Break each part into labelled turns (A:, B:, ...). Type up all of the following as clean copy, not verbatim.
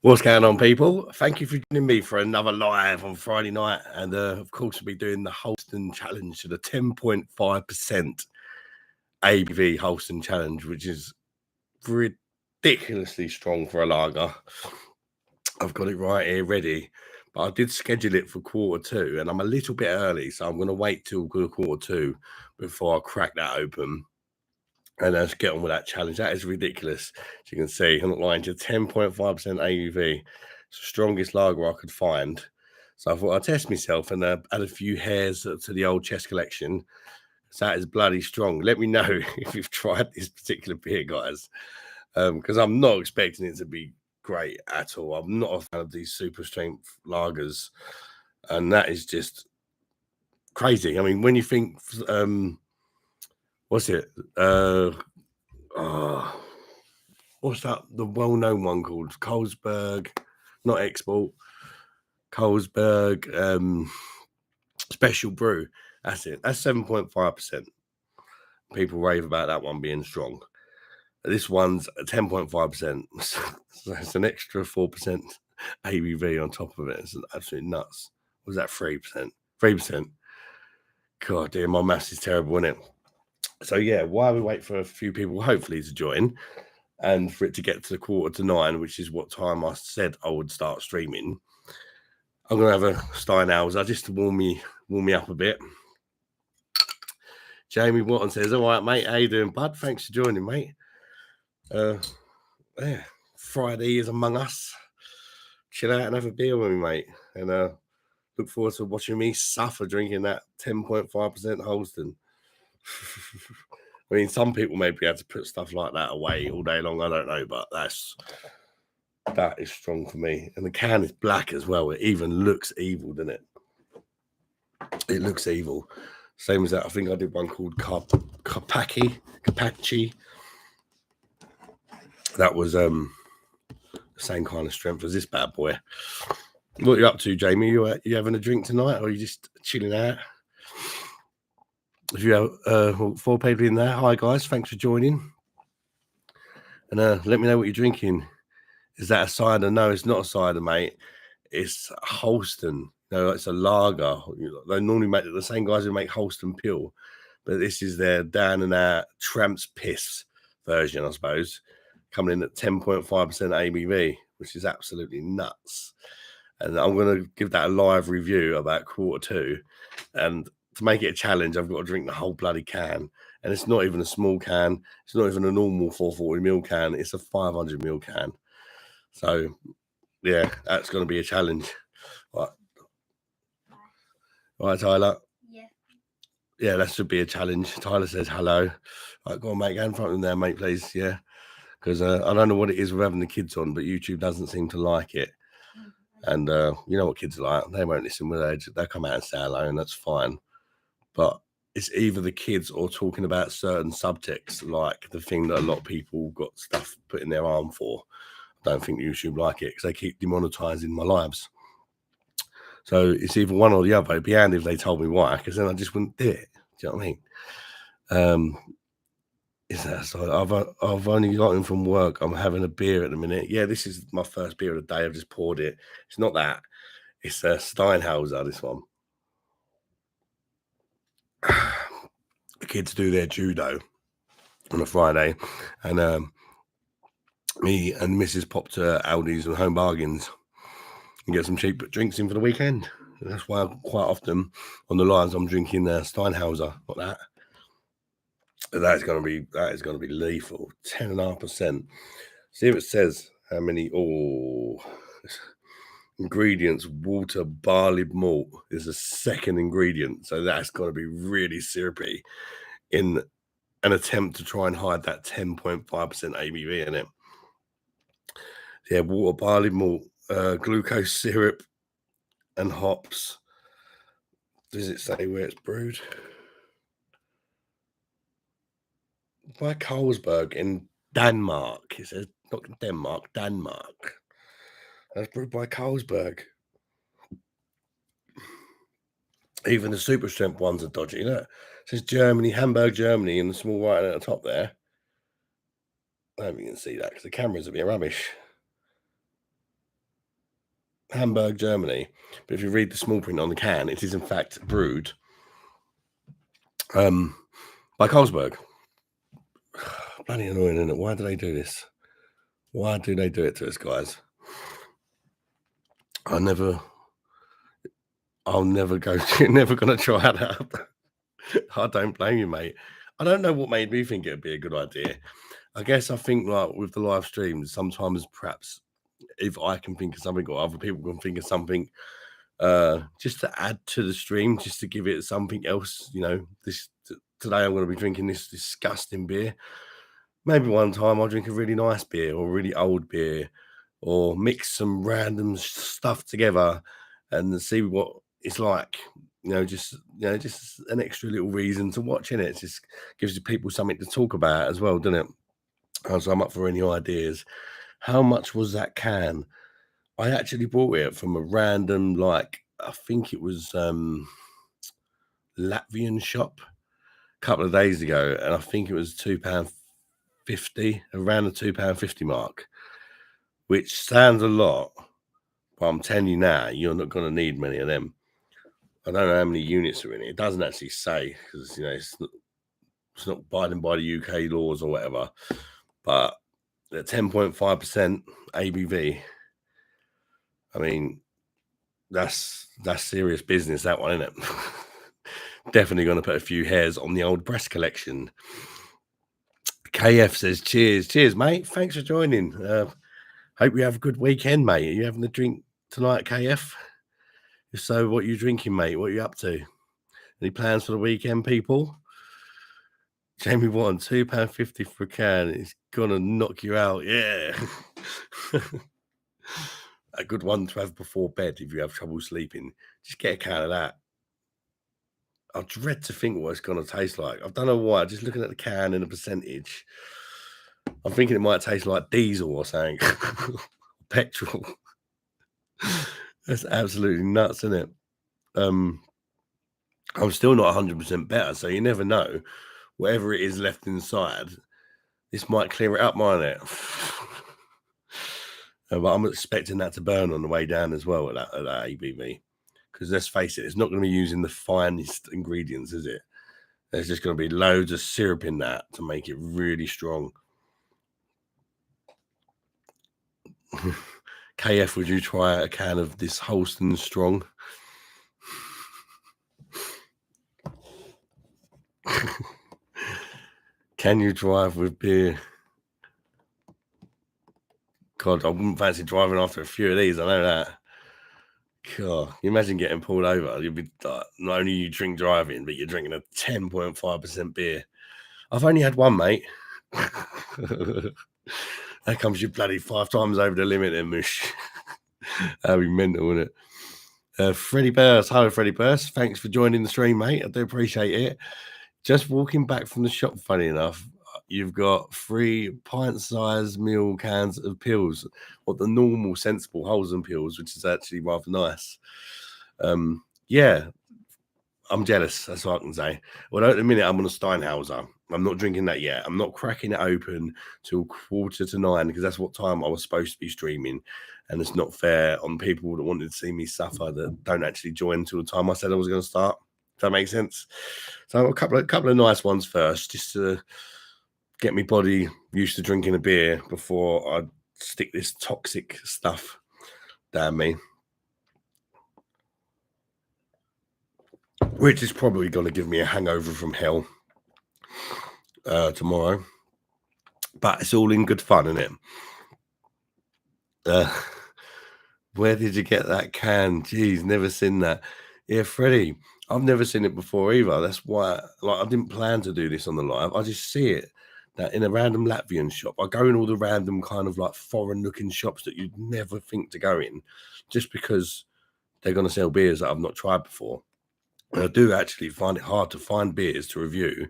A: What's going on, people? Thank you for joining me for another live on Friday night. And of course, we'll be doing the Holsten challenge to the 10.5% ABV Holsten challenge, which is ridiculously strong for a lager. I've got it right here ready, but I did schedule it for quarter 2, and I'm a little bit early, so I'm going to wait till quarter 2 before I crack that open. And let's get on with that challenge. That is ridiculous. As you can see, I'm not lying to 10.5% ABV. It's the strongest lager I could find. So I thought I'd test myself and add a few hairs to the old chest collection. So that is bloody strong. Let me know if you've tried this particular beer, guys. Because I'm not expecting it to be great at all. I'm not a fan of these super strength lagers. And that is just crazy. I mean, when you think... what's it? What's that? The well-known one called Carlsberg, not Export. Carlsberg Special Brew. That's it. That's 7.5%. People rave about that one being strong. This one's 10.5%. So it's an extra 4% ABV on top of it. It's absolutely nuts. Was that 3%? 3%. God damn, my maths is terrible, isn't it? So yeah, while we wait for a few people hopefully to join and for it to get to the 8:45, which is what time I said I would start streaming, I'm gonna have a Steinhauser just to warm me up a bit. Jamie Watton says, "All right, mate, how you doing, bud? Thanks for joining, mate. Yeah, Friday is among us. Chill out and have a beer with me, mate, and look forward to watching me suffer drinking that 10.5% Holsten." I mean, some people may be able to put stuff like that away all day long. I don't know, but that is strong for me. And the can is black as well. It even looks evil, doesn't it? It looks evil. Same as that. I think I did one called Carpacci. That was the same kind of strength as this bad boy. What are you up to, Jamie? You having a drink tonight, or are you just chilling out? If you have 4 people in there, hi guys, thanks for joining. And let me know what you're drinking. Is that a cider? No, it's not a cider, mate. It's Holsten. No, it's a lager. They normally make the same guys who make Holsten Pure, but this is their down and out tramp's piss version, I suppose, coming in at 10.5% ABV, which is absolutely nuts. And I'm going to give that a live review about quarter 2. And to make it a challenge, I've got to drink the whole bloody can. And it's not even a small can. It's not even a normal 440ml can. It's a 500ml can. So, yeah, that's going to be a challenge. Right. Right, Tyler?
B: Yeah.
A: Yeah, that should be a challenge. Tyler says hello. Right, go on, mate. Go in front of them there, mate, please. Yeah. Because I don't know what it is with having the kids on, but YouTube doesn't seem to like it. And you know what kids are like. They won't listen with age. They'll come out and say hello, and that's fine. But it's either the kids or talking about certain subjects, like the thing that a lot of people got stuff put in their arm for. I don't think YouTube like it because they keep demonetizing my lives. So it's either one or the other. It'd be handy if they told me why, because then I just wouldn't do it. Do you know what I mean? Is that so? I've only gotten from work. I'm having a beer at the minute. Yeah, this is my first beer of the day. I've just poured it. It's not that. It's a Steinhauser, this one. The kids do their judo on a Friday, and me and Mrs. popped to Aldi's and Home Bargains and get some cheap drinks in for the weekend. And that's why quite often on the lines I'm drinking Steinhauser, not that. That is going to be lethal. 10.5%. See if it says how many. Ingredients: water, barley malt is the second ingredient, so that's got to be really syrupy in an attempt to try and hide that 10.5% ABV in it. Yeah, water, barley malt, glucose syrup, and hops. Does it say where it's brewed? By Carlsberg in Denmark. It says not Denmark, Denmark. That's brewed by Carlsberg. Even the super strength ones are dodgy. You know, it says Germany, Hamburg, Germany, in the small writing at the top there. I don't know if you can see that because the camera's a bit rubbish. Hamburg, Germany. But if you read the small print on the can, it is in fact brewed by Carlsberg. Bloody annoying, isn't it? Why do they do this? Why do they do it to us, guys? I'll never go. Never gonna try that. I don't blame you, mate. I don't know what made me think it'd be a good idea. I guess I think like with the live streams, sometimes perhaps if I can think of something or other people can think of something, just to add to the stream, just to give it something else. You know, today I'm going to be drinking this disgusting beer. Maybe one time I'll drink a really nice beer or a really old beer, or mix some random stuff together and see what it's like. Just an extra little reason to watch in it. It just gives the people something to talk about as well, doesn't it? So I'm up for any ideas. How much was that can? I actually bought it from a random, like, I think it was Latvian shop a couple of days ago, and I think it was £2.50, around the £2.50 mark, which sounds a lot, but I'm telling you now, you're not going to need many of them. I don't know how many units are in it. It doesn't actually say, because it's not abiding by the UK laws or whatever. But at 10.5% ABV, I mean, that's serious business, that one, isn't it? Definitely going to put a few hairs on the old breast collection. KF says, cheers, mate. Thanks for joining. Hope you have a good weekend, mate. Are you having a drink tonight, KF? If so, what are you drinking, mate? What are you up to? Any plans for the weekend, people? Jamie Watton, £2.50 for a can. It's gonna knock you out. Yeah. A good one to have before bed if you have trouble sleeping. Just get a can of that. I dread to think what it's gonna taste like. I don't know why. Just looking at the can and the percentage, I'm thinking it might taste like diesel or something. Petrol. That's absolutely nuts, isn't it? I'm still not 100% better, so you never know. Whatever it is left inside, this might clear it up, mightn't it? But I'm expecting that to burn on the way down as well at that ABV. Because let's face it, it's not going to be using the finest ingredients, is it? There's just going to be loads of syrup in that to make it really strong. KF, would you try a can of this Holsten Strong? Can you drive with beer? God, I wouldn't fancy driving after a few of these. I know that. God, you imagine getting pulled over. You'll be not only you drink driving, but you're drinking a 10.5% beer. I've only had one, mate. That comes you bloody 5 times over the limit, then, mush. That'd be mental, wouldn't it? Freddie Burst. Hello, Freddie Burst. Thanks for joining the stream, mate. I do appreciate it. Just walking back from the shop, funny enough, you've got 3 pint-sized meal cans of pills, or the normal sensible Holzen pills, which is actually rather nice. Yeah, I'm jealous. That's what I can say. Well, at the minute, I'm on a Steinhauser. I'm not drinking that yet. I'm not cracking it open till 8:45 because that's what time I was supposed to be streaming. And it's not fair on people that wanted to see me suffer that don't actually join till the time I said I was going to start. Does that make sense? So a couple of nice ones first, just to get my body used to drinking a beer before I stick this toxic stuff down me, which is probably going to give me a hangover from hell tomorrow. But it's all in good fun, isn't it? Where did you get that can? Jeez, never seen that. Yeah, Freddie, I've never seen it before either. That's why, I didn't plan to do this on the live. I just see it that in a random Latvian shop. I go in all the random kind of like foreign-looking shops that you'd never think to go in, just because they're going to sell beers that I've not tried before. And I do actually find it hard to find beers to review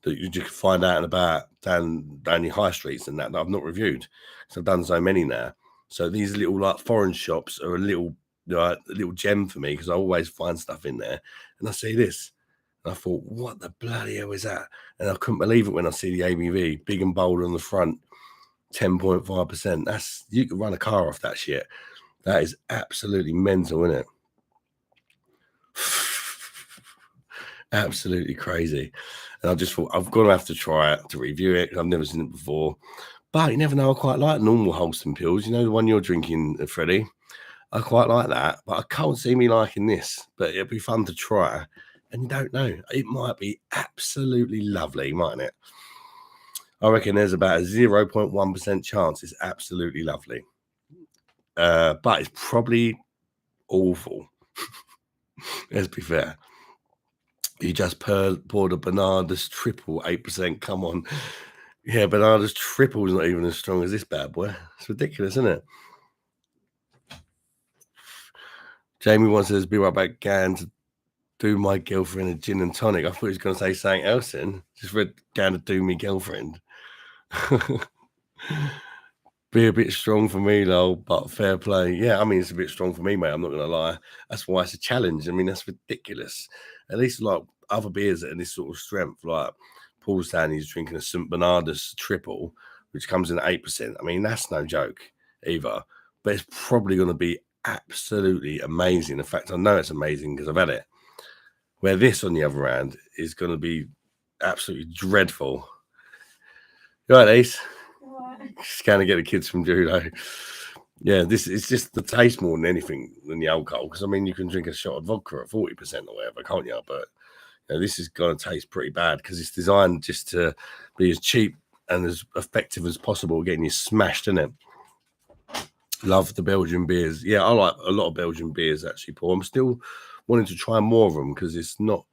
A: that you just find out about down the high streets and that I've not reviewed. So I've done so many now. So these little like foreign shops are a little gem for me because I always find stuff in there. And I see this, and I thought, what the bloody hell is that? And I couldn't believe it when I see the ABV big and bold on the front, 10.5%. That's, you could run a car off that shit. That is absolutely mental, isn't it? Absolutely crazy. And I just thought I've got to have to try it to review it. I've never seen it before. But you never know. I quite like normal Holsten pills. You know, the one you're drinking, Freddie. I quite like that, but I can't see me liking this. But it'd be fun to try. And you don't know. It might be absolutely lovely, mightn't it? I reckon there's about a 0.1% chance it's absolutely lovely. But it's probably awful. Let's be fair. You just poured a Bernarda's triple 8%. Come on. Yeah, Bernarda's triple is not even as strong as this bad boy. It's ridiculous, isn't it? Jamie wants us to be right back, Gan, to do my girlfriend a gin and tonic. I thought he was going to say something else then. Just read Gan to do me girlfriend. Be a bit strong for me, though, but fair play. Yeah, I mean, it's a bit strong for me, mate. I'm not going to lie. That's why it's a challenge. I mean, that's ridiculous. At least, like, other beers that are this sort of strength, like Paul's saying he's drinking a St. Bernardus triple, which comes in at 8%. I mean, that's no joke either. But it's probably going to be absolutely amazing. In fact, I know it's amazing because I've had it. Where this, on the other hand, is going to be absolutely dreadful. You all right, Ace? Just kind of get the kids from judo. Yeah, this is just the taste more than anything than the alcohol. Because I mean, you can drink a shot of vodka at 40% or whatever, can't you? But you know, this is going to taste pretty bad because it's designed just to be as cheap and as effective as possible, getting you smashed, isn't it? Love the Belgian beers. Yeah, I like a lot of Belgian beers actually, Paul. I'm still wanting to try more of them because it's not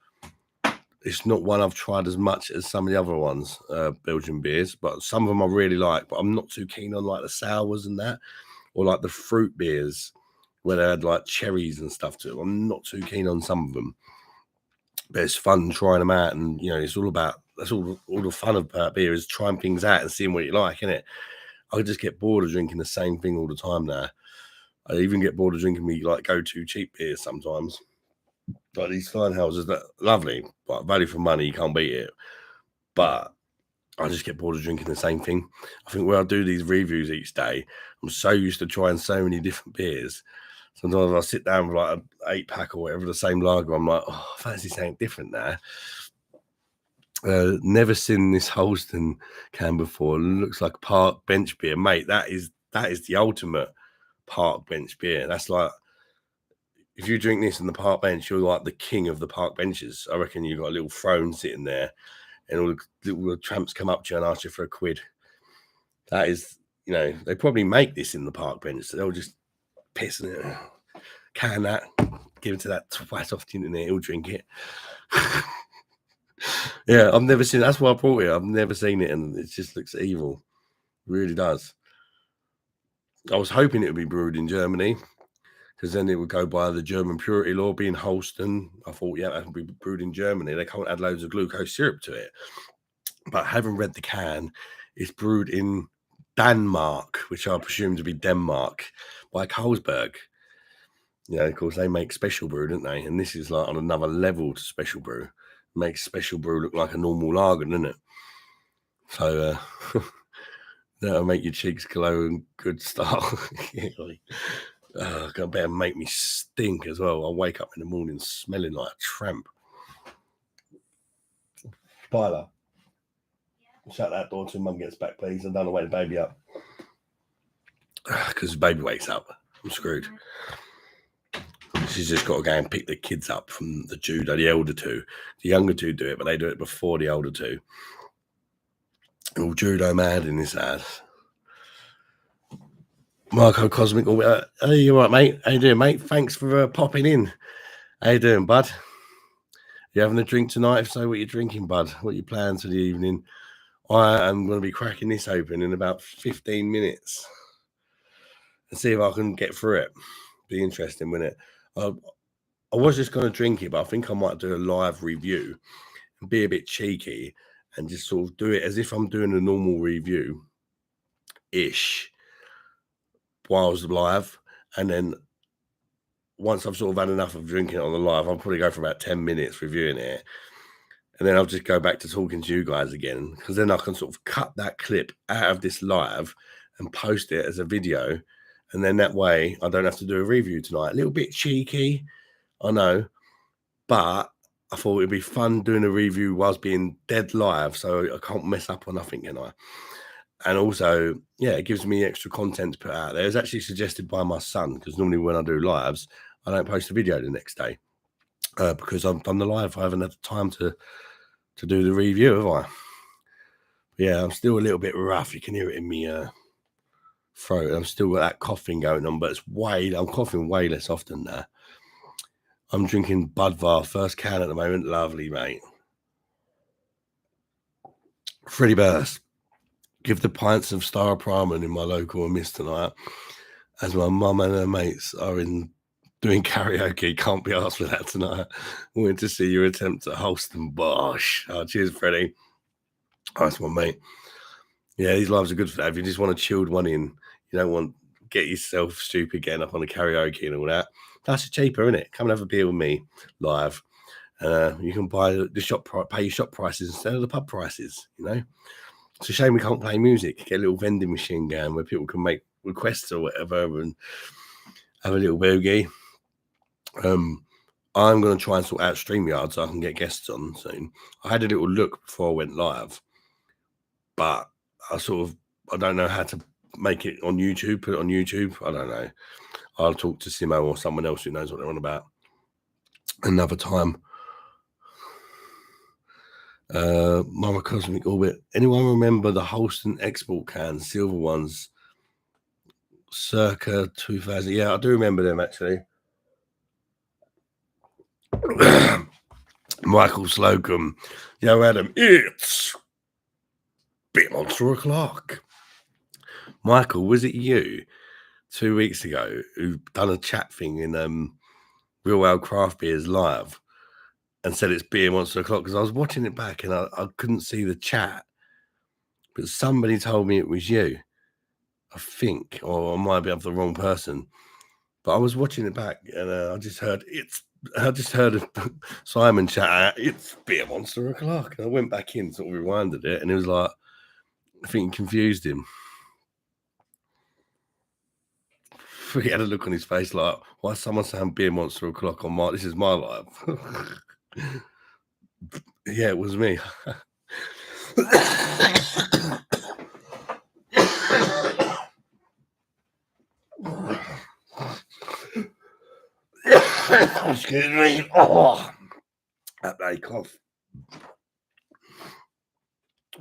A: one I've tried as much as some of the other ones, Belgian beers, but some of them I really like, but I'm not too keen on like the sours and that, or like the fruit beers where they had like cherries and stuff to them. I'm not too keen on some of them, but it's fun trying them out, and you know, it's all about, that's all the fun about beer is trying things out and seeing what you like, innit? I just get bored of drinking the same thing all the time now. I even get bored of drinking me like go-to cheap beers sometimes. Like these fine houses, that lovely, but value for money, you can't beat it. But I just get bored of drinking the same thing. I think when I do these reviews each day, I'm so used to trying so many different beers. Sometimes I sit down with like an 8-pack or whatever, the same lager. I'm like, oh, I fancy something different now. Never seen this Holsten can before. Looks like park bench beer, mate. That is the ultimate park bench beer. That's like, if you drink this in the park bench, you're like the king of the park benches. I reckon you've got a little throne sitting there, and all the tramps come up to you and ask you for a quid. That is, you know, they probably make this in the park bench, so they'll just piss in it, can that, give it to that twat off the internet, he'll drink it. Yeah, I've never seen it. That's why I brought it. I've never seen it, and it just looks evil. It really does. I was hoping it would be brewed in Germany, because then it would go by the German purity law, being Holsten. I thought, yeah, that would be brewed in Germany. They can't add loads of glucose syrup to it. But having read the can, it's brewed in Denmark, which I presume to be Denmark, by Carlsberg. You know, of course, they make special brew, don't they? And this is like on another level to special brew. It makes special brew look like a normal lager, doesn't it? So that'll make your cheeks glow in good style. Gonna better make me stink as well. I'll wake up in the morning smelling like a tramp. Tyler, shut that door till Mum gets back, please. I don't want to wake the baby up. Because the baby wakes up, I'm screwed. She's just got to go and pick the kids up from the judo, the elder two. The younger two do it, but they do it before the older two. All judo mad in this house. Marco Cosmic, hey, you all right, mate? How you doing, mate? Thanks for popping in. How you doing, bud? You having a drink tonight? If so, what you drinking, bud? What your plans for the evening? I am going to be cracking this open in about 15 minutes and see if I can get through it. Be interesting, wouldn't it? I was just going to drink it, but I think I might do a live review and be a bit cheeky and just sort of do it as if I'm doing a normal review-ish whilst live. And then once I've sort of had enough of drinking it on the live, I'll probably go for about 10 minutes reviewing it. And then I'll just go back to talking to you guys again, because then I can sort of cut that clip out of this live and post it as a video And then that way I don't have to do a review tonight. A little bit cheeky, I know, but I thought it'd be fun doing a review whilst being dead live, so I can't mess up on nothing, can I? And also, yeah, it gives me extra content to put out there. It was actually suggested by my son, because normally when I do lives, I don't post a video the next day because I've done the live. I haven't had time to do the review, have I? Yeah, I'm still a little bit rough. You can hear it in me throat. I'm still got that coughing going on, but I'm coughing way less often now. I'm drinking Budvar first can at the moment. Lovely, mate. Freddie Burst. Give the pints of Star Ramen in my local a miss tonight, as my mum and her mates are doing karaoke. Can't be asked for that tonight. Wanted to see your attempt at Holsten. Bosh. Oh, cheers, Freddie. Nice one, mate. Yeah, these lives are good for that. If you just want a chilled one in, you don't want get yourself stupid getting up on the karaoke and all that. That's cheaper, isn't it? Come and have a beer with me live. You can buy pay your shop prices instead of the pub prices. You know, it's a shame we can't play music. Get a little vending machine going where people can make requests or whatever and have a little boogie. I'm going to try and sort out StreamYard so I can get guests on soon. I had a little look before I went live, but I don't know how to make it on YouTube, put it on YouTube. I don't know. I'll talk to Simo or someone else who knows what they're on about another time. Microcosmic Orbit. Anyone remember the Holsten export cans, silver ones, circa 2000? Yeah, I do remember them actually. Michael Slocum. Yo, Adam, it's bit on 2:00. Michael, was it you 2 weeks ago who done a chat thing in Real Wild Craft Beers live and said it's beer monster o'clock? Because I was watching it back and I couldn't see the chat, but somebody told me it was you, I think, or I might be up the wrong person. But I was watching it back and I just heard Simon chat out, it's beer monster o'clock. And I went back in, sort of rewinded it, and it was like, I think it confused him. He had a look on his face like, why is someone saying beer monster o'clock on this is my life? Yeah, it was me. Excuse me. Oh, that bloody cough.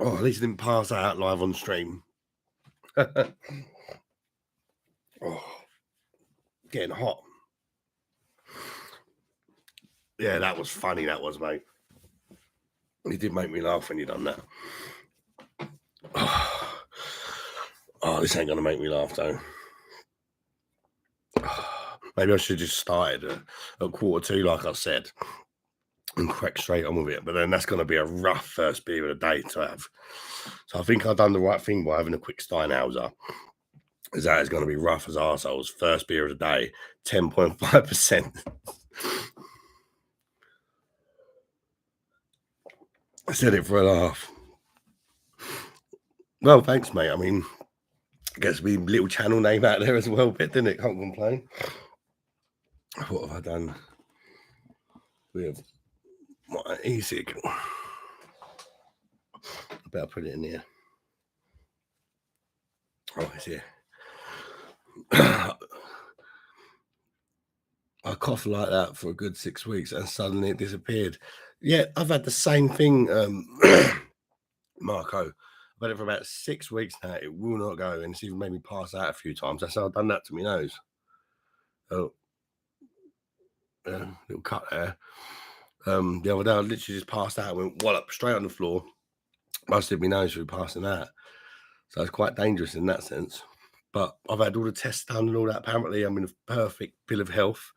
A: Oh, at least I didn't pass out live on stream. Oh, getting hot. Yeah, that was funny. That was, mate. It did make me laugh when you done that. Oh, this ain't gonna make me laugh though. Maybe I should have just started at 2:15, like I said, and crack straight on with it. But then that's going to be a rough first beer of the day to have. So I think I've done the right thing by having a quick Steinhauser. Is that is going to be rough as arseholes. First beer of the day, 10.5%. I said it for a laugh. Well, thanks, mate. I mean, I guess we little channel name out there as well, bit, didn't it? Can't complain. What have I done? We have my e-cig. I better put it in here. Oh, it's here. I coughed like that for a good 6 weeks and suddenly it disappeared. Yeah, I've had the same thing, Marco. I've had it for about 6 weeks now. It will not go, and it's even made me pass out a few times. That's how I've done that to my nose. Oh, little cut there. The other day, I literally just passed out, went wallop straight on the floor. Busted my nose through passing out. So it's quite dangerous in that sense. But I've had all the tests done and all that. Apparently, I'm in a perfect bill of health,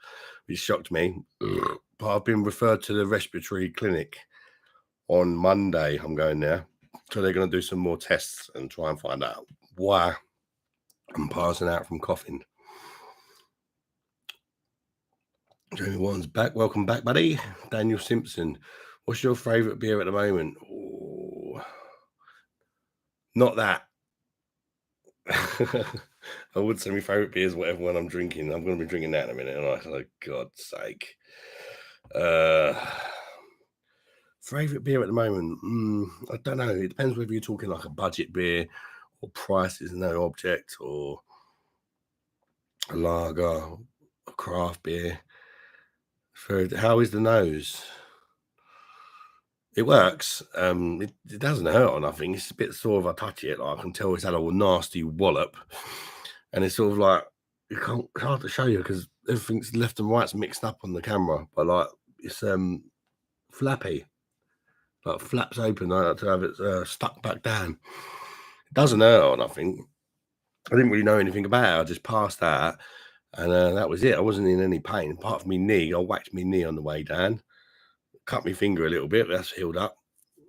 A: which shocked me. But I've been referred to the respiratory clinic on Monday. I'm going there. So they're going to do some more tests and try and find out why I'm passing out from coughing. Jamie Warren's back. Welcome back, buddy. Daniel Simpson. What's your favourite beer at the moment? Oh, not that. I would say my favourite beer is whatever one I'm drinking. I'm going to be drinking that in a minute. And I was like, God's sake. Uh, Favourite beer at the moment? I don't know. It depends whether you're talking like a budget beer or price is no object or a lager, a craft beer. How is the nose? It works. It doesn't hurt or nothing. It's a bit sort of, I touch it, like I can tell it's had a nasty wallop, and it's sort of like it's hard to show you because everything's left and right's mixed up on the camera. But like it's flappy, like flaps open like, to have it stuck back down. It doesn't hurt or nothing. I didn't really know anything about it. I just passed that, and that was it. I wasn't in any pain apart from my knee. I whacked my knee on the way down, cut my finger a little bit. But that's healed up.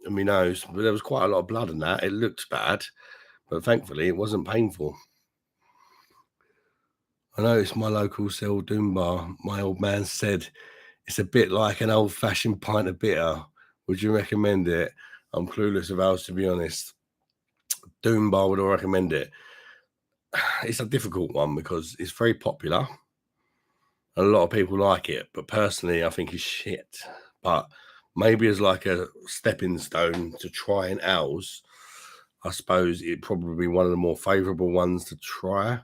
A: And my nose, but there was quite a lot of blood in that. It looked bad, but thankfully it wasn't painful. I noticed my local Sel Doom bar. My old man said it's a bit like an old-fashioned pint of bitter. Would you recommend it? I'm clueless of else, to be honest. Doom bar, would I recommend it? It's a difficult one because it's very popular. A lot of people like it, but personally, I think it's shit. But maybe as like a stepping stone to trying ales, I suppose it'd probably be one of the more favourable ones to try.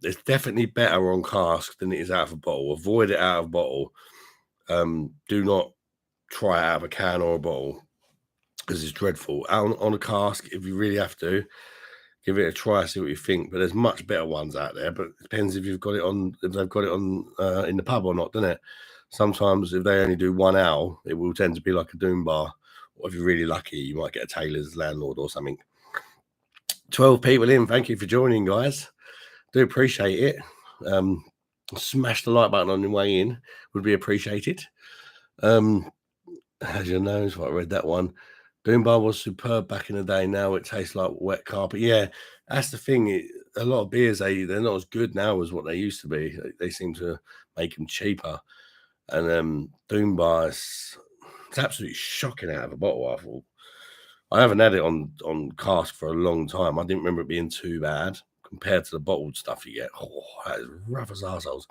A: It's definitely better on cask than it is out of a bottle. Avoid it out of a bottle. Do not try it out of a can or a bottle because it's dreadful. On a cask, if you really have to, give it a try, see what you think. But there's much better ones out there. But it depends if you've got it on, if they've got it on in the pub or not, doesn't it? Sometimes if they only do one ale, it will tend to be like a Doom bar. Or if you're really lucky, you might get a Taylor's landlord or something. 12 people in. Thank you for joining, guys. Do appreciate it. Smash the like button on your way in. Would be appreciated. As you know, I read that one. Doom bar was superb back in the day. Now it tastes like wet carpet. Yeah, that's the thing. A lot of beers, they're not as good now as what they used to be. They seem to make them cheaper. And Doom bar, it's absolutely shocking out of a bottle, I thought. I haven't had it on cask for a long time. I didn't remember it being too bad compared to the bottled stuff you get. Oh, that is rough as arseholes.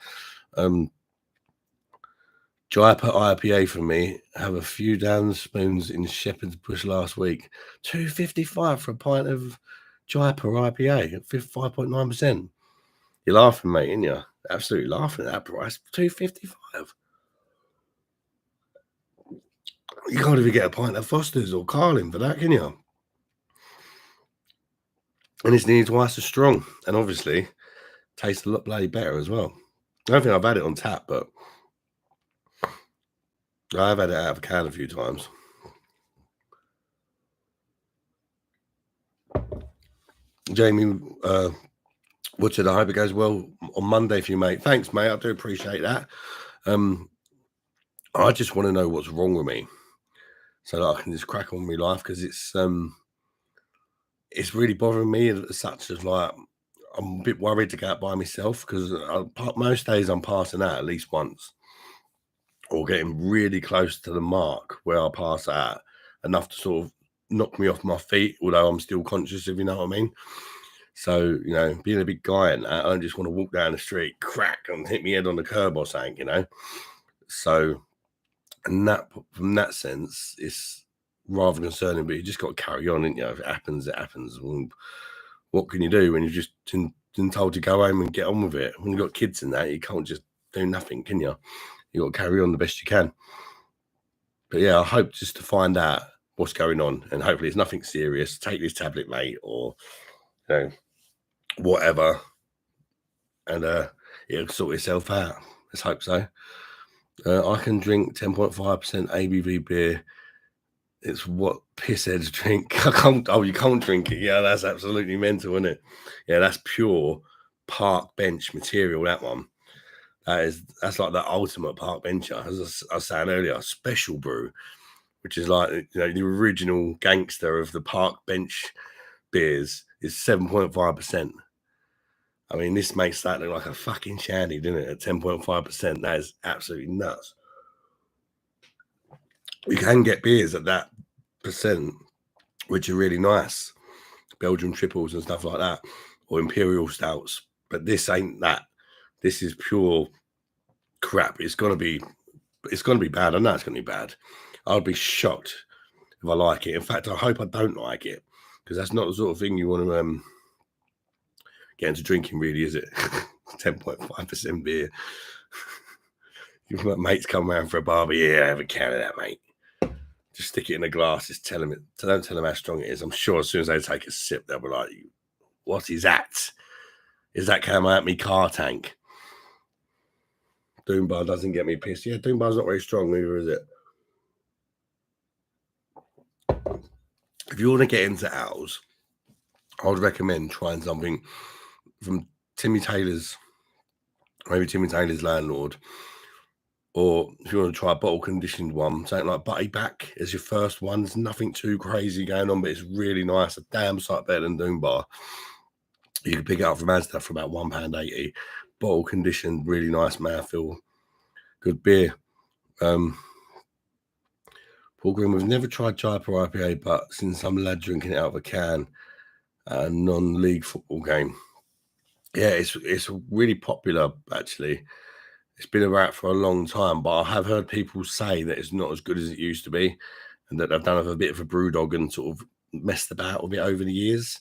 A: Jaipur IPA for me. Have a few down spoons in Shepherd's Bush last week. $2.55 for a pint of Jaipur IPA at 5.9%. You're laughing, mate, ain't you? Absolutely laughing at that price. $2.55. You can't even get a pint of Foster's or Carlin for that, can you? And it's nearly twice as strong. And obviously, tastes a lot bloody better as well. I don't think I've had it on tap, but I've had it out of a can a few times. Jamie Woodson, I hope it goes well on Monday for you, mate. Thanks, mate. I do appreciate that. I just want to know what's wrong with me so that I can just crack on with my life because it's really bothering me as such as like I'm a bit worried to go out by myself because most days I'm passing out at least once or getting really close to the mark where I pass out enough to sort of knock me off my feet, although I'm still conscious, if you know what I mean. So, you know, being a big guy and that, I don't just want to walk down the street, crack, and hit my head on the curb or something, you know. So, and that from that sense, it's rather concerning, but you just got to carry on, and you know, if it happens, it happens. Well, what can you do when you're just been told to go home and get on with it? When you've got kids in that, you can't just do nothing, can you? You got to carry on the best you can. But yeah, I hope just to find out what's going on, and hopefully it's nothing serious. Take this tablet, mate, or you know, whatever, and it'll sort itself out. Let's hope so. I can drink 10.5% ABV beer. It's what pissheads drink. I can't. Oh, you can't drink it. Yeah, that's absolutely mental, isn't it? Yeah, that's pure park bench material. That one. That's like the ultimate park bencher. As I was saying earlier, special brew, which is like, you know, the original gangster of the park bench beers is 7.5%. I mean, this makes that look like a fucking shandy, doesn't it? At 10.5%, that is absolutely nuts. You can get beers at that percent, which are really nice, Belgian triples and stuff like that, or imperial stouts, but this ain't that. This is pure crap. It's gonna be bad. I know it's gonna be bad. I'll be shocked if I like it. In fact, I hope I don't like it, because that's not the sort of thing you want to get into drinking, really, is it? 10.5% beer. My mates come around for a barbie. Yeah, have a can of that, mate. Just stick it in a glass. Just tell them it. Don't tell them how strong it is. I'm sure as soon as they take a sip, they'll be like, "What is that? Is that coming out my car tank?" Doom Bar doesn't get me pissed. Yeah, Doom Bar's not very strong either, is it? If you want to get into owls, I would recommend trying something from Timmy Taylor's, maybe Timmy Taylor's Landlord, or if you want to try a bottle conditioned one, something like Butty Back as your first one. There's nothing too crazy going on, but it's really nice. A damn sight better than Doom Bar. You can pick it up from Asda for about £1.80. Bottle conditioned, really nice mouthfeel, good beer. Paul Green, we've never tried Jaipur IPA, but seen some lad drinking it out of a can at a non-league football game. Yeah, it's really popular, actually. It's been around for a long time, but I have heard people say that it's not as good as it used to be, and that they've done a bit of a brew dog and sort of messed about with it over the years.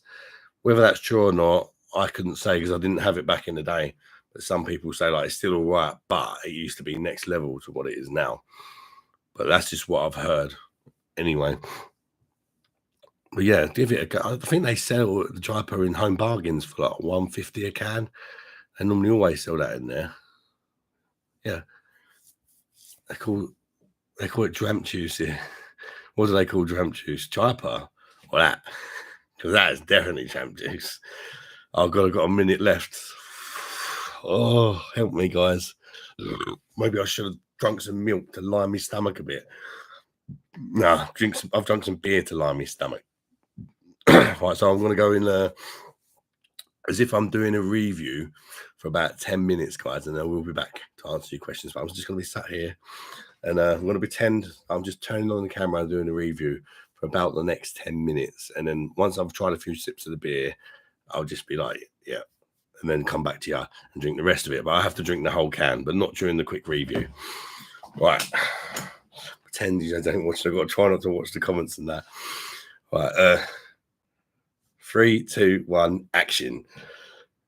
A: Whether that's true or not, I couldn't say, because I didn't have it back in the day. But some people say like it's still all right, but it used to be next level to what it is now. But that's just what I've heard anyway. But yeah, give it a go. I think they sell the Jaipur in Home Bargains for like $1.50 a can. They normally always sell that in there. Yeah, they call it dramp juice here. What do they call dramp juice? Jaipur or that? Because that is definitely dramp juice. I've got a minute left. Oh, help me, guys. Maybe I should have drunk some milk to line my stomach a bit. Nah, I've drunk some beer to line my stomach. Right, so I'm going to go in as if I'm doing a review for about 10 minutes, guys, and then we'll be back to answer your questions. But I'm just going to be sat here, and I'm going to pretend I'm just turning on the camera and doing a review for about the next 10 minutes. And then once I've tried a few sips of the beer, I'll just be like, yeah, and then come back to you and drink the rest of it. But I have to drink the whole can, but not during the quick review. Right. Pretend you don't watch. I've got to try not to watch the comments and that. Right. 3, 2, 1, action.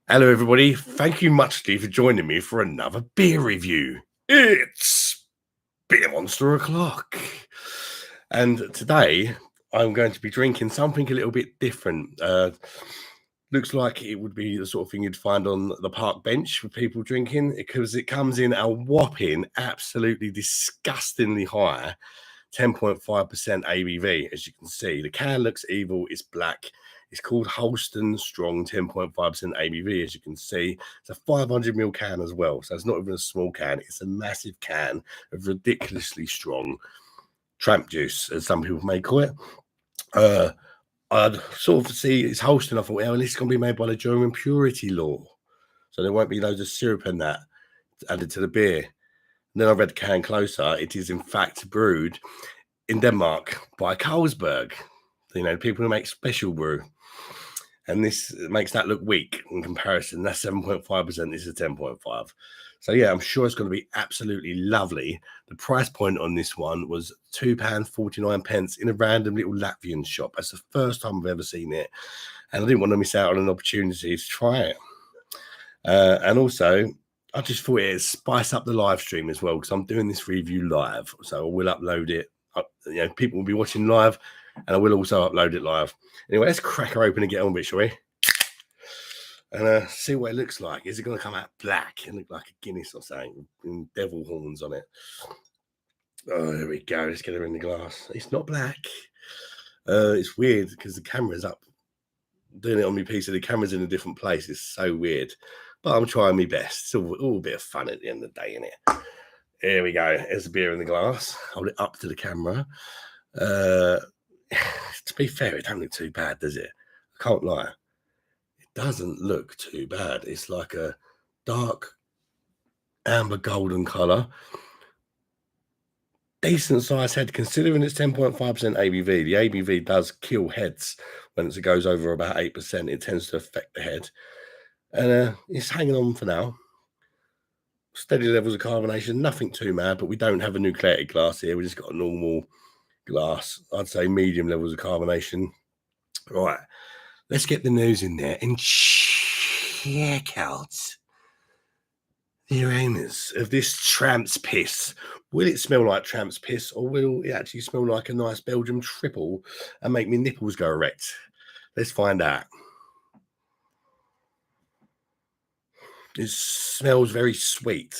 A: Hello, everybody. Thank you muchly for joining me for another beer review. It's Beer Monster O'Clock. And today I'm going to be drinking something a little bit different. Looks like it would be the sort of thing you'd find on the park bench with people drinking, because it comes in a whopping, absolutely disgustingly high 10.5% ABV. As you can see, the can looks evil. It's black. It's called Holsten Strong 10.5% ABV. As you can see, it's a 500ml can as well. So it's not even a small can. It's a massive can of ridiculously strong tramp juice, as some people may call it. I'd sort of see it's Holsten. I thought, well, this is going to be made by the German purity law, so there won't be loads of syrup in that added to the beer. And then I read the can closer. It is in fact brewed in Denmark by Carlsberg. You know, people who make special brew. And this makes that look weak in comparison. That's 7.5%. This is 10.5. So yeah, I'm sure it's going to be absolutely lovely. The price point on this one was £2.49 in a random little Latvian shop. That's the first time I've ever seen it, and I didn't want to miss out on an opportunity to try it. And also, I just thought it'd spice up the live stream as well, because I'm doing this review live, so I will upload it. You know, people will be watching live, and I will also upload it live. Anyway, let's crack her open and get on with it, shall we? And see what it looks like. Is it going to come out black and look like a Guinness or something with devil horns on it? Oh, there we go. Let's get her in the glass. It's not black. It's weird because the camera's up. Doing it on my PC, the camera's in a different place. It's so weird. But I'm trying my best. It's all a bit of fun at the end of the day, isn't it? Here we go. There's the beer in the glass. Hold it up to the camera. To be fair, it don't look too bad, does it? I can't lie. Doesn't look too bad. It's like a dark amber golden color. decent sized head, considering it's 10.5% ABV. The ABV does kill heads when it goes over about 8%. It tends to affect the head. And it's hanging on for now. Steady levels of carbonation, nothing too mad, but we don't have a nucleated glass here. We just got a normal glass. I'd say medium levels of carbonation. Right, let's get the nose in there and check out the aromas of this tramp's piss. Will it smell like tramp's piss, or will it actually smell like a nice Belgian triple and make me nipples go erect? Let's find out. It smells very sweet.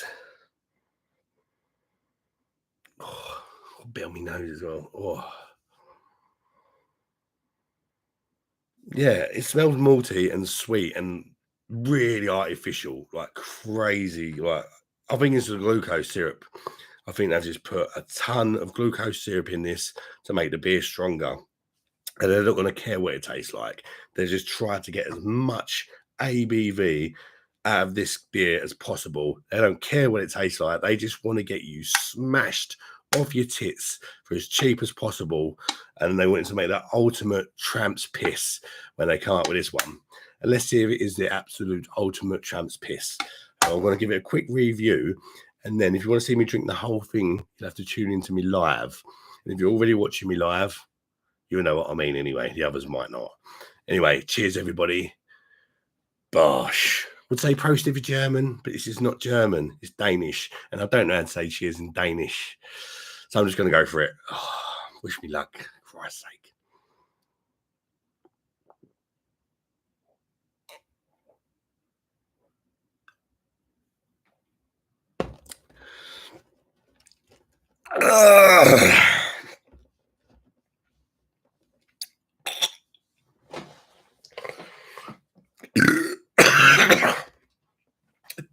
A: Oh, a bit on my nose as well. Oh. Yeah, it smells malty and sweet and really artificial, like crazy. Like I think it's a glucose syrup. I think they've just put a ton of glucose syrup in this to make the beer stronger. And they're not going to care what it tastes like. They just try to get as much ABV out of this beer as possible. They don't care what it tastes like. They just want to get you smashed off your tits for as cheap as possible. And they want to make that ultimate tramp's piss when they come up with this one. And let's see if it is the absolute ultimate tramp's piss. I'm going to give it a quick review. And then if you want to see me drink the whole thing, you'll have to tune into me live. And if you're already watching me live, you'll know what I mean anyway. The others might not. Anyway, cheers, everybody. Bosh. Would say Prost if you're German, but this is not German. It's Danish. And I don't know how to say cheers in Danish. So I'm just going to go for it. Oh, wish me luck, for Christ's sake.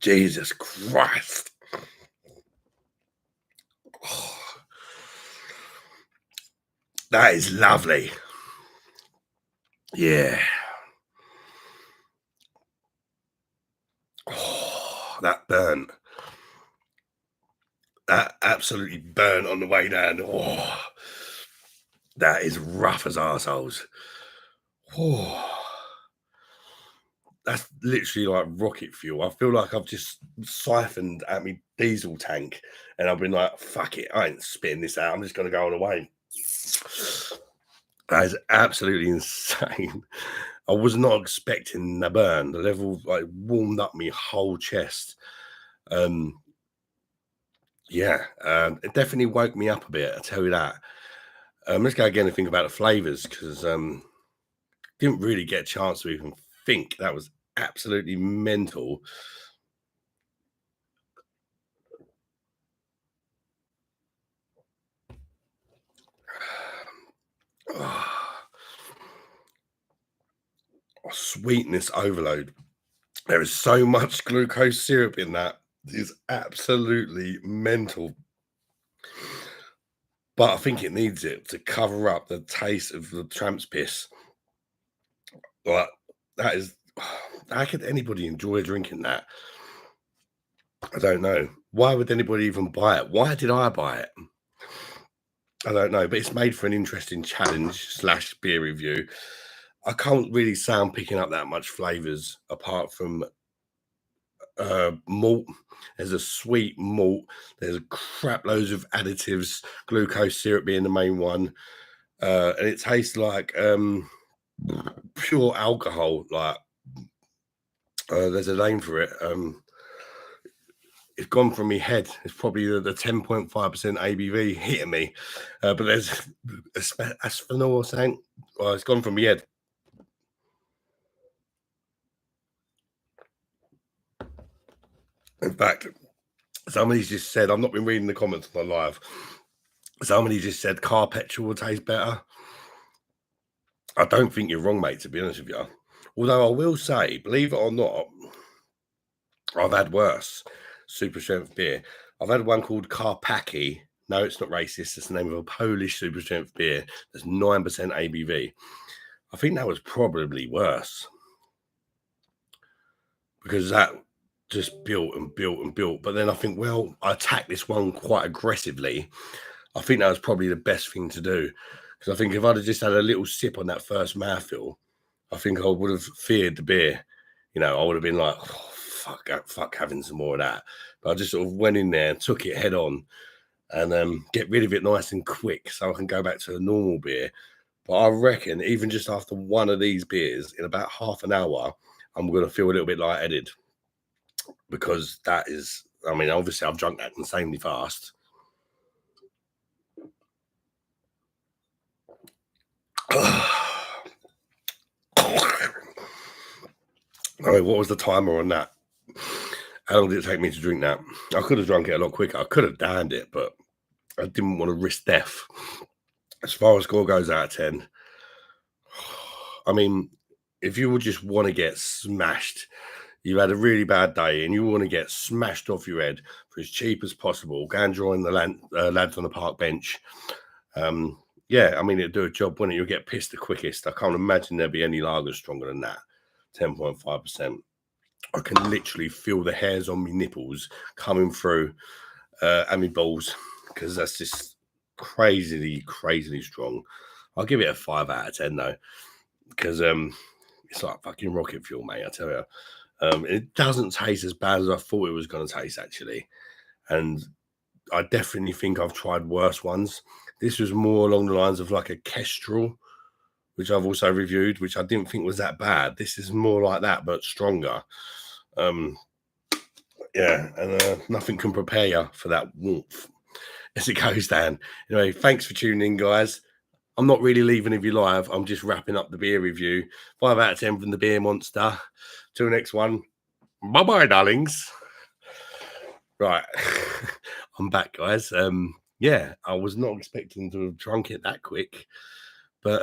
A: Jesus Christ. Oh, that is lovely. Yeah. Oh, that burnt. That absolutely burnt on the way down. Oh, that is rough as arseholes. Oh, that's literally like rocket fuel. I feel like I've just siphoned at my diesel tank and I've been like, fuck it, I ain't spitting this out. I'm just going to go all the way. That is absolutely insane. I was not expecting the burn. The level like warmed up my whole chest. Yeah, it definitely woke me up a bit. I tell you that. Let's go again and think about the flavors because didn't really get a chance to even think. That was absolutely mental. Sweetness overload. There is so much glucose syrup in that. It's absolutely mental. But I think it needs it to cover up the taste of the tramp's piss. Like that is, how could anybody enjoy drinking that? I don't know. Why would anybody even buy it? Why did I buy it? I don't know, but it's made for an interesting challenge slash beer review. I can't really say I'm picking up that much flavors apart from malt. There's a sweet malt. There's a crap loads of additives, glucose syrup being the main one, and it tastes like pure alcohol. Like there's a name for it. It's gone from my head. It's probably the 10.5% ABV hitting me, but there's asphenol or something. Well, it's gone from my head. In fact, somebody's just said, I've not been reading the comments on the live. Somebody just said car petrol will taste better. I don't think you're wrong, mate, to be honest with you. Although I will say, believe it or not, I've had worse super strength beer. I've had one called Karpacki. No, it's not racist. It's the name of a Polish super strength beer. That's 9% ABV. I think that was probably worse because that just built and built and built. But then I think, well, I attacked this one quite aggressively. I think that was probably the best thing to do, because I think if I'd have just had a little sip on that first mouthfeel, I think I would have feared the beer. I would have been like, oh, fuck having some more of that. But I just sort of went in there and took it head on, and get rid of it nice and quick so I can go back to a normal beer. But I reckon even just after one of these beers, in about half an hour, I'm going to feel a little bit lightheaded, because that is, I mean, obviously I've drunk that insanely fast. All right, what was the timer on that? How long did it take me to drink that? I could have drunk it a lot quicker. I could have downed it, but I didn't want to risk death. As far as score goes out of 10, I mean, if you would just want to get smashed, you had a really bad day and you want to get smashed off your head for as cheap as possible, go and join the lads on the park bench. Yeah, I mean, it'd do a job, wouldn't it? You'll get pissed the quickest. I can't imagine there'd be any lagers stronger than that. 10.5%. I can literally feel the hairs on my nipples coming through and my balls, because that's just crazily strong. I'll give it a 5 out of 10 though, because it's like fucking rocket fuel, mate. I tell you, it doesn't taste as bad as I thought it was going to taste, actually, and I definitely think I've tried worse ones. This was more along the lines of like a Kestrel, which I've also reviewed, which I didn't think was that bad. This is more like that, but stronger. Yeah, and nothing can prepare you for that warmth as it goes down. Anyway, thanks for tuning in, guys. I'm not really leaving of you live. I'm just wrapping up the beer review. 5 out of 10 from the Beer Monster. Till the next one. Bye-bye, darlings. Right. I'm back, guys. Yeah, I was not expecting to have drunk it that quick, but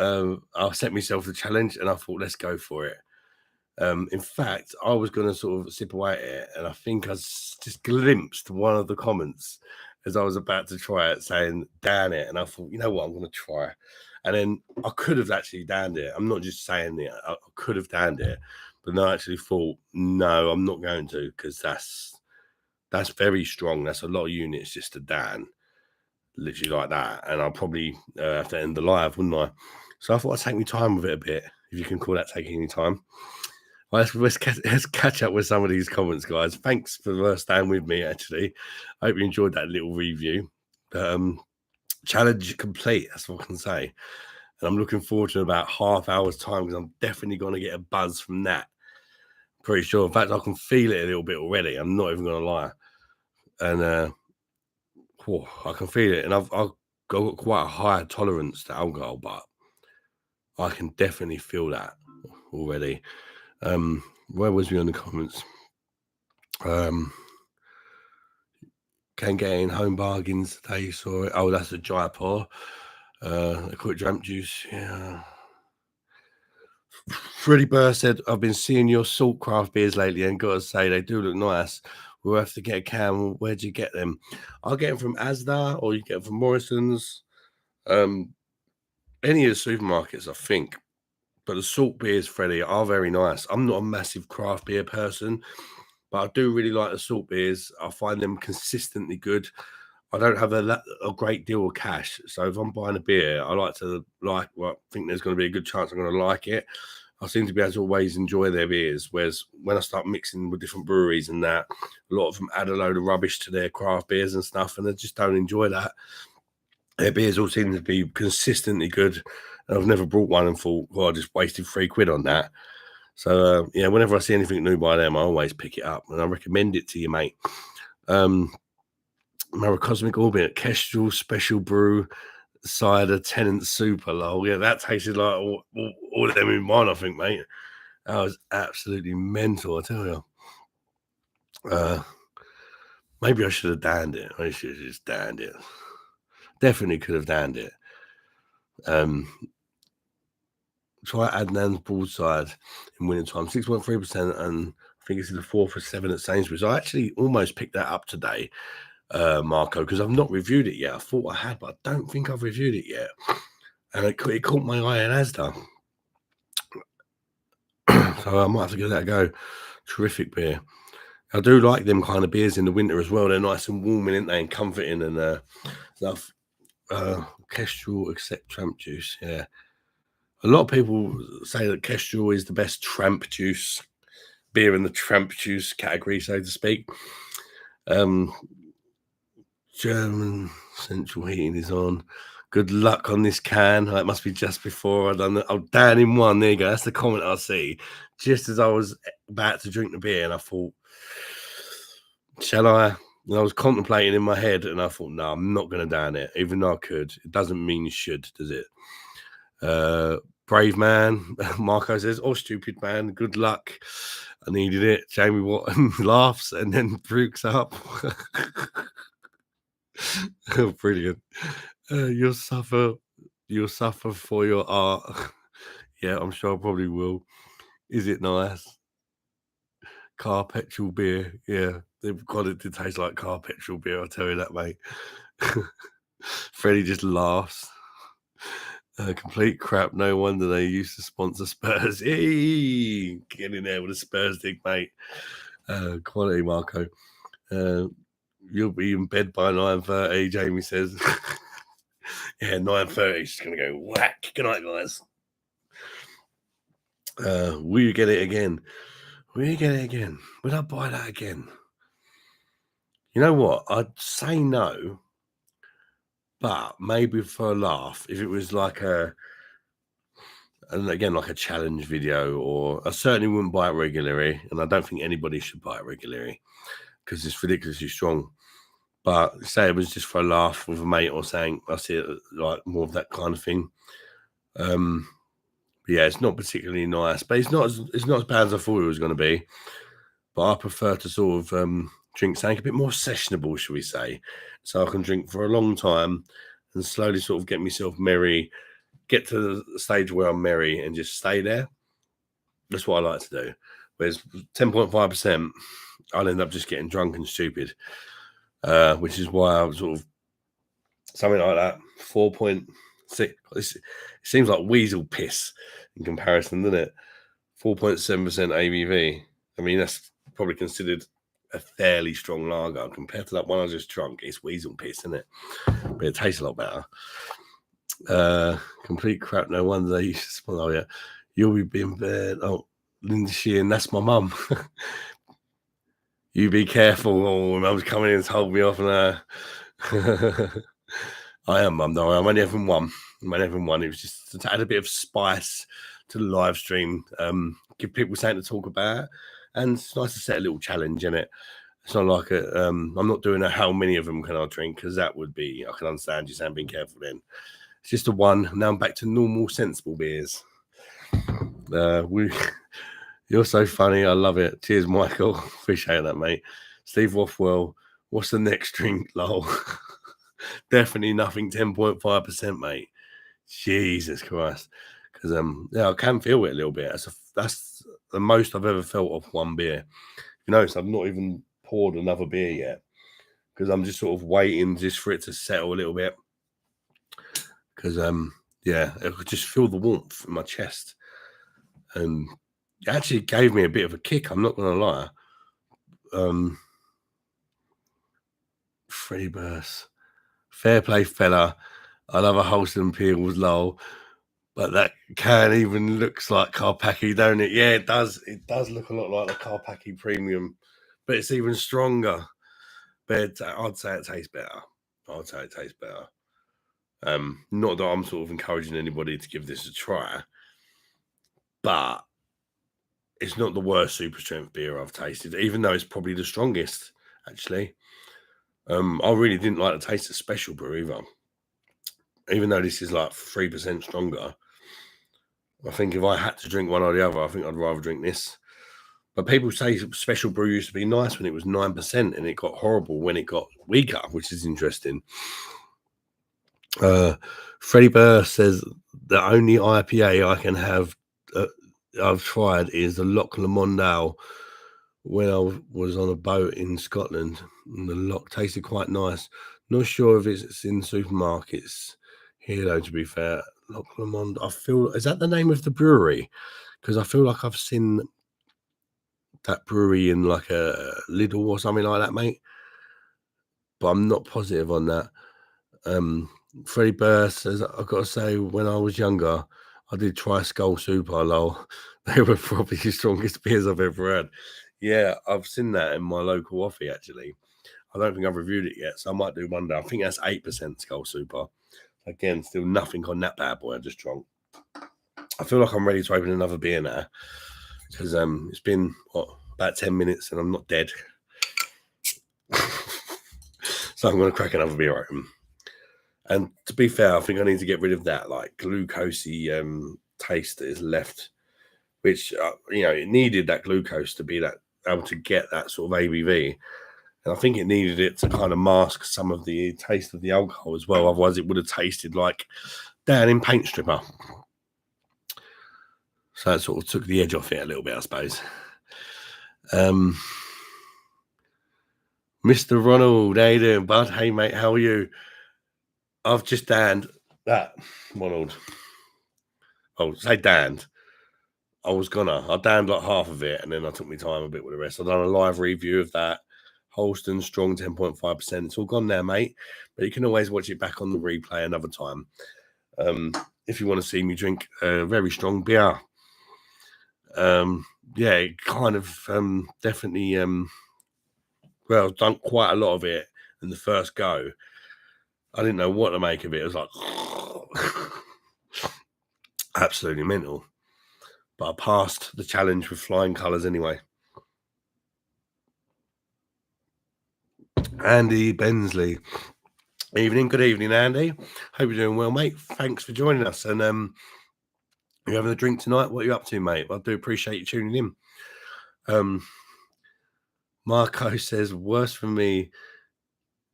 A: I set myself the challenge and I thought, let's go for it. In fact, I was going to sort of sip away at it, and I think I just glimpsed one of the comments as I was about to try it saying, "Down it," and I thought, you know what, I'm going to try. And then I could have actually downed it. I'm not just saying it. I could have downed it, but then I actually thought, no, I'm not going to, because that's very strong. That's a lot of units just to down, literally like that. And I'll probably have to end the live, wouldn't I? So I thought I'd take my time with it a bit, if you can call that taking any time. Well, let's catch up with some of these comments, guys. Thanks for staying with me, actually. I hope you enjoyed that little review. Challenge complete, that's what I can say. And I'm looking forward to about half hour's time, because I'm definitely going to get a buzz from that. Pretty sure. In fact, I can feel it a little bit already. I'm not even going to lie. And I can feel it. And I've got quite a high tolerance to alcohol, but I can definitely feel that already. Where was we on the comments? Can get in home bargains today. Saw it. Oh, that's a Jaipur. A quick jump juice. Yeah. Freddie Burr said, "I've been seeing your salt craft beers lately, and got to say they do look nice. We'll have to get a can. Where'd you get them? I'll get them from Asda, or you get them from Morrison's. Any of the supermarkets, I think. But the salt beers, Freddie, are very nice. I'm not a massive craft beer person, but I do really like the salt beers. I find them consistently good. I don't have a great deal of cash, so if I'm buying a beer, I like to think there's going to be a good chance I'm going to like it. I seem to be able to always enjoy their beers, whereas when I start mixing with different breweries and that, a lot of them add a load of rubbish to their craft beers and stuff, and I just don't enjoy that. Their beers all seem to be consistently good. I've never brought one and thought, well, I just wasted £3 on that. So, yeah, whenever I see anything new by them, I always pick it up, and I recommend it to you, mate. Maracosmic Orbit, Kestrel Special Brew, Cider, Tenant Super, lol. Yeah, that tasted like all of them in mine, I think, mate. That was absolutely mental, I tell you. Maybe I should have downed it. I should have just downed it. Definitely could have downed it. Try Adnan's Broadside in winter time, 6.3%, and I think it's in the 4 for 7 at Sainsbury's. I actually almost picked that up today, Marco, because I've not reviewed it yet. I thought I had, but I don't think I've reviewed it yet. And it caught my eye in Asda. So I might have to give that a go. Terrific beer. I do like them kind of beers in the winter as well. They're nice and warming, aren't they? And comforting and stuff. Kestrel except tramp juice. Yeah, a lot of people say that Kestrel is the best tramp juice beer in the tramp juice category, so to speak. German central heating is on. Good luck on this can. It must be just before I done that. Oh, down in one. There you go. That's the comment I see. Just as I was about to drink the beer, and I thought, shall I? And I was contemplating in my head, and I thought, no, I'm not going to down it, even though I could. It doesn't mean you should, does it? Brave man, Marco says, oh, stupid man, good luck. I needed it. Jamie Watton laughs and then brooks up. Brilliant. You'll suffer for your art. Yeah, I'm sure I probably will. Is it nice? Car petrol beer. Yeah, they've got it to taste like car petrol beer, I'll tell you that, mate. Freddie just laughs. Complete crap. No wonder they used to sponsor Spurs. Hey, get in there with a Spurs dig, mate. Quality, Marco. You'll be in bed by 9:30, Jamie says. Yeah, 9:30. She's going to go whack. Good night, guys. Will you get it again? Will you get it again? Will I buy that again? You know what? I'd say no, but maybe for a laugh, if it was like and again, like a challenge video, or I certainly wouldn't buy it regularly, and I don't think anybody should buy it regularly because it's ridiculously strong. But say it was just for a laugh with a mate or something, I see it like more of that kind of thing. Yeah, it's not particularly nice, but it's not as bad as I thought it was going to be. But I prefer to sort of drink something a bit more sessionable, shall we say, so I can drink for a long time and slowly sort of get myself merry, get to the stage where I'm merry and just stay there. That's what I like to do. Whereas 10.5%, I'll end up just getting drunk and stupid, which is why I was sort of something like that. 4.6. It seems like weasel piss in comparison, doesn't it? 4.7% ABV. I mean, that's probably considered a fairly strong lager compared to that one I just drunk. It's weasel piss, isn't it? But it tastes a lot better. Complete crap. No wonder they used to spell. Oh yeah, you'll be in bed. Oh, Linda Sheehan, that's my mum. You be careful. Oh, mum's coming in and told me off. And I am, mum. No, I'm only having one. It was just to add a bit of spice to the live stream. Give people something to talk about, and it's nice to set a little challenge in it. It's not like I'm not doing a how many of them can I drink, because that would be, I can understand you saying being careful then. It's just a one. Now I'm back to normal, sensible beers. You're so funny. I love it. Cheers, Michael. Appreciate that, mate. Steve Rothwell. What's the next drink? Lol. Definitely nothing 10.5%, mate. Jesus Christ. Because yeah, I can feel it a little bit. That's the most I've ever felt of one beer. You notice I've not even poured another beer yet, because I'm just sort of waiting just for it to settle a little bit. Because yeah, I could just feel the warmth in my chest, and it actually gave me a bit of a kick. I'm not gonna lie. Freddie Burst, fair play, fella. I love a Holsten Peels, lol. But that can even looks like Carpacci, don't it? Yeah, it does. It does look a lot like the Carpacci Premium, but it's even stronger. But I'd say it tastes better. Not that I'm sort of encouraging anybody to give this a try, but it's not the worst super strength beer I've tasted, even though it's probably the strongest, actually. I really didn't like the taste of Special Brew either. Even though this is like 3% stronger, I think if I had to drink one or the other, I think I'd rather drink this. But people say Special Brew used to be nice when it was 9%, and it got horrible when it got weaker, which is interesting. Freddie Burr says the only IPA I can have I've tried is the Loch Lomondale when I was on a boat in Scotland, and the loch tasted quite nice. Not sure if it's in supermarkets here though, to be fair. Loch Lomond, I feel, is that the name of the brewery? Because I feel like I've seen that brewery in like a Lidl or something like that, mate. But I'm not positive on that. Freddie Burst says, I've got to say, when I was younger, I did try Skull Super, lol. They were probably the strongest beers I've ever had. Yeah, I've seen that in my local offie, actually. I don't think I've reviewed it yet, so I might do one day. I think that's 8% Skull Super. Again, still nothing on that bad boy I just drank. I feel like I'm ready to open another beer now because it's been, about 10 minutes and I'm not dead. So I'm going to crack another beer open. And to be fair, I think I need to get rid of that like glucosey taste that is left, which it needed that glucose to be that able to get that sort of ABV, and I think it needed it to kind of mask some of the taste of the alcohol as well. Otherwise, it would have tasted like down in paint stripper. So it sort of took the edge off it a little bit, I suppose. Mr. Ronald, how you doing, bud? Hey, mate, how are you? I've just danned that, Ronald. Oh, say danned. I danned like half of it, and then I took my time a bit with the rest. I've done a live review of that. Holsten Strong 10.5%. It's all gone now, mate. But you can always watch it back on the replay another time. If you want to see me drink a very strong beer. It kind of definitely I've done quite a lot of it in the first go. I didn't know what to make of it. It was like absolutely mental. But I passed the challenge with flying colours anyway. Andy Bensley. Good evening, Andy. Hope you're doing well, mate. Thanks for joining us. And you're having a drink tonight? What are you up to, mate? I do appreciate you tuning in. Marco says, worst for me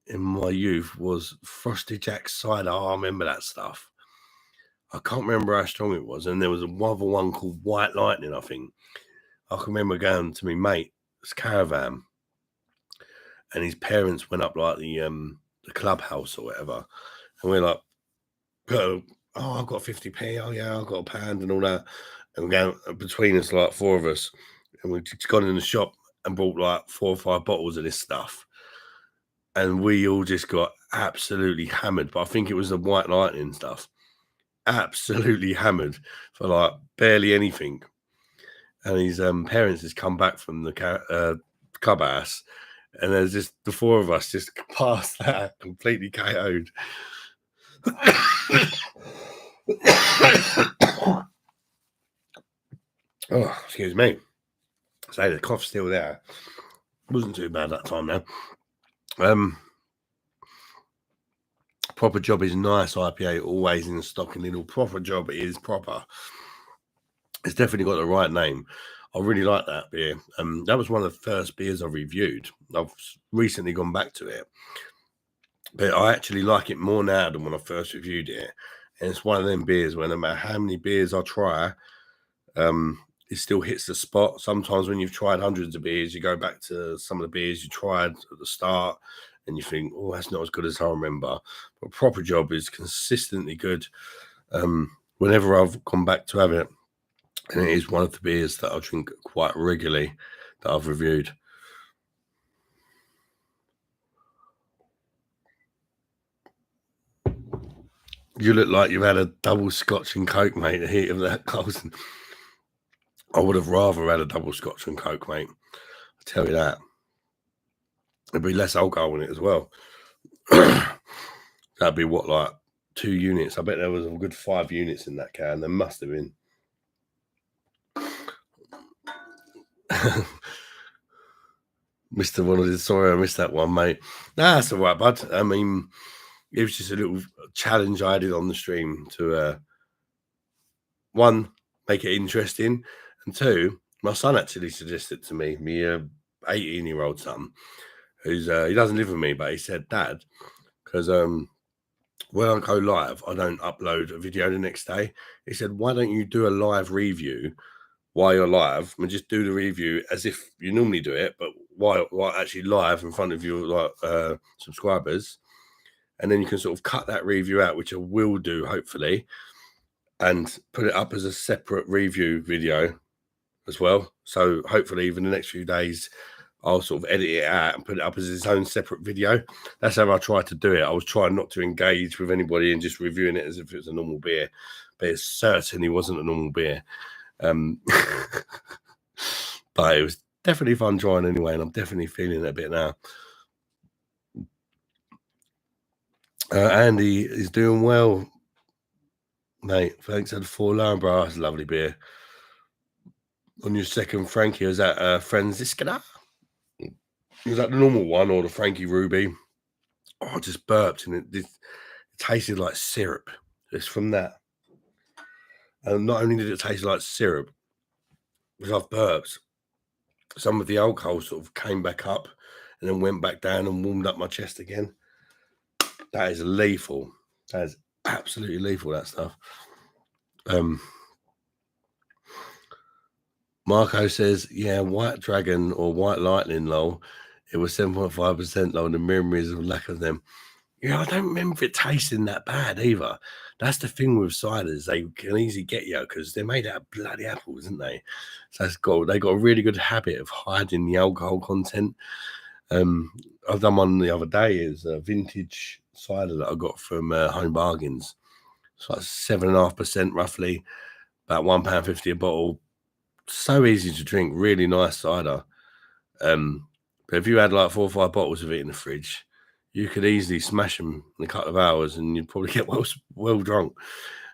A: in my youth was Frosty Jack cider. Oh, I remember that stuff. I can't remember how strong it was. And there was another one called White Lightning, I think. I can remember going to my mate's caravan, and his parents went up like the clubhouse or whatever. And we're like, I've got 50p. Oh, yeah, I've got a pound and all that. And we're going between us, like 4 of us. And we've just gone in the shop and bought like 4 or 5 bottles of this stuff. And we all just got absolutely hammered. But I think it was the White Lightning stuff. Absolutely hammered for like barely anything. And his parents just come back from the clubhouse, and there's just the 4 of us just past that, completely KO'd. Oh, excuse me. So the cough's still there. Wasn't too bad that time now. Proper Job is nice IPA, always in stock. And little Proper Job is proper. It's definitely got the right name. I really like that beer. That was one of the first beers I reviewed. I've recently gone back to it, but I actually like it more now than when I first reviewed it. And it's one of them beers where no matter how many beers I try, it still hits the spot. Sometimes when you've tried hundreds of beers, you go back to some of the beers you tried at the start and you think, oh, that's not as good as I remember. But Proper Job is consistently good whenever I've gone back to have it. And it is one of the beers that I drink quite regularly that I've reviewed. You look like you've had a double Scotch and Coke, mate, the heat of that, Holsten. I would have rather had a double Scotch and Coke, mate. I tell you that. There'd be less alcohol in it as well. That'd be what, like 2 units? I bet there was a good 5 units in that can. There must have been. Mr. Ronald, sorry I missed that one, mate. Nah, that's all right, bud. I mean, it was just a little challenge I did on the stream to, 1, make it interesting, and 2, my son actually suggested to me, 18-year-old son, who's he doesn't live with me, but he said, Dad, because when I go live, I don't upload a video the next day. He said, why don't you do a live review while you're live and just do the review as if you normally do it, but while actually live in front of your subscribers, and then you can sort of cut that review out, which I will do hopefully, and put it up as a separate review video as well. So hopefully, even the next few days, I'll sort of edit it out and put it up as its own separate video. That's how I tried to do it. I was trying not to engage with anybody and just reviewing it as if it was a normal beer, but it certainly wasn't a normal beer. But it was definitely fun trying anyway, and I'm definitely feeling it a bit now. Andy is doing well, mate. Thanks for the 4 line, bro. That's a lovely beer. On your second Frankie, was that Franziska? Was that the normal one or the Frankie Ruby? Oh, I just burped and it tasted like syrup. It's from that. And not only did it taste like syrup, because I've burped, some of the alcohol sort of came back up and then went back down and warmed up my chest again. That is lethal. That is absolutely lethal, that stuff. Marco says, yeah, White Dragon or White Lightning, lol. It was 7.5%, lol. The memories of lack of them. Yeah, I don't remember it tasting that bad either. That's the thing with ciders. They can easily get you because they're made out of bloody apples, aren't they? So they got a really good habit of hiding the alcohol content. I've done one the other day. It's a vintage cider that I got from Home Bargains. It's like 7.5% roughly, about £1.50 a bottle. So easy to drink, really nice cider. But if you had like 4 or 5 bottles of it in the fridge, you could easily smash them in a couple of hours and you'd probably get well drunk.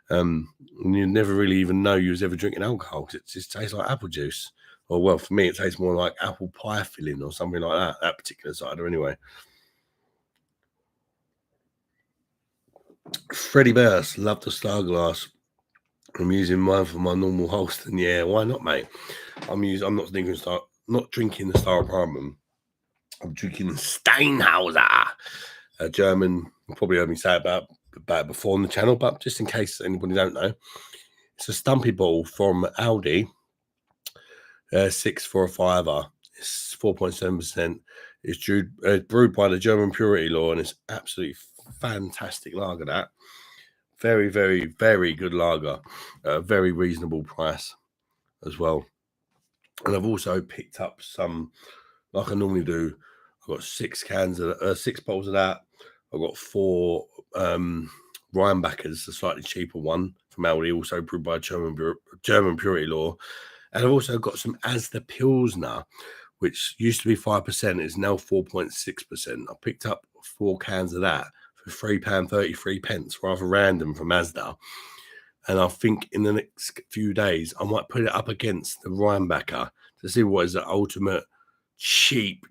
A: And you'd never really even know you was ever drinking alcohol because it just tastes like apple juice. Or, well, for me, it tastes more like apple pie filling or something like that particular cider anyway. Freddie Burst, love the Star Glass. I'm using mine for my normal Holsten. Yeah, why not, mate? I'm not drinking the Star Apartment. I'm drinking Steinhauser, a German. You probably heard me say about it before on the channel, but just in case anybody don't know, it's a stumpy bottle from Aldi. 6 for a fiver. It's 4.7%. It's brewed by the German Purity Law, and it's absolutely fantastic lager. That very, very, very good lager. Very reasonable price as well. And I've also picked up some, like I normally do. I've got 6 bottles of that. I've got 4 Rheinbackers, a slightly cheaper one from Aldi, also brewed by German Purity Law. And I've also got some Asda Pilsner, which used to be 5%, is now 4.6%. I picked up 4 cans of that for £3.33, rather random from Asda. And I think in the next few days, I might put it up against the Rheinbacker to see what is the ultimate cheap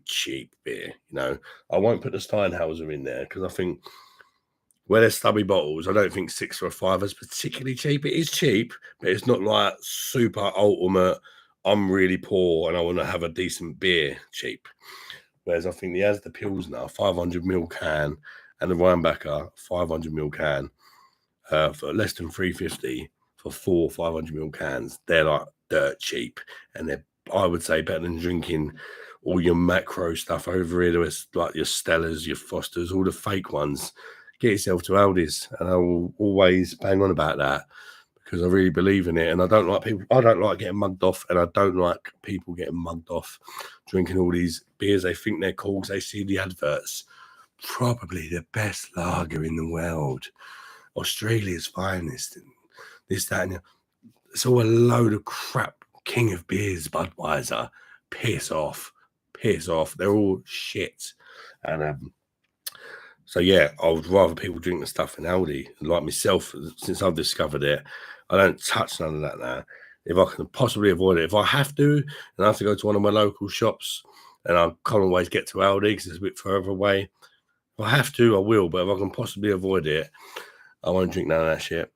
A: beer. You know, I won't put the Steinhauser in there because I think where they're stubby bottles, I don't think 6 for a fiver is particularly cheap. It is cheap, but it's not like super ultimate. I'm really poor and I want to have a decent beer cheap. Whereas I think the Asda Pilsner 500ml can and the Rheinbacker 500ml can for less than £3.50 for 4 500ml cans, they're like dirt cheap, and they're, I would say, better than drinking all your macro stuff over here. It's like your Stellas, your Fosters, all the fake ones. Get yourself to Aldi's, and I will always bang on about that because I really believe in it. And I don't like people. I don't like getting mugged off, and I don't like people getting mugged off drinking all these beers. They think they're cool because they see the adverts. Probably the best lager in the world, Australia's finest, and this, that, and it's all a load of crap. King of beers, Budweiser. Piss off. They're all shit, and so yeah, I would rather people drink the stuff in Aldi. Like myself, since I've discovered it, I don't touch none of that now. If I can possibly avoid it, if I have to, and I have to go to one of my local shops, and I can't always get to Aldi because it's a bit further away. If I have to, I will. But if I can possibly avoid it, I won't drink none of that shit.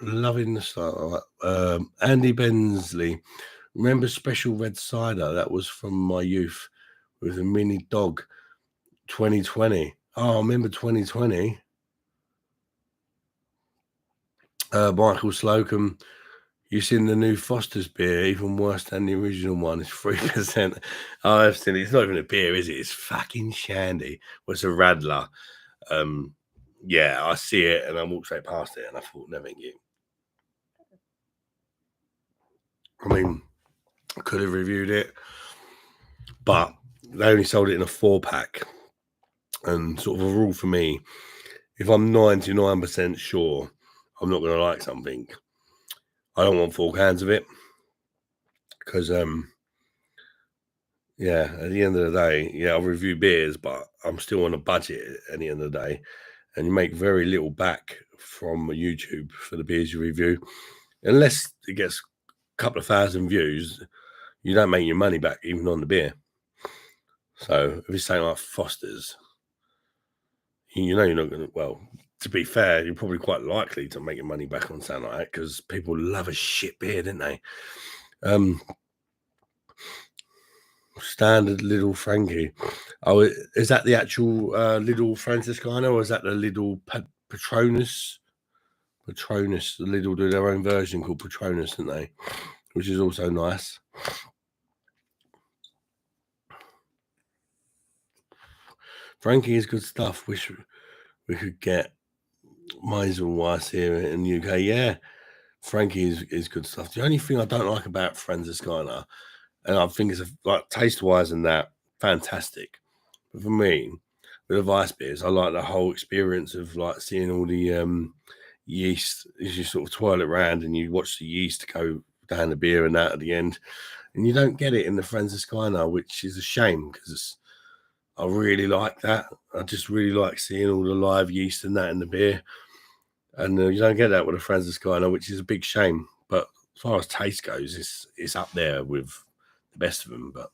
A: Loving the start. Andy Bensley. Remember Special Red Cider? That was from my youth with a mini dog. 2020. Oh, I remember 2020. Michael Slocum. You seen the new Foster's beer? Even worse than the original one. It's 3%. Oh, I've seen it. It's not even a beer, is it? It's fucking shandy. Well, it's a Radler. Yeah, I see it and I walked straight past it and I thought, never you. I mean, I could have reviewed it, but they only sold it in a 4-pack. And sort of a rule for me, if I'm 99% sure I'm not going to like something, I don't want 4 cans of it. Because, yeah, at the end of the day, yeah, I'll review beers, but I'm still on a budget at the end of the day. And you make very little back from YouTube for the beers you review. Unless it gets a couple of thousand views, you don't make your money back even on the beer. So if it's something like Foster's, you know you're not going to, well, to be fair, you're probably quite likely to make your money back on something like that because people love a shit beer, don't they? Standard Little Frankie. Oh, is that the actual Little Franciscana, or is that the Little Patronus? Patronus, the Lidl do their own version called Patronus, don't they? Which is also nice. Frankie is good stuff. Wish we could get Meisel Weiss here in the UK. Yeah, Frankie is good stuff. The only thing I don't like about Franciscana, and I think it's like taste-wise and that, fantastic. But for me, with the Vice beers, I like the whole experience of like seeing all the yeast as you sort of twirl it around and you watch the yeast go down the beer and that at the end. And you don't get it in the Franciscana, which is a shame because I really like that. I just really like seeing all the live yeast and that in the beer. And you don't get that with a Franciscana, which is a big shame. But as far as taste goes, it's up there with the best of them. But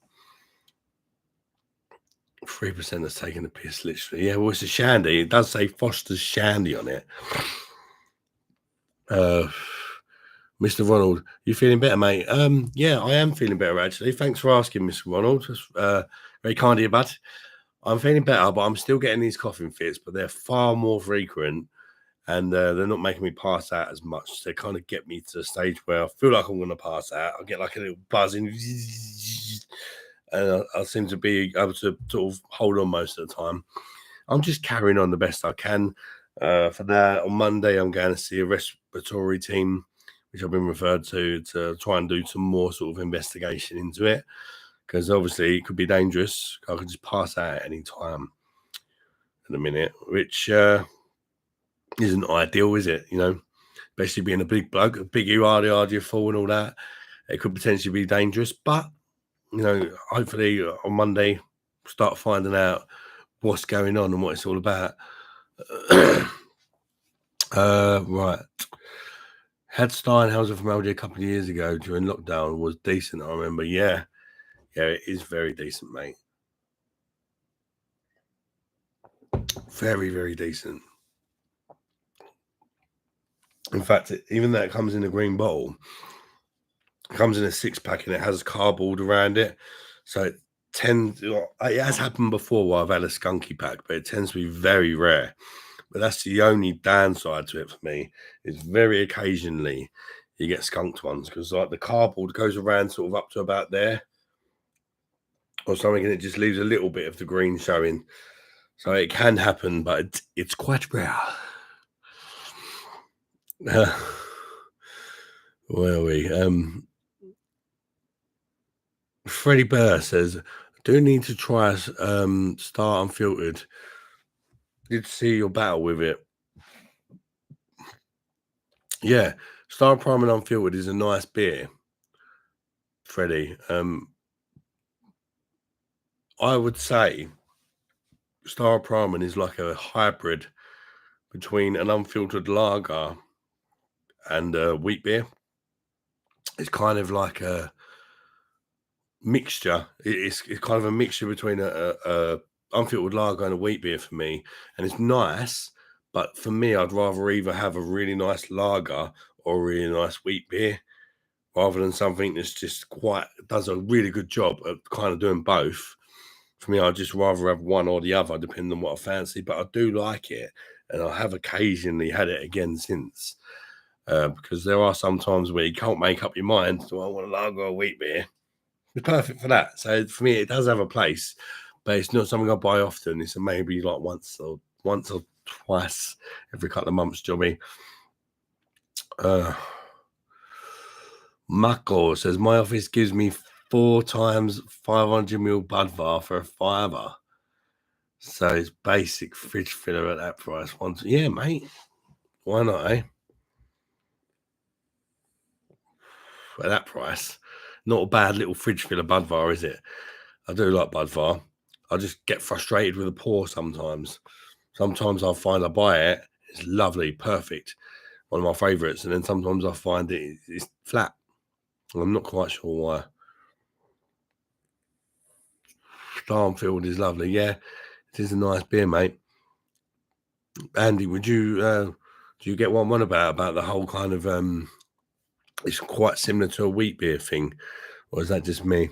A: 3% has taken the piss, literally. Yeah, well, it's a shandy. It does say Foster's Shandy on it. Mr. Ronald, you feeling better, mate? Yeah, I am feeling better, actually. Thanks for asking, Mr. Ronald. Very kind of you, bud. I'm feeling better, but I'm still getting these coughing fits, but they're far more frequent and they're not making me pass out as much. They kind of get me to the stage where I feel like I'm going to pass out. I get like a little buzzing and I seem to be able to sort of hold on most of the time. I'm just carrying on the best I can. For that, on Monday, I'm going to see a respiratory team, which I've been referred to try and do some more sort of investigation into it. Because obviously it could be dangerous. I could just pass out at any time in a minute, which isn't ideal, is it? You know, especially being a big bloke, a big you fall and all that. It could potentially be dangerous. But, you know, hopefully on Monday, start finding out what's going on and what it's all about. Right. Had Steinhauser from LG a couple of years ago during lockdown was decent, I remember. Yeah, it is very decent, mate. Very, very decent. In fact, even though it comes in a green bottle, it comes in a 6-pack and it has cardboard around it. So it has happened before where I've had a skunky pack, but it tends to be very rare. But that's the only downside to it for me, is very occasionally you get skunked ones because like the cardboard goes around sort of up to about there or something and it just leaves a little bit of the green showing. So it can happen, but it's quite rare. Where are we? Freddie Burr says, do need to try Star Unfiltered. Did see your battle with it. Yeah, Star Prime and Unfiltered is a nice beer, Freddie. I would say Star Prime is like a hybrid between an unfiltered lager and a wheat beer. It's kind of like a mixture. It's kind of a mixture between a unfiltered lager and a wheat beer for me, and it's nice. But for me, I'd rather either have a really nice lager or a really nice wheat beer, rather than something that's just does a really good job at kind of doing both. For me, I'd just rather have one or the other, depending on what I fancy. But I do like it, and I have occasionally had it again since. Because there are some times where you can't make up your mind, do I want a lager or a wheat beer? It's perfect for that. So for me, it does have a place, but it's not something I buy often. It's maybe like once or twice every couple of months, jobby. Mako says, my office gives me 4 times 500ml Budvar for a fiver. So it's basic fridge filler at that price. Yeah, mate. Why not, eh? At that price. Not a bad little fridge filler Budvar, is it? I do like Budvar. I just get frustrated with the pour sometimes. Sometimes I find I buy it, it's lovely, perfect, one of my favourites, and then sometimes I find it's flat. I'm not quite sure why. Starnfield is lovely, yeah. It is a nice beer, mate. Andy, would you do you get what I'm on about the whole kind of it's quite similar to a wheat beer thing, or is that just me?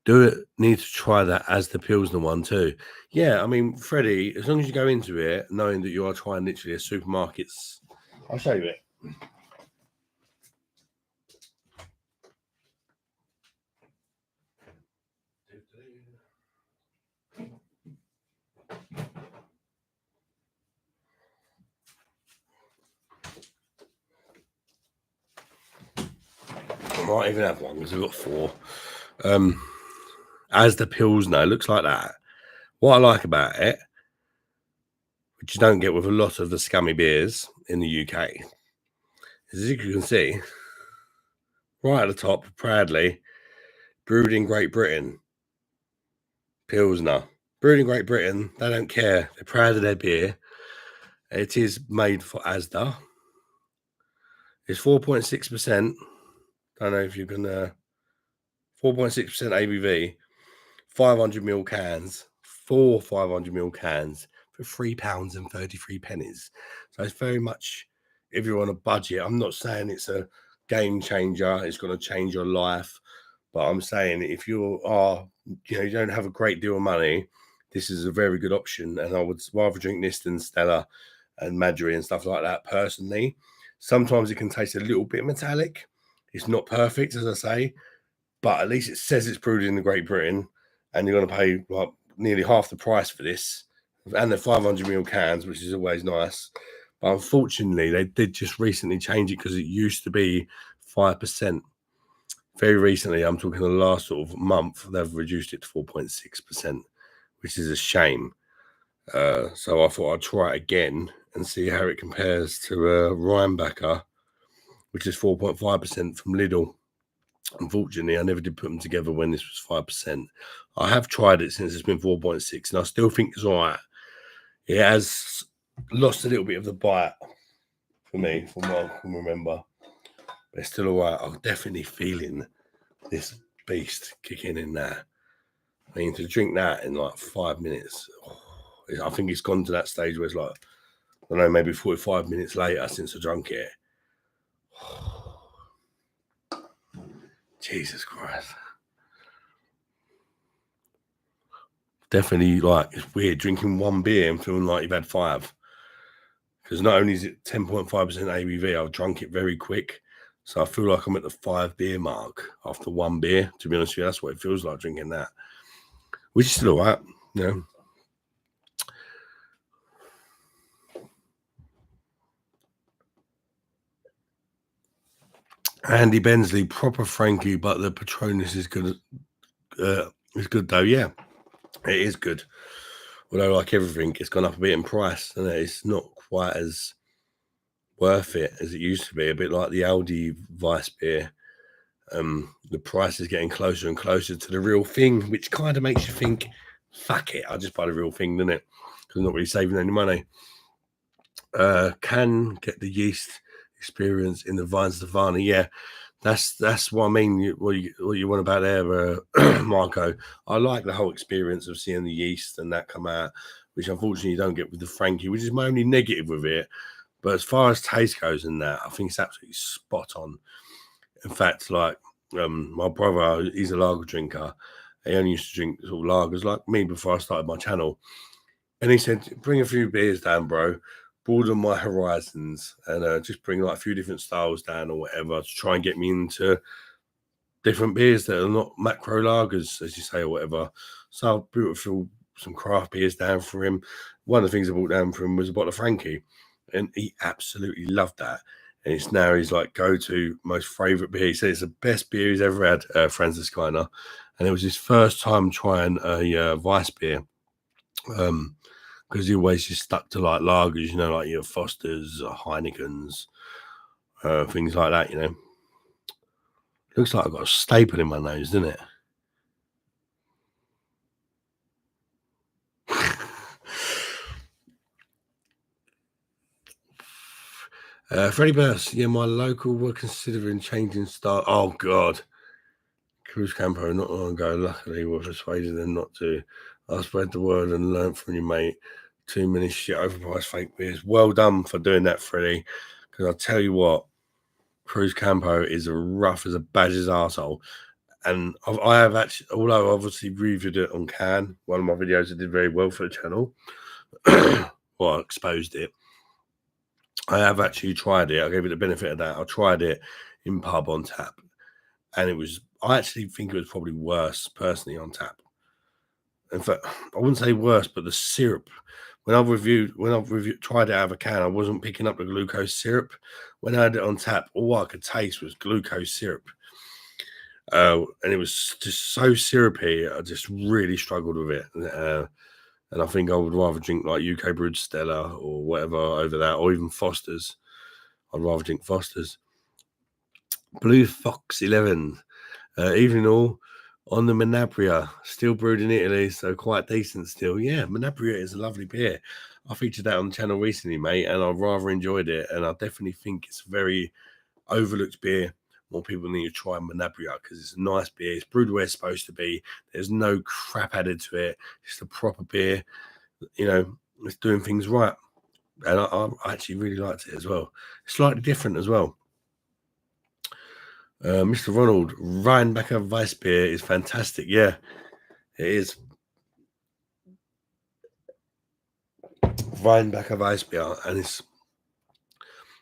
A: Do it need to try that as the Pilsner one too. Yeah, I mean, Freddie, as long as you go into it knowing that you are trying literally a supermarket's. I'll show you it. I might even have one because I've got 4. As the Pilsner, it looks like that. What I like about it, which you don't get with a lot of the scummy beers in the UK, is as you can see, right at the top, proudly, brewed in Great Britain. Pilsner. Brewed in Great Britain, they don't care. They're proud of their beer. It is made for Asda. It's 4.6%. Don't know if you can 4.6% ABV, 500ml cans, 4 500ml cans for £3.33. So it's very much, if you're on a budget, I'm not saying it's a game changer, it's going to change your life, but I'm saying if you are, you don't have a great deal of money, this is a very good option. And I would rather drink this than Stella and Madry and stuff like that personally. Sometimes it can taste a little bit metallic. It's not perfect, as I say, but at least it says it's brewed in the Great Britain, and you're going to pay like nearly half the price for this, and the 500ml cans, which is always nice. But unfortunately, they did just recently change it because it used to be 5%. Very recently, I'm talking the last sort of month, they've reduced it to 4.6%, which is a shame. So I thought I'd try it again and see how it compares to Rheinbacher, which is 4.5% from Lidl. Unfortunately, I never did put them together when this was 5%. I have tried it since it's been 4.6, and I still think it's all right. It has lost a little bit of the bite for me, from what I can remember. But it's still all right. I'm definitely feeling this beast kicking in there. I mean, to drink that in like 5 minutes, I think it's gone to that stage where it's like, I don't know, maybe 45 minutes later since I drunk it. Jesus Christ. Definitely, like, it's weird drinking one beer and feeling like you've had 5. Because not only is it 10.5% ABV, I've drunk it very quick. So I feel like I'm at the 5 beer mark after one beer. To be honest with you, that's what it feels like drinking that. Which is still all right, you know. Andy Bensley, proper Frankie, but the Patronus is good. It's good though, yeah. It is good. Although, like everything, it's gone up a bit in price, and it's not quite as worth it as it used to be. A bit like the Aldi Weiss beer. The price is getting closer and closer to the real thing, which kind of makes you think, fuck it, I'll just buy the real thing, doesn't it? Because I'm not really saving any money. Can get the yeast experience in the Vine Stefani. Yeah, that's what I mean. What you want about there, Marco? I like the whole experience of seeing the yeast and that come out, which unfortunately you don't get with the Frankie, which is my only negative with it. But as far as taste goes in that, I think it's absolutely spot on. In fact, like my brother, he's a lager drinker. He only used to drink sort of lagers like me before I started my channel. And he said, bring a few beers down, bro. Broaden my horizons and just bring like a few different styles down or whatever to try and get me into different beers that are not macro lagers, as you say, or whatever. So I brought a few some craft beers down for him. One of the things I brought down for him was a bottle of Frankie, and he absolutely loved that. and it's now his like go-to most favourite beer. He said it's the best beer he's ever had, Franziskaner, and it was his first time trying a Weiss beer. Because he always just stuck to like lagers, you know, like your Fosters, Heinekens, things like that, you know. Looks like I've got a staple in my nose, doesn't it? Freddie Burst, yeah, my local were considering changing style. Oh, God. Cruz Campo, not long ago, luckily, were persuaded them not to. I spread the word and learnt from you, mate. Too many shit overpriced fake beers. Well done for doing that, Freddie. Because I'll tell you what, Cruz Campo is as rough as a badger's arsehole. And I have actually, although I obviously reviewed it on Can, one of my videos that did very well for the channel, well, I exposed it. I have actually tried it. I gave it the benefit of that. I tried it in pub on tap, and it was, I actually think it was probably worse personally on tap. In fact, I wouldn't say worse, but the syrup. When I've tried it out of a can, I wasn't picking up the glucose syrup. When I had it on tap, all I could taste was glucose syrup. And it was just so syrupy. I just really struggled with it. And I think I would rather drink like UK brewed Stella or whatever over that, or even Foster's. I'd rather drink Foster's. Blue Fox 11. Evening all. On the Menabrea, still brewed in Italy, so quite decent still. Yeah, Menabrea is a lovely beer. I featured that on the channel recently, mate, and I rather enjoyed it. And I definitely think it's a very overlooked beer. More people need to try Menabrea because it's a nice beer. It's brewed where it's supposed to be. There's no crap added to it. It's a proper beer. You know, it's doing things right. And I actually really liked it as well. Slightly different as well. Mr. Ronald, Rheinbacher Weiss beer is fantastic. Yeah, it is. Rheinbacher Weiss beer, and it's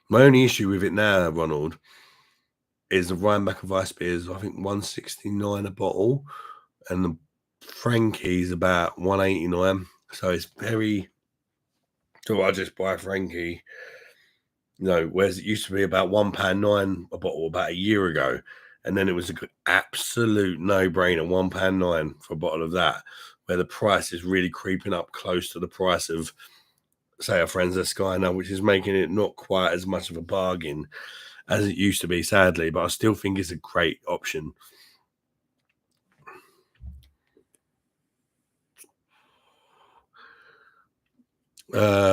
A: my only issue with it now, Ronald, is the Rheinbacher Weiss beer is I think $169 a bottle, and the Frankie's about $189. So it's very. So I just buy Frankie. You know, whereas it used to be about £1.09 a bottle about a year ago. And then it was an absolute no-brainer, £1.09 for a bottle of that, where the price is really creeping up close to the price of, say, a Franziskaner, which is making it not quite as much of a bargain as it used to be, sadly. But I still think it's a great option.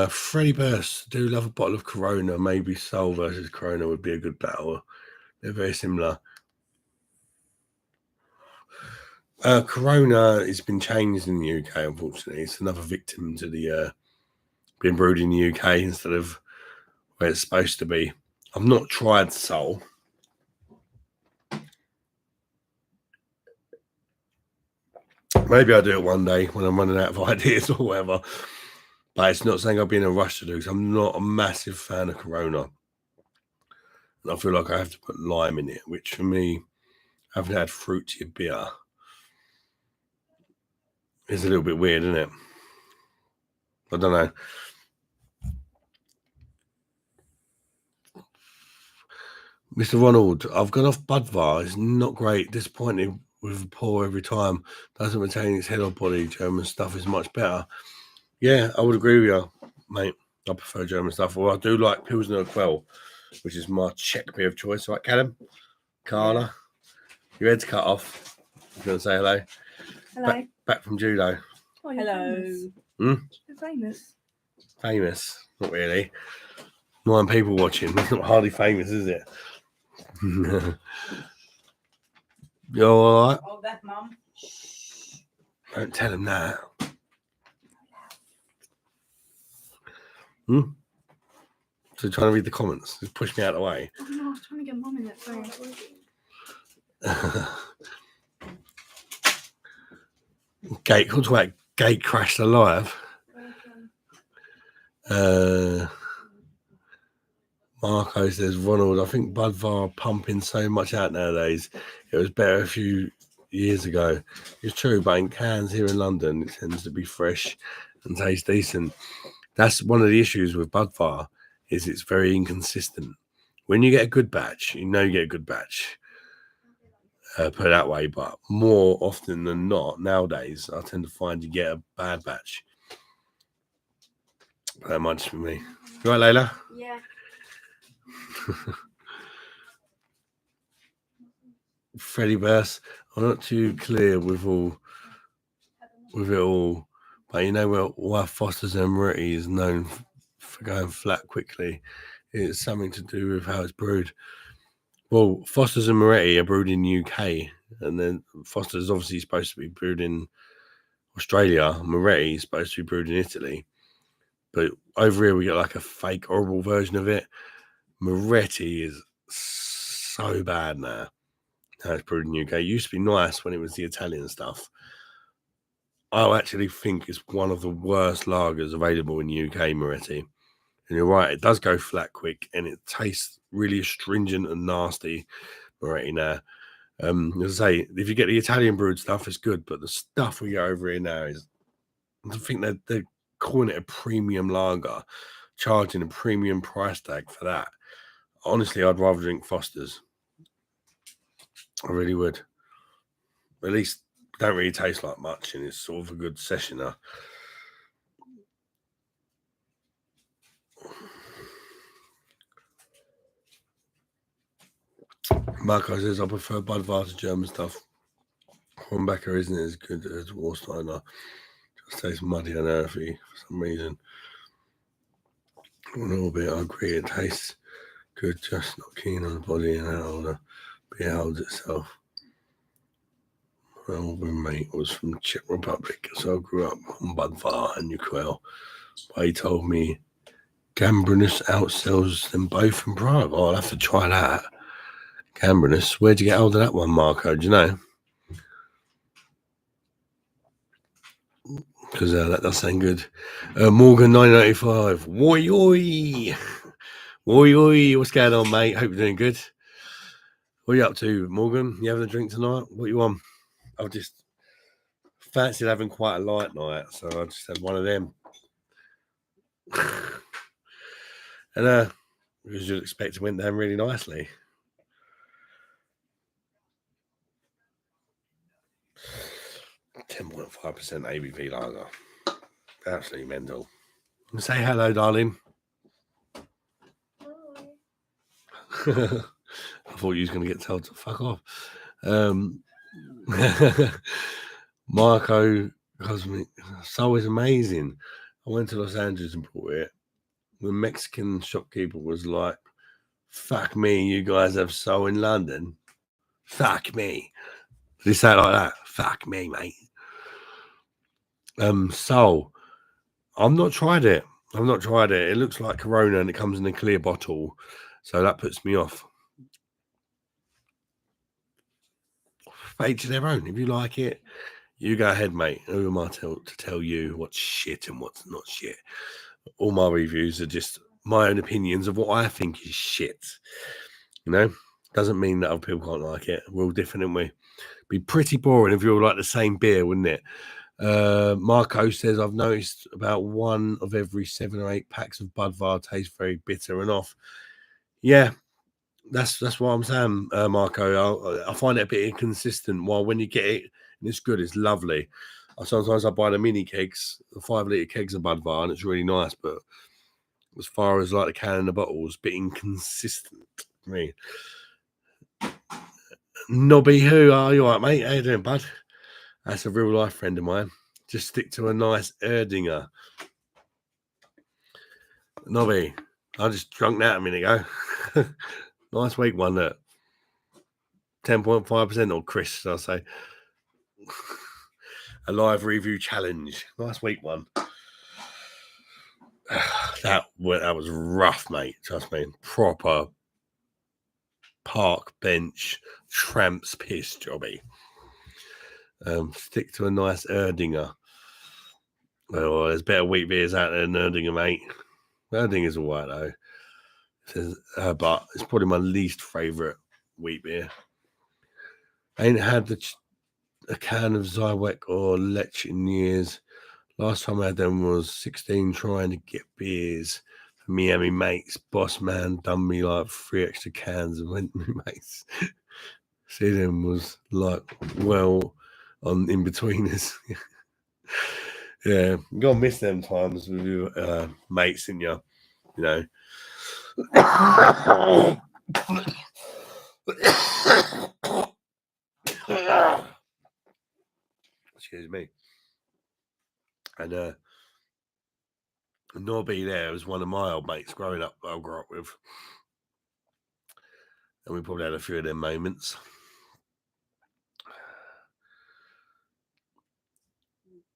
A: Freddie Burst, do love a bottle of Corona. Maybe Sol versus Corona would be a good battle. They're very similar. Corona has been changed in the UK, unfortunately. It's another victim to the being brewed in the UK instead of where it's supposed to be. I've not tried Sol. Maybe I'll do it one day when I'm running out of ideas or whatever. But it's not something I'll be in a rush to do because I'm not a massive fan of Corona. And I feel like I have to put lime in it, which for me, I haven't had fruity beer. It's a little bit weird, isn't it? I don't know. Mr. Ronald, I've gone off Budvar. It's not great. Disappointed with the pour every time. Doesn't retain its head or body. German stuff is much better. Yeah, I would agree with you, mate. I prefer German stuff. Well, I do like Pilsner Quell, which is my Czech beer of choice. Right, Callum? Carla? Your head's cut off. You want to say hello?
B: Hello.
A: Back from judo.
B: Oh, hello.
A: Hmm?
B: You're famous.
A: Famous? Not really. 9 people watching. It's not hardly famous, is it? You all right?
B: Oh, that mum.
A: Don't tell him that. Hmm? So trying to read the comments. Just push me out of the way.
B: Oh, no, I was trying to get mum in that phone.
A: Gate, talk about gate crashed alive. Marco says, Ronald, I think Budvar are pumping so much out nowadays. It was better a few years ago. It's true, but in cans here in London, it tends to be fresh and taste decent. That's one of the issues with Budvar, is it's very inconsistent. when you get a good batch, you know you get a good batch. Put it that way, but more often than not, nowadays, I tend to find you get a bad batch. That might just be me. You right, Layla?
B: Yeah.
A: Freddie Burst. I'm not too clear with it all, but you know why Foster's and Moretti is known for going flat quickly. It's something to do with how it's brewed. Well, Foster's and Moretti are brewed in UK, and then Foster's obviously supposed to be brewed in Australia. Moretti is supposed to be brewed in Italy, but over here we get like a fake, horrible version of it. Moretti is so bad now. How it's brewed in UK. It used to be nice when it was the Italian stuff. I actually think it's one of the worst lagers available in UK, Moretti. And you're right, it does go flat quick and it tastes really astringent and nasty, Moretti now. As I say, if you get the Italian brewed stuff, it's good, but the stuff we get over here now is, I think they're calling it a premium lager, charging a premium price tag for that. Honestly, I'd rather drink Foster's. I really would. At least don't really taste like much, and it's sort of a good sessioner. Marco says I prefer Budweiser German stuff. Hornbecker isn't as good as Warsteiner. Just tastes muddy and earthy for some reason. A little bit, I agree. It tastes good, just not keen on the body and how the beer holds itself. My old roommate was from Czech Republic, so I grew up on Budvar and Uquell. But he told me Gambrinus outsells them both in Prague. Oh, I'll have to try that. Gambrinus. Where'd you get hold of that one, Marco? Do you know? Because that does sound good. Morgan 1985. Woi oi. Woi oi. What's going on, mate? Hope you're doing good. What are you up to, Morgan? You having a drink tonight? What you on? I've just fancied having quite a light night, so I just had one of them. And as you'd expect, it went down really nicely. 10.5% ABV lager. Absolutely mental. Say hello, darling. I thought you was going to get told to fuck off. Marco Cosmic Soul is amazing. I went to Los Angeles and bought it. The Mexican shopkeeper was like, fuck me, you guys have Soul in London. Fuck me. Did he say it like that? Fuck me, mate. Soul. I've not tried it. It looks like Corona and it comes in a clear bottle. So that puts me off. Each to their own. If you like it, you go ahead, mate. Who am I to tell you what's shit and what's not shit? All my reviews are just my own opinions of what I think is shit. You know, doesn't mean that other people can't like it. We're all different, aren't we? Be pretty boring if you all like the same beer, wouldn't it? Marco says I've noticed about 1 of every 7 or 8 packs of Budvar tastes very bitter and off. Yeah, that's what I'm saying, Marco. I find it a bit inconsistent. While when you get it and it's good, it's lovely. Sometimes I buy the mini kegs, the 5-litre kegs of Budvar, and it's really nice. But as far as like the can and the bottles, a bit inconsistent. I mean, Nobby, who are you, all right, mate? How you doing, bud? That's a real life friend of mine. Just stick to a nice Erdinger. Nobby, I just drunk that a minute ago. Nice weak one, that 10.5% or Chris, I'll say. A live review challenge. Nice weak one. That was rough, mate. Trust me. Proper park bench tramp's piss jobby. Stick to a nice Erdinger. Well, there's better wheat beers out there than Erdinger, mate. Erdinger's all right, though. But it's probably my least favourite wheat beer. I ain't had a can of Zyweck or Lech in years. Last time I had them was 16 trying to get beers Me and me mates, boss man done me like 3 extra cans and went to me mates. See them was like well on in between us. Yeah, you gotta miss them times with your mates in you know. Excuse me. And Nobby there was one of my old mates growing up that I grew up with. And we probably had a few of them moments.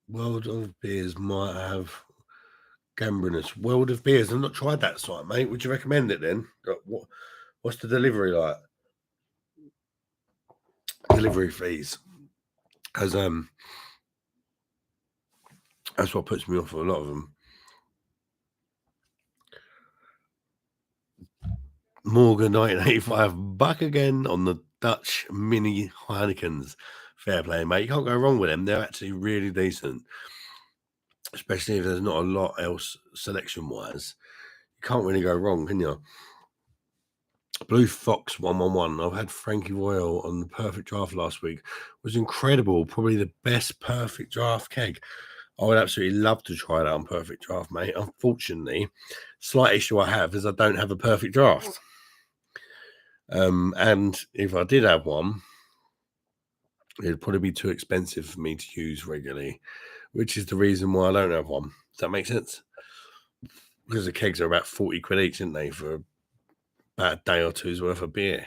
A: World of Beers might have Gambrinus. World of Beers. I've not tried that site, mate. Would you recommend it then? What's the delivery like? Delivery fees. Because that's what puts me off a lot of them. Morgan 1985 back again on the Dutch mini Heinekens. Fair play, mate. You can't go wrong with them. They're actually really decent, especially if there's not a lot else selection wise. You can't really go wrong, can you? Blue Fox 111. I've had Frankie Royal on the Perfect Draft last week. It was incredible. Probably the best Perfect Draft keg. I would absolutely love to try that on Perfect Draft, mate. Unfortunately, slight issue I have is I don't have a Perfect Draft. And if I did have one, it'd probably be too expensive for me to use regularly, which is the reason why I don't have one. Does that make sense? Because the kegs are about 40 quid each, aren't they, for about a day or two's worth of beer.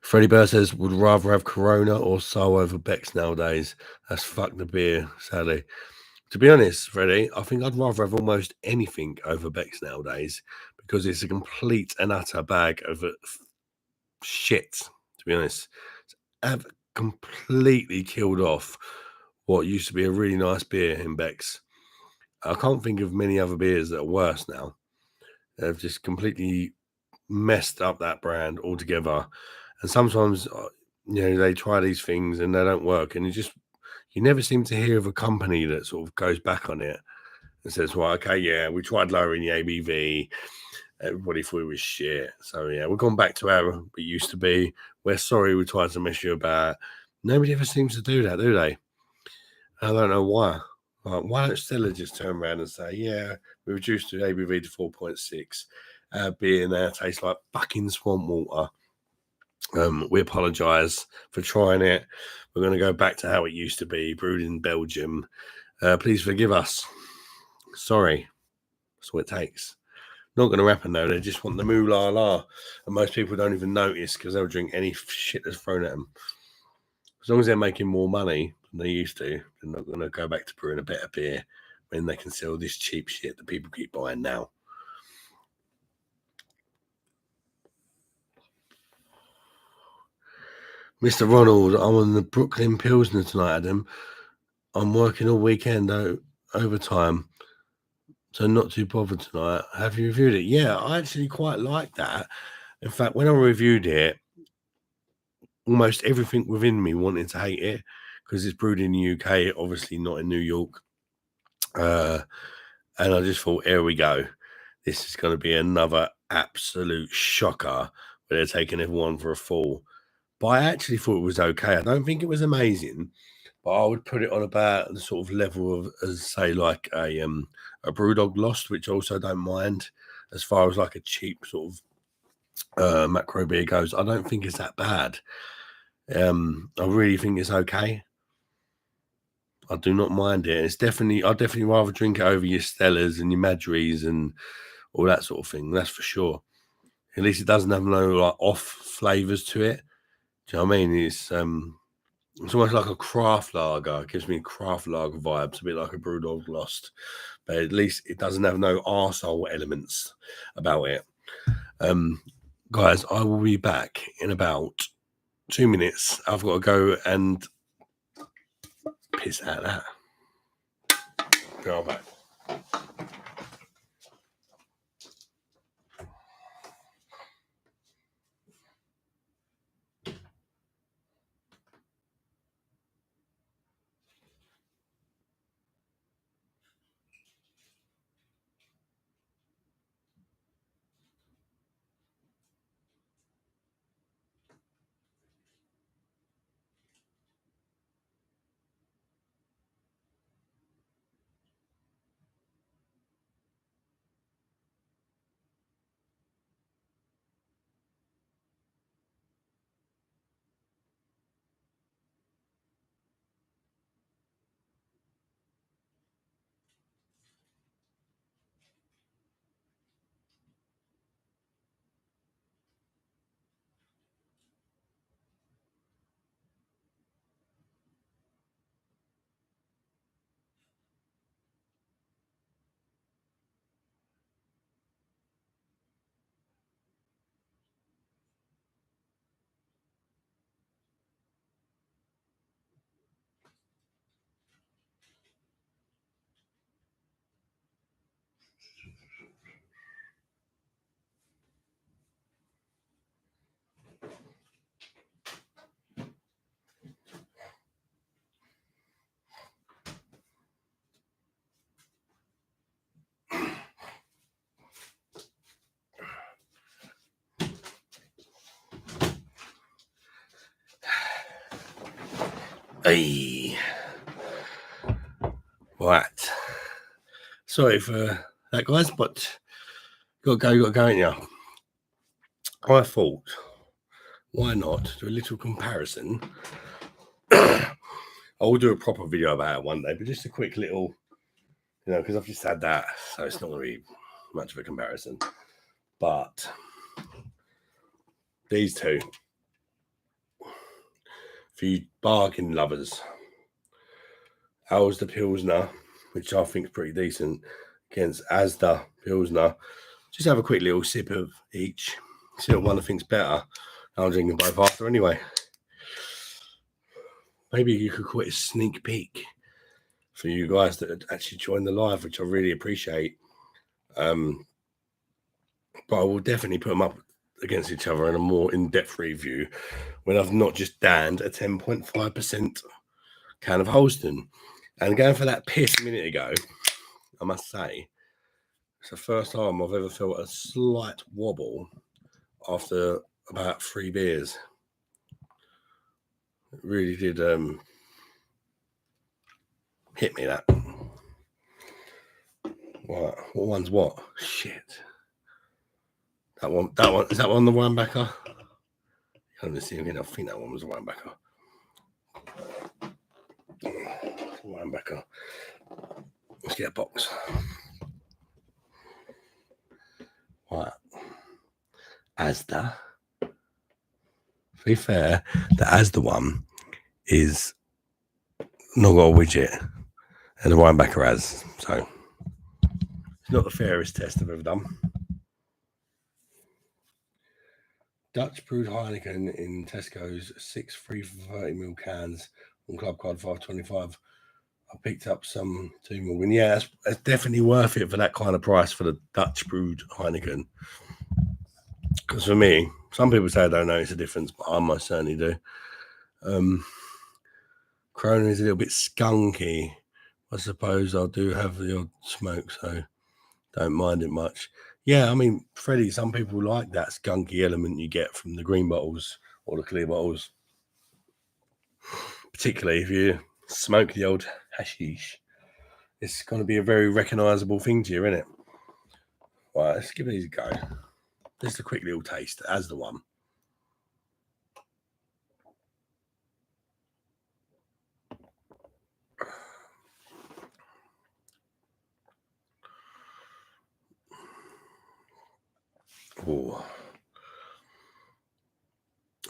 A: Freddie Burr says, would rather have Corona or Soul over Beck's nowadays. That's fuck the beer, sadly. To be honest, Freddie, I think I'd rather have almost anything over Beck's nowadays because it's a complete and utter bag of shit, to be honest. I've completely killed off what used to be a really nice beer in Beck's. I can't think of many other beers that are worse now. They've just completely messed up that brand altogether. And sometimes, they try these things and they don't work. And you never seem to hear of a company that sort of goes back on it and says, well, okay, yeah, we tried lowering the ABV. Everybody thought it was shit. So, yeah, we've gone back to how it used to be. We're sorry we tried to mess you about. Nobody ever seems to do that, do they? I don't know why. Why don't Stella just turn around and say, yeah, we reduced the ABV to 4.6. Beer now tastes like fucking swamp water. We apologise for trying it. We're going to go back to how it used to be, brewed in Belgium. Please forgive us. Sorry. That's what it takes. Not going to happen, though. They just want the moolah la. And most people don't even notice because they'll drink any shit that's thrown at them. As long as they're making more money than they used to, they're not going to go back to brewing a better beer when they can sell this cheap shit that people keep buying now. Mr. Ronald, I'm on the Brooklyn Pilsner tonight, Adam. I'm working all weekend overtime, so not too bothered tonight. Have you reviewed it? Yeah, I actually quite like that. In fact, when I reviewed it, almost everything within me wanted to hate it because it's brewed in the UK, obviously not in New York. And I just thought, here we go. This is going to be another absolute shocker where they're taking everyone for a fool. But I actually thought it was okay. I don't think it was amazing, but I would put it on about the sort of level of, as say, like a Brewdog Lost, which I also don't mind as far as like a cheap sort of macro beer goes. I don't think it's that bad. I really think it's okay. I do not mind it. I'd definitely rather drink it over your Stellas and your Madries and all that sort of thing. That's for sure. At least it doesn't have no like off flavors to it. Do you know what I mean? It's almost like a craft lager. It gives me craft lager vibes, a bit like a Brewdog Lost. But at least it doesn't have no arsehole elements about it. Guys, I will be back in about 2 minutes. I've got to go and piss out that. Go back. Hey. Right. Sorry for that, guys, but got to go, ain't ya? I thought, why not do a little comparison? I will do a proper video about it one day, but just a quick little, because I've just had that, so it's not going to be much of a comparison. But these two, for you bargain lovers, How's the Pilsner, which I think is pretty decent, against Asda Pilsner. Just have a quick little sip of each. See what one I think's better. I'm drinking both after anyway. Maybe you could quit a sneak peek for you guys that actually joined the live, which I really appreciate. But I will definitely put them up against each other in a more in-depth review when I've not just danned a 10.5% can of Holsten. And going for that piss a minute ago, I must say, it's the first time I've ever felt a slight wobble after about 3 beers. It really did hit me, that. What one's what? Shit. That one, is that one the winebacker? I can't see again. I think that one was a winebacker. Winebacker. Let's get a box. Right. Asda. To be fair, the Asda one is not got a widget, and the winebacker has, so it's not the fairest test I've ever done. Dutch brewed Heineken in Tesco's 6 free for 30ml cans on Club Card 5.25. I picked up some 2ml, and yeah, that's definitely worth it for that kind of price for the Dutch brewed Heineken. Because for me, some people say I don't notice a difference, but I most certainly do. Corona is a little bit skunky. I suppose I do have the odd smoke, so don't mind it much. Yeah, I mean, Freddie, some people like that skunky element you get from the green bottles or the clear bottles. Particularly if you smoke the old hashish. It's going to be a very recognisable thing to you, isn't it? Right, let's give these a go. Just a quick little taste as the one. Oh,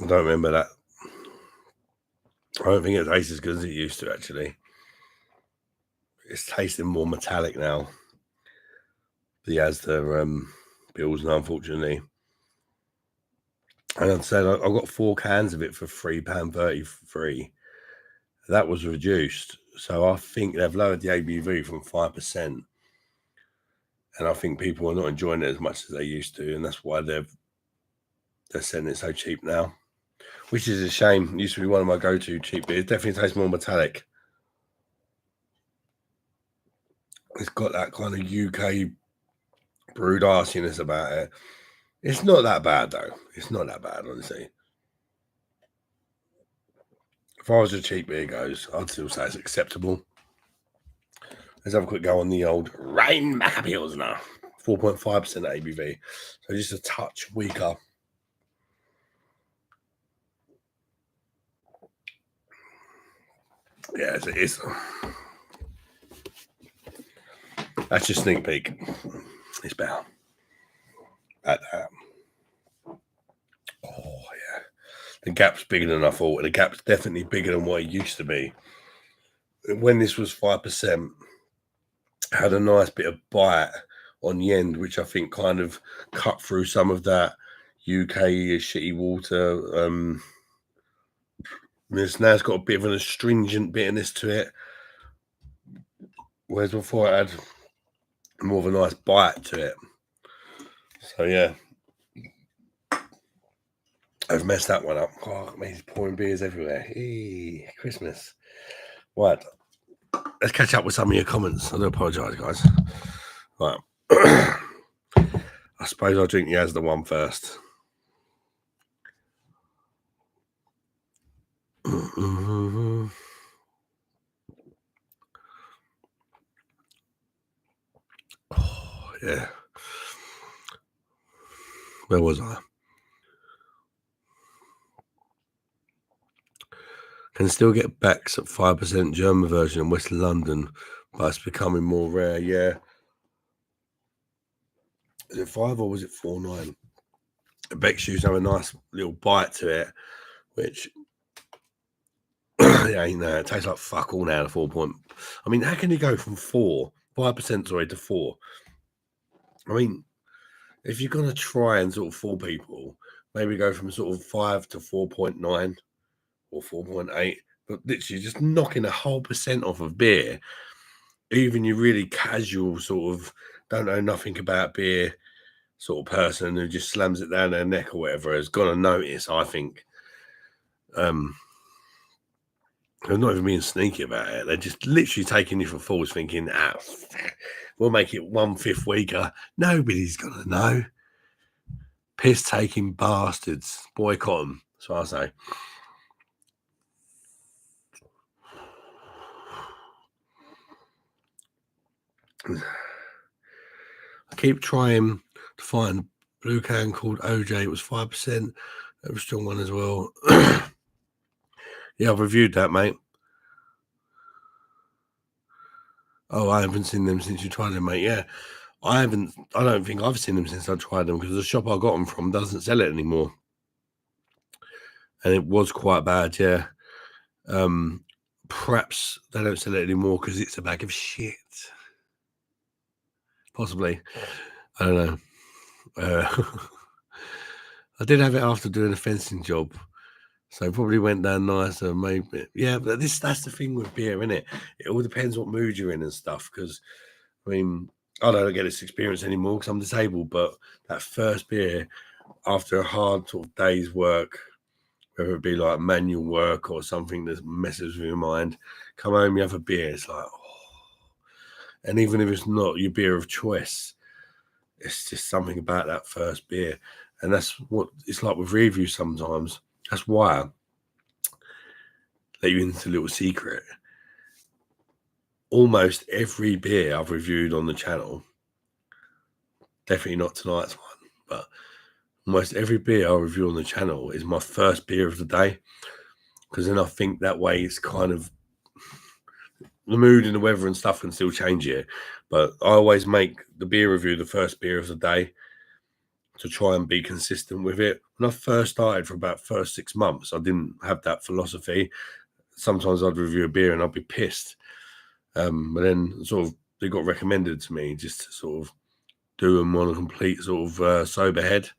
A: I don't remember that. I don't think it tastes as good as it used to, actually. It's tasting more metallic now. The Asda Pilsner, unfortunately. And I'd say I got 4 cans of it for £3.33. That was reduced. So I think they've lowered the ABV from 5%. And I think people are not enjoying it as much as they used to. And that's why they're selling it so cheap now. Which is a shame. It used to be one of my go-to cheap beers. It definitely tastes more metallic. It's got that kind of UK brewed arsiness about it. It's not that bad, though. It's not that bad, honestly. As far as the cheap beer goes, I'd still say it's acceptable. Let's have a quick go on the old Rheinbacher Pilsner. 4.5% ABV. So just a touch weaker. Yeah, it is. That's just sneak peek. It's better. At that. Oh, yeah. The gap's bigger than I thought. The gap's definitely bigger than what it used to be. When this was 5%, had a nice bit of bite on the end, which I think kind of cut through some of that UK shitty water. This now it's got a bit of an astringent bitterness to it, whereas before it had more of a nice bite to it. So yeah, I've messed that one up. Oh, he's pouring beers everywhere. Hey, Christmas. Right, let's catch up with some of your comments. I do apologise, guys. Right, I suppose I'll drink you as the one first. Yeah. Where was I? Can still get backs at 5% German version in West London, but it's becoming more rare. Yeah. Is it 5 or was it 4.9? Beck's used to have a nice little bite to it, which it ain't there. It tastes like fuck all now. The 4 point. I mean, how can you go from 5% sorry to 4? I mean, if you're gonna try and sort of fool people, maybe go from sort of 5 to 4.9 or 4.8, but literally just knocking a whole percent off of beer. Even you really casual sort of don't know nothing about beer sort of person who just slams it down their neck or whatever has got to notice, I think. They're not even being sneaky about it. They're just literally taking you for fools, thinking, we'll make it 1/5 weaker. Nobody's gonna know. Piss taking bastards. Boycott them. That's what I say. I keep trying to find a blue can called OJ. It was 5%. That was a strong one as well. Yeah, I've reviewed that, mate. Oh, I haven't seen them since you tried them, mate. Yeah, I don't think I've seen them since I tried them because the shop I got them from doesn't sell it anymore. And it was quite bad, yeah. Perhaps they don't sell it anymore because it's a bag of shit. Possibly. I don't know. I did have it after doing a fencing job. So it probably went down nicer, maybe. Yeah, but that's the thing with beer, isn't it? It all depends what mood you're in and stuff. Because, I mean, I don't get this experience anymore because I'm disabled. But that first beer after a hard sort of day's work, whether it be like manual work or something that messes with your mind, come home, you have a beer. It's like, oh. And even if it's not your beer of choice, it's just something about that first beer. And that's what it's like with reviews sometimes. That's why I let you into a little secret. Almost every beer I've reviewed on the channel, definitely not tonight's one, but almost every beer I review on the channel is my first beer of the day. Because then I think that way it's kind of the mood and the weather and stuff can still change it. But I always make the beer review the first beer of the day to try and be consistent with it. When I first started for about first 6 months, I didn't have that philosophy. Sometimes I'd review a beer and I'd be pissed. But then sort of they got recommended to me just to sort of do them on a complete sort of sober head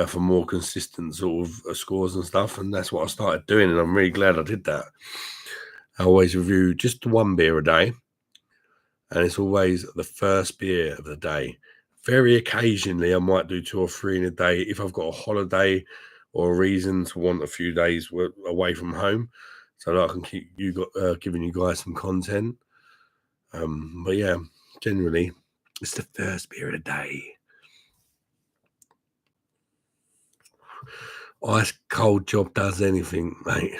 A: for more consistent sort of scores and stuff. And that's what I started doing. And I'm really glad I did that. I always review just one beer a day. And it's always the first beer of the day. Very occasionally, I might do 2 or 3 in a day if I've got a holiday or a reason to want a few days away from home, so that I can keep giving you guys some content. But yeah, generally, it's the first beer of the day. Ice cold job does anything, mate.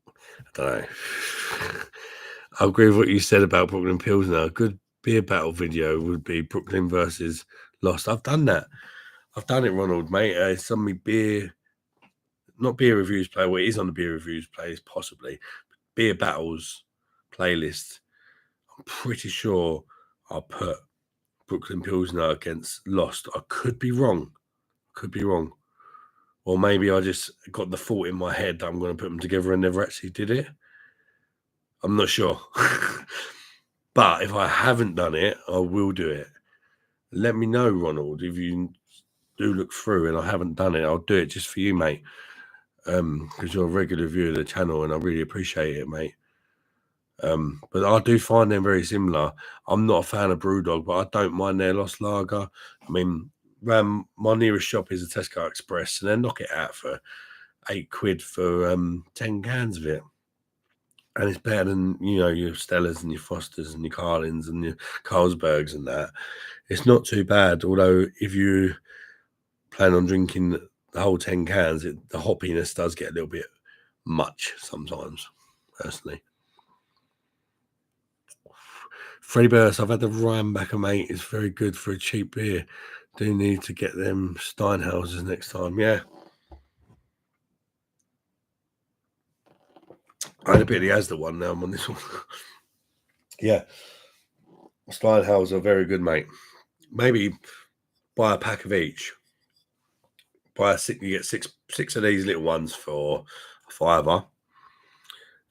A: I don't know. I agree with what you said about Brooklyn Pilsner. A good beer battle video would be Brooklyn versus Lost. I've done that. I've done it, Ronald, mate. It's on my not beer reviews play. Well, it is on the beer reviews playlist, possibly. Beer battles playlist. I'm pretty sure I'll put Brooklyn Pilsner against Lost. I could be wrong. Or maybe I just got the thought in my head that I'm going to put them together and never actually did it. I'm not sure. But if I haven't done it, I will do it. Let me know, Ronald, if you do look through and I haven't done it. I'll do it just for you, mate. Because you're a regular viewer of the channel and I really appreciate it, mate. But I do find them very similar. I'm not a fan of Brewdog, but I don't mind their Lost Lager. I mean, my nearest shop is a Tesco Express, and they knock it out for £8 for 10 cans of it. And it's better than, your Stellas and your Fosters and your Carlins and your Carlsbergs and that. It's not too bad, although if you plan on drinking the whole 10 cans, the hoppiness does get a little bit much sometimes, personally. Freddie Burst, I've had the Rhinebacker, mate. It's very good for a cheap beer. Do need to get them Steinhausers next time. Yeah. I had a bit of the Asda one. Now I'm on this one. Yeah. Steinhauser, very good, mate. Maybe buy a pack of each. You get six of these little ones for a £5,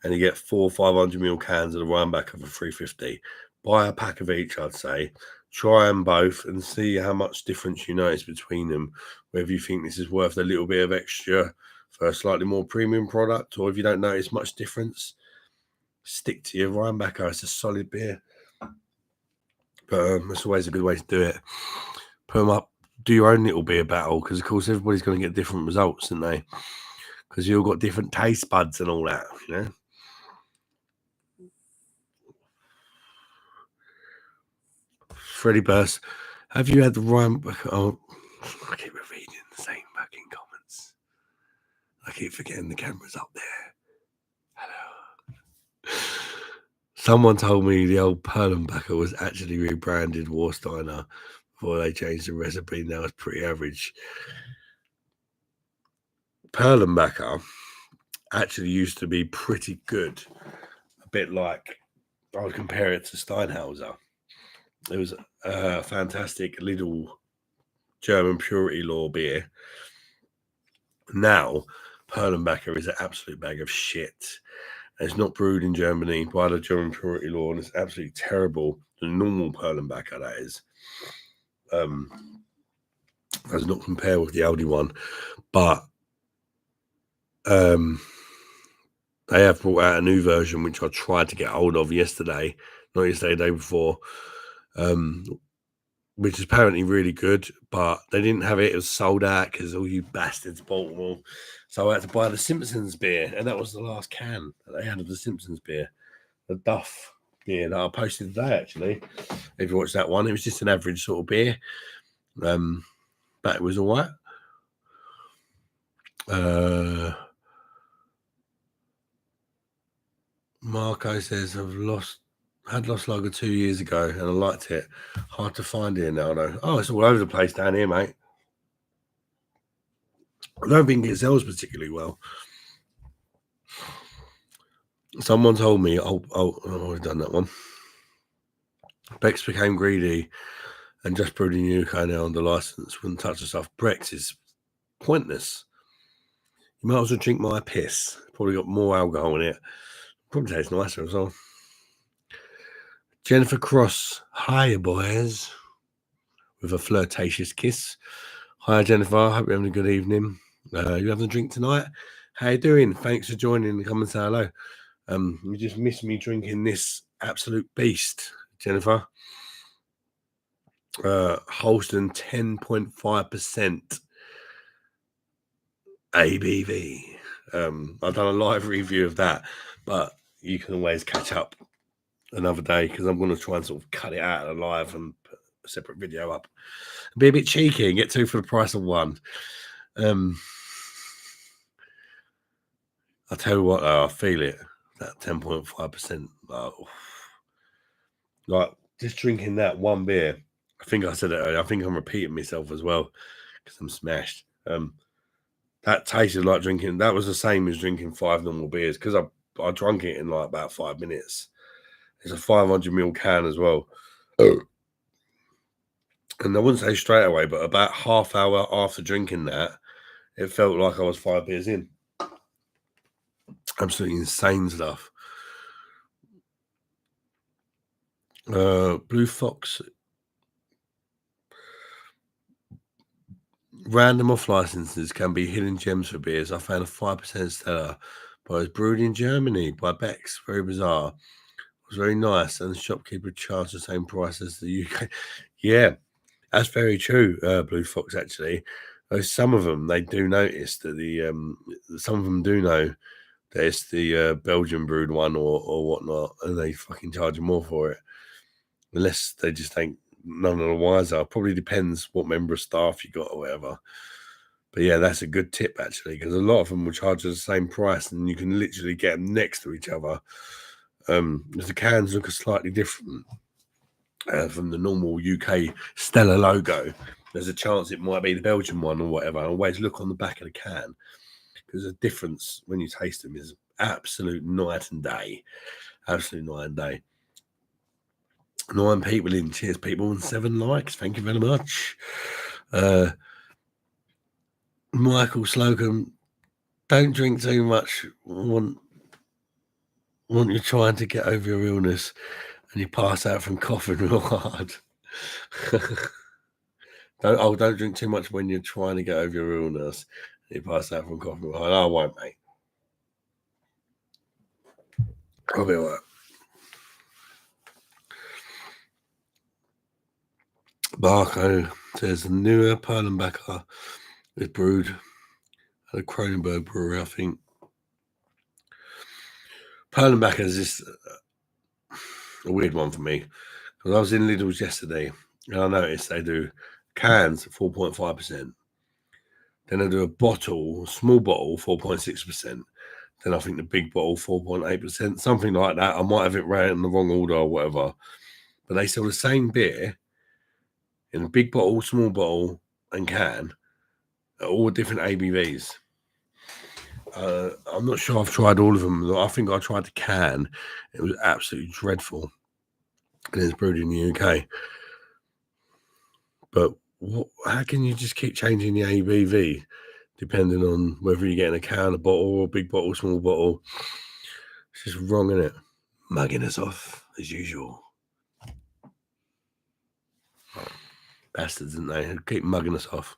A: and you get 4 500ml cans of the Rhinebacker for £3.50. Buy a pack of each, I'd say. Try them both and see how much difference you notice between them. Whether you think this is worth a little bit of extra for a slightly more premium product, or if you don't notice much difference, stick to your Rhinebacker. It's a solid beer. But that's always a good way to do it. Put them up. Do your own little beer battle, because of course everybody's going to get different results, aren't they? Because you've got different taste buds and all that, you know. Freddie Burst, have you had the Rhinebacker? Oh, I keep reading the same fucking comments. I keep forgetting the camera's up there. Hello. Someone told me the old Perlenbacher was actually rebranded Warsteiner before they changed the recipe. Now it's pretty average. Perlenbacher actually used to be pretty good. A bit like, I would compare it to Steinhauser. It was a fantastic little German purity law beer. Now, Perlenbacher is an absolute bag of shit. It's not brewed in Germany by the German purity law, and it's absolutely terrible. The normal Perlenbacher, that is. Does not compare with the Aldi one. But they have brought out a new version, which I tried to get hold of yesterday. Not yesterday, the day before. Which is apparently really good, but they didn't have it. It was sold out because all you bastards bought them all. So I had to buy the Simpsons beer, and that was the last can that they had of the Simpsons beer, the Duff beer that I posted today. Actually, if you watched that one, it was just an average sort of beer, but it was all right. Marco says I've had Lost Lager 2 years ago and I liked it. Hard to find here now, though. Oh, it's all over the place down here, mate. I don't think it sells particularly well. Someone told me, I've done that one. Bex became greedy and just brewed in the UK now under license. Wouldn't touch the stuff. Brex is pointless. You might as well drink my piss. Probably got more alcohol in it. Probably tastes nicer as well. Jennifer Cross, hiya boys, with a flirtatious kiss. Hi Jennifer, hope you're having a good evening. You having a drink tonight? How you doing? Thanks for joining and come and say hello. You just missed me drinking this absolute beast, Jennifer. Holsten 10.5% ABV. I've done a live review of that, but you can always catch up another day because I'm going to try and sort of cut it out of the live and put a separate video up. Be a bit cheeky and get 2 for the price of 1. I'll tell you what, though, I feel it. That 10.5%. Like, just drinking that one beer, I think I said it earlier, I think I'm repeating myself as well because I'm smashed. That tasted like drinking, that was the same as drinking 5 normal beers because I drank it in like about 5 minutes. It's a 500ml can as well. And I wouldn't say straight away, but about half hour after drinking that, it felt like I was 5 beers in. Absolutely insane stuff. Blue Fox. Random off licenses can be hidden gems for beers. I found a 5% Stella, but it was brewed in Germany by Beck's. Very bizarre. It was very nice, and the shopkeeper charged the same price as the UK. Yeah, that's very true, Blue Fox, actually. Some of them, they do notice that some of them do know that it's the Belgian brewed one or whatnot, and they fucking charge more for it. Unless they just think none of the wiser. Probably depends what member of staff you got or whatever. But yeah, that's a good tip, actually, because a lot of them will charge the same price, and you can literally get them next to each other. The cans look slightly different. from the normal UK Stella logo. There's a chance it might be the Belgian one or whatever. I always look on the back of the can because the difference when you taste them is absolute night and day. Absolute night and day. 9 people in. Cheers, people, and 7 likes. Thank you very much. Michael Slocum, don't drink too much. Want you trying to get over your illness and you pass out from coughing real hard. Don't drink too much when you're trying to get over your illness and you pass out from coughing real hard. I won't, mate. I'll be all right. Barco says the newer Perlenbacher is brewed at a Kronenberg brewery, I think. Perlenbacher is just a weird one for me because I was in Lidl's yesterday and I noticed they do cans 4.5%. Then they do a small bottle, 4.6%. Then I think the big bottle, 4.8%, something like that. I might have it right in the wrong order or whatever. But they sell the same beer in a big bottle, small bottle, and can at all different ABVs. I'm not sure I've tried all of them. I think I tried the can. It was absolutely dreadful. And it's brewed in the UK. But how can you just keep changing the ABV depending on whether you're getting a can, a bottle, or a big bottle, small bottle? It's just wrong, isn't it? Mugging us off, as usual. Bastards, didn't they? Keep mugging us off.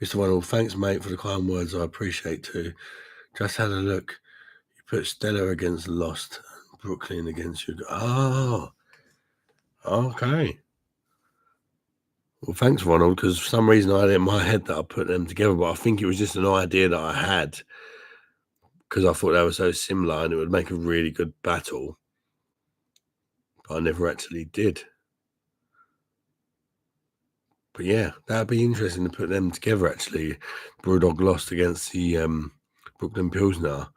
A: Mr. Wonderful, thanks, mate, for the kind words. I appreciate too. Just had a look. You put Stella against Lost, Brooklyn against you. Oh, okay. Well, thanks, Ronald, because for some reason I had it in my head that I put them together, but I think it was just an idea that I had because I thought they were so similar and it would make a really good battle. But I never actually did. But yeah, that'd be interesting to put them together, actually. Brewdog Lost against the Brooklyn Pilsner.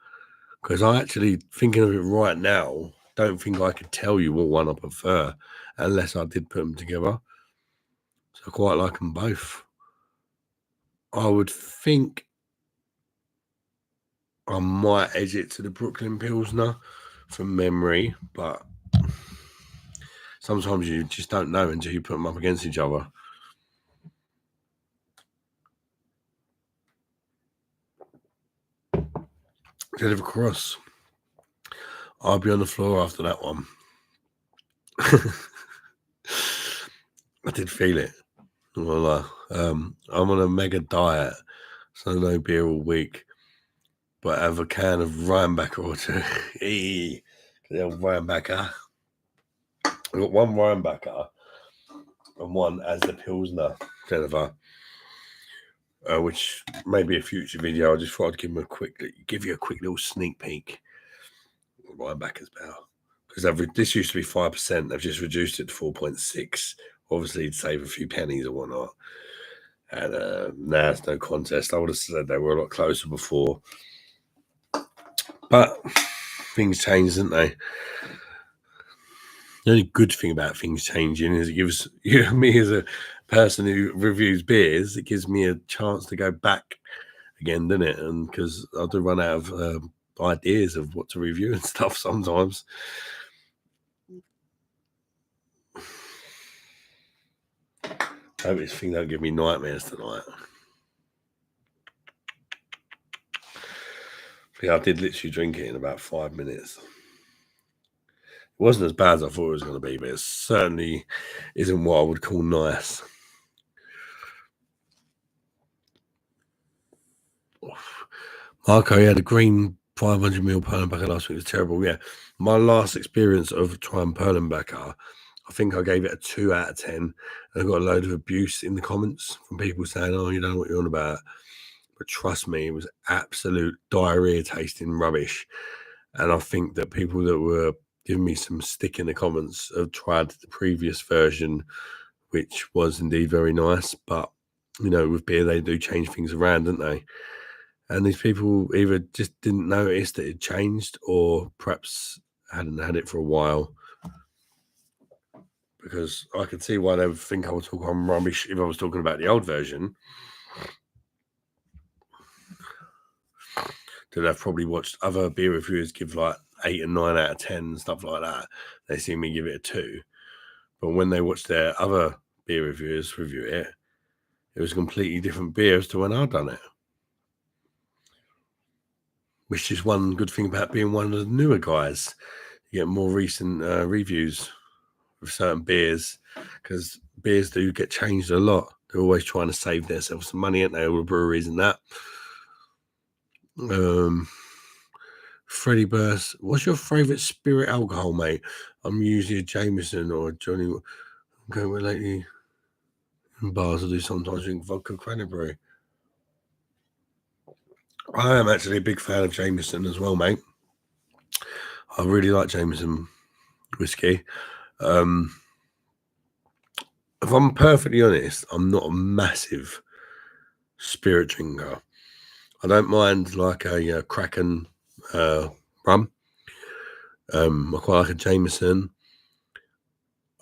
A: Because I actually, thinking of it right now, don't think I could tell you what one I prefer unless I did put them together. So I quite like them both. I would think I might edge it to the Brooklyn Pilsner from memory, but sometimes you just don't know until you put them up against each other. Deliver Cross. I'll be on the floor after that one. I did feel it. Well, I'm on a mega diet, so no beer all week, but have a can of Rheinbacher or two. The old Rheinbacher. I've got one Rheinbacher and one as the Pilsner Deliver, which may be a future video. I just thought I'd give you a quick little sneak peek. Rheinbacher's better because this used to be 5%. They've just reduced it to 4.6. Obviously, to save a few pennies or whatnot. And now it's no contest. I would have said they were a lot closer before. But things change, didn't they? The only good thing about things changing is it gives me as a person who reviews beers, it gives me a chance to go back again, doesn't it? And because I do run out of ideas of what to review and stuff sometimes. I hope this thing don't give me nightmares tonight. I did literally drink it in about 5 minutes. It wasn't as bad as I thought it was going to be, but it certainly isn't what I would call nice. Marco, he had a green 500ml Perlenbacher last week. It was terrible. Yeah, my last experience of trying Perlenbacher, I think I gave it a 2 out of 10. And I got a load of abuse in the comments from people saying, "Oh, you don't know what you're on about." But trust me, it was absolute diarrhea tasting rubbish. And I think that people that were giving me some stick in the comments have tried the previous version, which was indeed very nice. But, with beer, they do change things around, don't they? And these people either just didn't notice that it changed, or perhaps hadn't had it for a while. Because I could see why they would think I was talking rubbish if I was talking about the old version. That I've probably watched other beer reviewers give like 8 and 9 out of 10 and stuff like that. They see me give it a 2. But when they watched their other beer reviewers review it, it was a completely different beer as to when I'd done it. Which is one good thing about being one of the newer guys. You get more recent reviews of certain beers, because beers do get changed a lot. They're always trying to save themselves some money, aren't they, all the breweries and that. Freddie Burst, what's your favourite spirit alcohol, mate? I'm usually a Jameson or a Johnny. I'm going with lately in bars. I do sometimes drink vodka cranberry. I am actually a big fan of Jameson as well, mate. I really like Jameson whiskey. If I'm perfectly honest, I'm not a massive spirit drinker. I don't mind like a Kraken rum. I quite like a Jameson.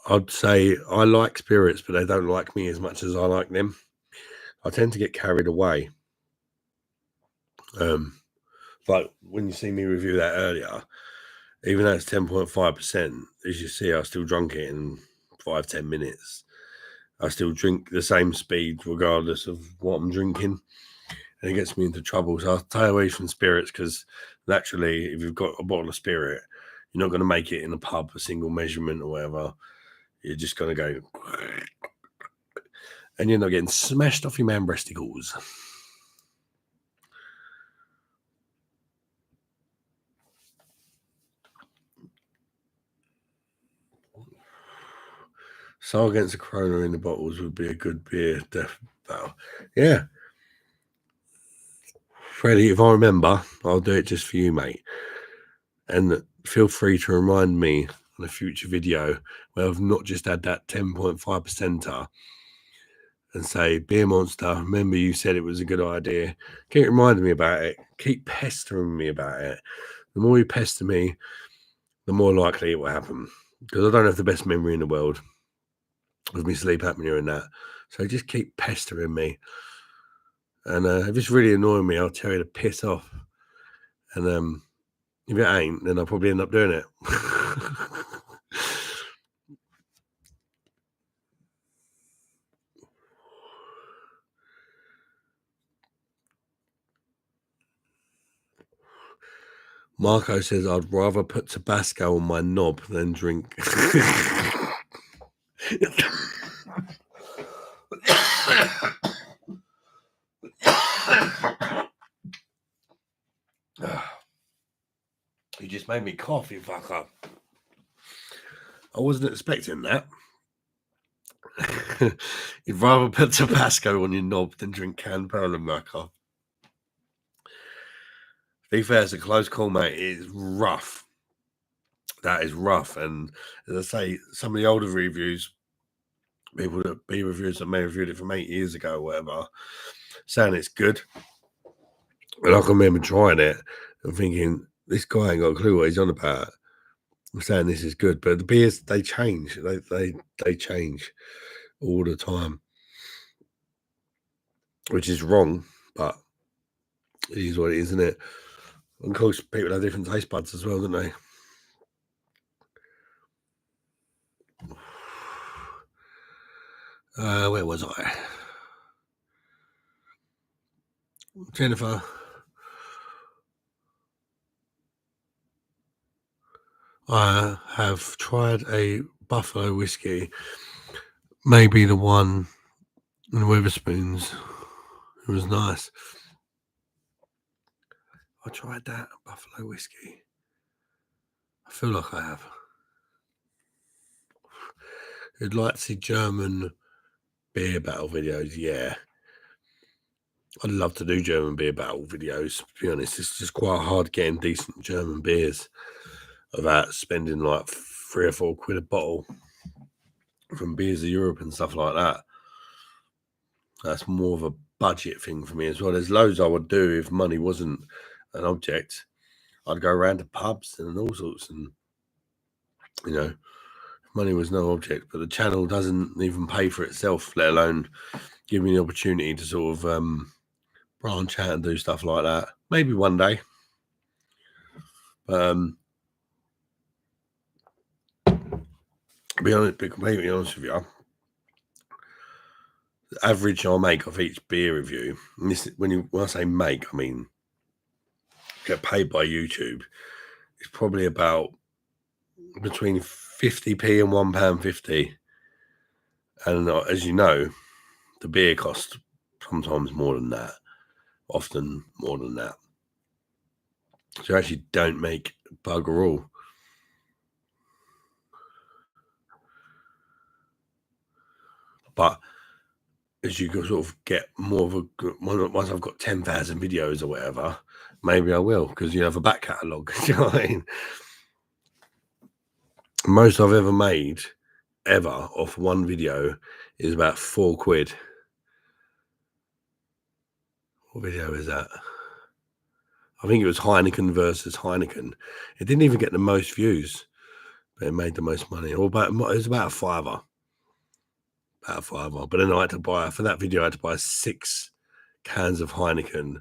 A: I'd say I like spirits, but they don't like me as much as I like them. I tend to get carried away. Like when you see me review that earlier, even though it's 10.5%, as you see, I still drunk it in 5-10 minutes. I still drink the same speed regardless of what I'm drinking, and it gets me into trouble. So I'll stay away from spirits, because naturally, if you've got a bottle of spirit, you're not going to make it in a pub, a single measurement or whatever. You're just going to go, and you're not getting smashed off your man breasticles. So against the Corona in the bottles would be a good beer. Yeah. Freddie, if I remember, I'll do it just for you, mate. And feel free to remind me on a future video where I've not just had that 10.5%er and say, Beer Monster, remember you said it was a good idea. Keep reminding me about it. Keep pestering me about it. The more you pester me, the more likely it will happen. Because I don't have the best memory in the world with me sleep apnea and that. So just keep pestering me. And if it's really annoying me, I'll tell you to piss off. And if it ain't, then I'll probably end up doing it. Marco says, I'd rather put Tabasco on my knob than drink. You just made me cough, you fucker. I wasn't expecting that. You'd rather put Tabasco on your knob than drink canned Pearl, Marco. To be fair, it's a close call, mate. It is rough. That is rough. And as I say, some of the older reviews, people that be reviewers that may have reviewed it from 8 years ago or whatever, saying it's good. And I can remember trying it and thinking, this guy ain't got a clue what he's on about. I'm saying this is good, but the beers, they change. They change all the time, which is wrong, but it is what it is, isn't it? And of course, people have different taste buds as well, don't they? Where was I? Jennifer. I have tried a Buffalo whiskey, maybe the one in Witherspoons. It was nice. I tried that Buffalo whiskey. I feel like I have. I'd like to see German beer battle videos, yeah. I'd love to do German beer battle videos, to be honest. It's just quite hard getting decent German beers without spending like £3 or £4 a bottle from Beers of Europe and stuff like that. That's more of a budget thing for me as well. There's loads I would do if money wasn't an object. I'd go around to pubs and all sorts, and money was no object. But the channel doesn't even pay for itself, let alone give me the opportunity to sort of branch out and do stuff like that. Maybe one day. To be completely honest with you, the average I make off each beer review, and this, when I say make, I mean get paid by YouTube, it's probably about between 50p and £1.50. And as you know, the beer costs sometimes more than that, often more than that. So you actually don't make bugger all. But as you sort of get more of a, once I've got 10,000 videos or whatever, maybe I will, because you have a back catalogue. You know what I mean? Most I've ever made, ever, off one video is about £4. What video is that? I think it was Heineken versus Heineken. It didn't even get the most views, but it made the most money. Or it was about a fiver. But then I had to buy, for that video, I had to buy 6 cans of Heineken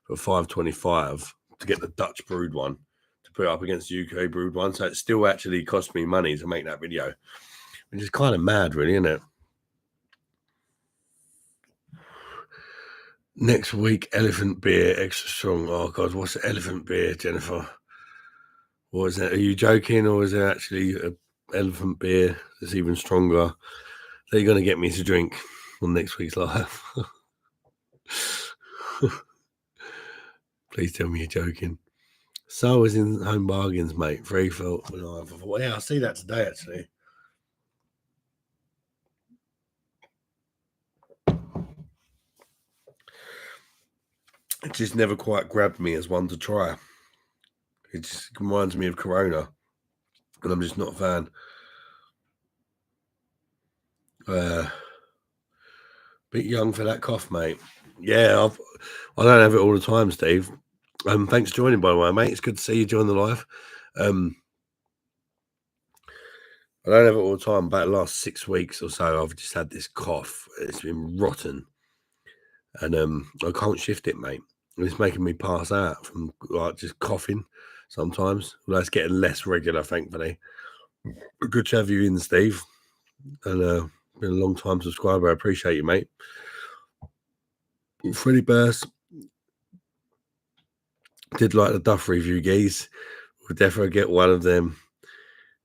A: for £5.25 to get the Dutch brewed one, to put it up against the UK brewed one. So it still actually cost me money to make that video, which is kind of mad, really, isn't it? Next week, elephant beer, extra strong. Oh, God, what's the elephant beer, Jennifer? What is that? Are you joking, or is there actually an elephant beer that's even stronger that you're going to get me to drink on next week's live? Please tell me you're joking. So I was in Home Bargains, mate. Free for yeah, I'll see that today, actually. It just never quite grabbed me as one to try. It just reminds me of Corona, and I'm just not a fan. Bit young for that cough, mate. Yeah, I don't have it all the time, Steve. Thanks for joining, by the way, mate. It's good to see you join the live. I don't have it all the time. About the last 6 weeks or so, I've just had this cough. It's been rotten, and I can't shift it, mate. It's making me pass out from like just coughing sometimes. Well, that's getting less regular, thankfully. Good to have you in, Steve. And been a long time subscriber. I appreciate you, mate. Freddie Burst did like the Duff review, geese. We'll definitely get one of them.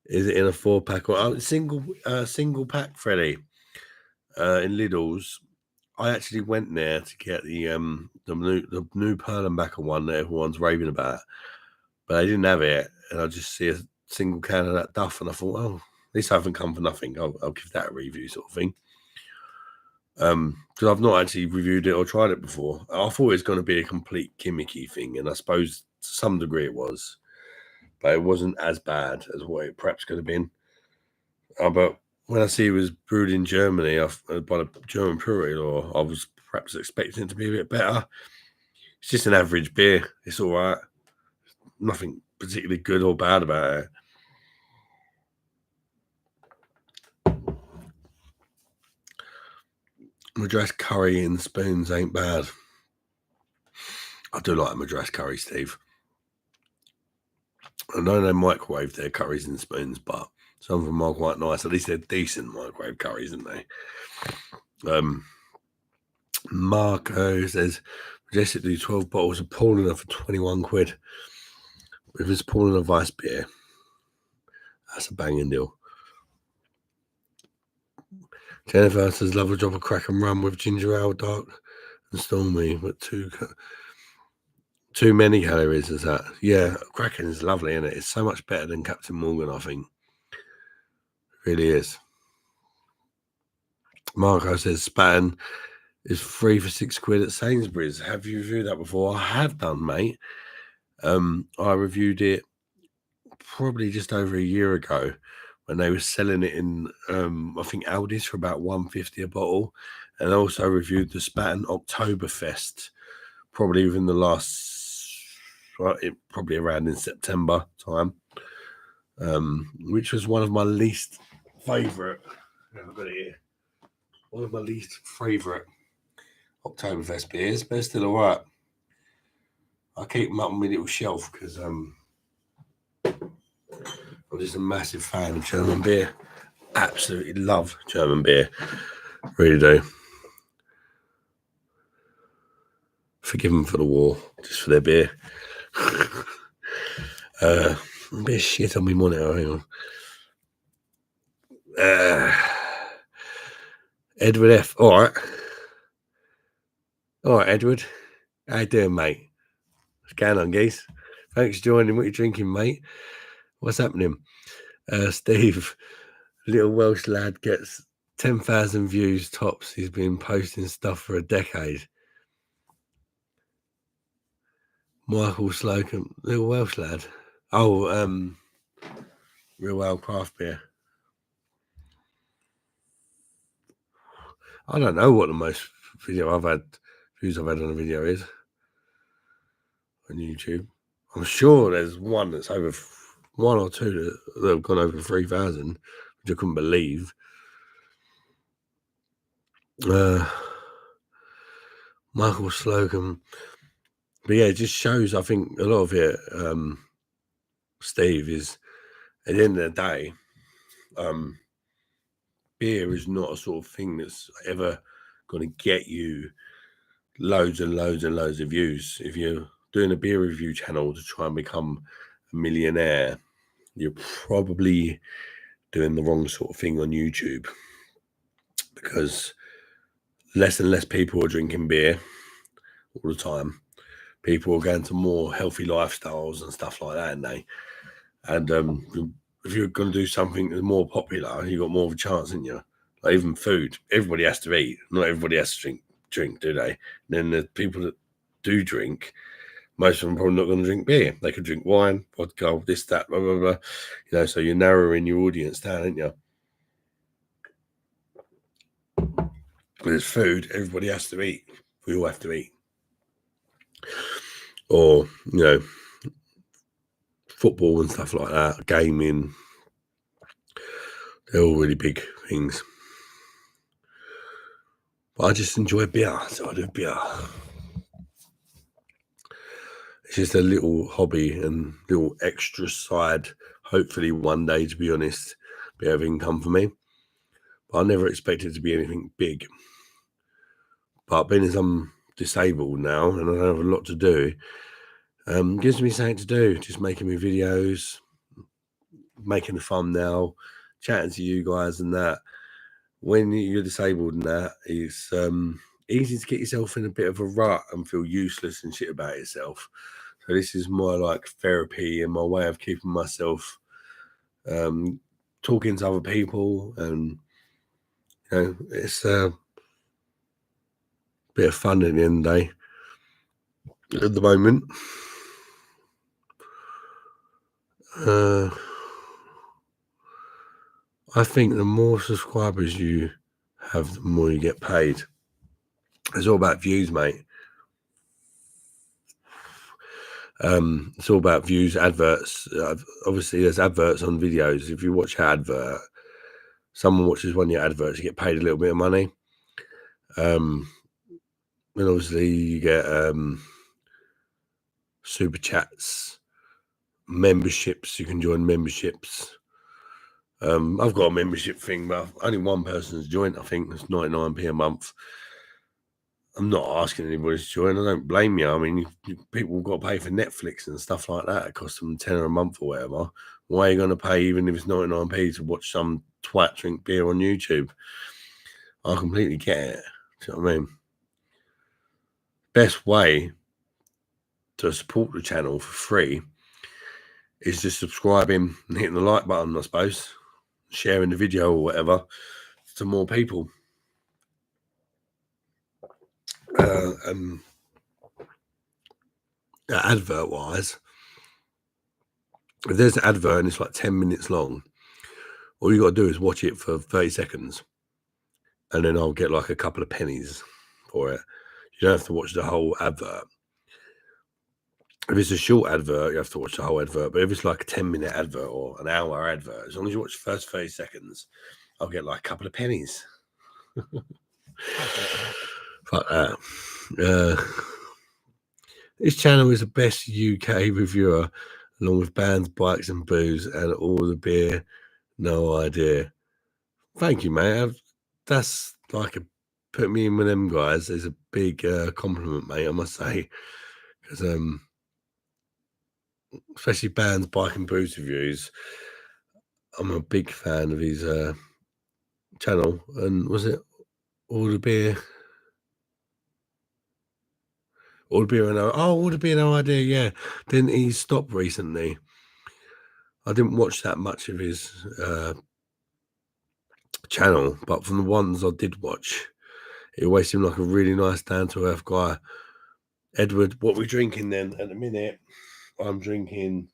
A: Is it in a 4-pack or single pack, Freddie? In Lidl's. I actually went there to get the new Perlenbacher one that everyone's raving about, but I didn't have it, and I just see a single can of that Duff, and I thought, oh, at least I haven't come for nothing. I'll give that a review, sort of thing. Because I've not actually reviewed it or tried it before. I thought it was going to be a complete gimmicky thing, and I suppose to some degree it was, but it wasn't as bad as what it perhaps could have been. But when I see it was brewed in Germany by the German brewery, or I was perhaps expecting it to be a bit better. It's just an average beer. It's all right. Nothing particularly good or bad about it. Madras curry in spoons ain't bad. I do like Madras curry, Steve. I know they microwave their curries in spoons, but some of them are quite nice. At least they're decent microwave curries, aren't they? Marco says, suggested to do 12 bottles of Paulina for £21. With his Paulina Vice beer, that's a banging deal. Jennifer says, love a drop of crack and rum with ginger ale, dark and stormy, but too many calories, is that? Yeah, Kraken is lovely, isn't it? It's so much better than Captain Morgan, I think. It really is. Marco says, Spaten is free for £6 at Sainsbury's. Have you reviewed that before? I have done, mate. I reviewed it probably just over a year ago when they were selling it in, I think Aldi's for about $1.50 a bottle. And I also reviewed the Spaten Oktoberfest, probably within the last, probably around in September time, which was one of my least favourite. I've got it here. One of my least favourite Oktoberfest beers, but it's still all right. I keep them up on my little shelf because I'm just a massive fan of German beer. Absolutely love German beer. Really do. Forgive them for the war, just for their beer. A bit of shit on my monitor. Hang on. Edward F. All right, Edward. How you doing, mate? What's going on, geese? Thanks for joining. What you drinking, mate? What's happening? Steve, little Welsh lad gets 10,000 views tops. He's been posting stuff for a decade. Michael Slocum, little Welsh lad. Oh, Real Well Craft Beer. I don't know what the most views I've had on a video is on YouTube. I'm sure there's one that's over, one or two that have gone over 3,000, which I couldn't believe. Michael Slocum. But yeah, it just shows, I think, a lot of it, Steve, is at the end of the day, beer is not a sort of thing that's ever going to get you loads and loads and loads of views. If you're doing a beer review channel to try and become a millionaire, you're probably doing the wrong sort of thing on YouTube, because less and less people are drinking beer all the time. People are going to more healthy lifestyles and stuff like that, and if you're going to do something that's more popular, you've got more of a chance, haven't you? Like even food, everybody has to eat. Not everybody has to drink, do they? And then the people that do drink, most of them are probably not going to drink beer. They could drink wine, vodka, this, that, blah, blah, blah. You know, so you're narrowing your audience down, aren't you? There's food, everybody has to eat. We all have to eat. Or, you know, football and stuff like that, gaming. They're all really big things. But I just enjoy beer, so I do beer. It's just a little hobby and little extra side, hopefully one day, to be honest, bit of income for me. But I never expected it to be anything big. But being as I'm disabled now and I don't have a lot to do, gives me something to do. Just making me videos, making a thumbnail, chatting to you guys and that. When you're disabled and that, it's easy to get yourself in a bit of a rut and feel useless and shit about yourself. So this is more like therapy and my way of keeping myself talking to other people, and you know, it's a bit of fun at the end of the day. At the moment, I think the more subscribers you have, the more you get paid. It's all about views, mate. It's all about views, adverts. Obviously, there's adverts on videos. If you watch an advert, someone watches one of your adverts, you get paid a little bit of money. And obviously, you get super chats, memberships. You can join memberships. I've got a membership thing, but only one person's joined. I think it's 99p a month. I'm not asking anybody to join. I don't blame you. I mean, people have got to pay for Netflix and stuff like that. It costs them £10 a month or whatever. Why are you going to pay, even if it's 99p, to watch some twat drink beer on YouTube? I completely get it. Do you know what I mean? Best way to support the channel for free is just subscribing and hitting the like button, I suppose, sharing the video or whatever to more people. Advert wise, if there's an advert and it's like 10 minutes long, all you got to do is watch it for 30 seconds, and then I'll get like a couple of pennies for it. You don't have to watch the whole advert. If it's a short advert, you have to watch the whole advert. But if it's like a 10-minute advert or an hour advert, as long as you watch the first 30 seconds, I'll get like a couple of pennies. Fuck that. This channel is the best UK reviewer, along with bands, bikes, and booze, and all the beer. No idea. Thank you, mate. That's like put me in with them guys is a big compliment, mate. I must say, because especially bands, bike, and booze reviews. I'm a big fan of his channel. And was it all the beer? All the beer and all the beer, no idea. Yeah, didn't he stop recently? I didn't watch that much of his channel, but from the ones I did watch, it always seemed like a really nice, down to earth guy. Edward, what are we drinking then? At the minute, I'm drinking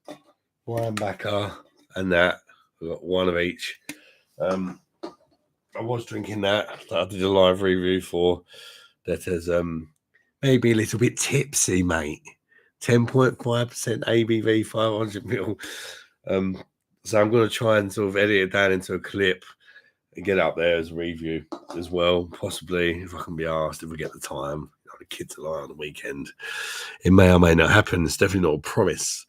A: Winebacker and that. I've got one of each. I was drinking that I did a live review for. That is maybe a little bit tipsy, mate. 10.5% ABV, 500ml. So I'm going to try and sort of edit it down into a clip and get it up there as a review as well, possibly, if I can be asked, if we get the time. You know, the kids are lying on the weekend. It may or may not happen. It's definitely not a promise.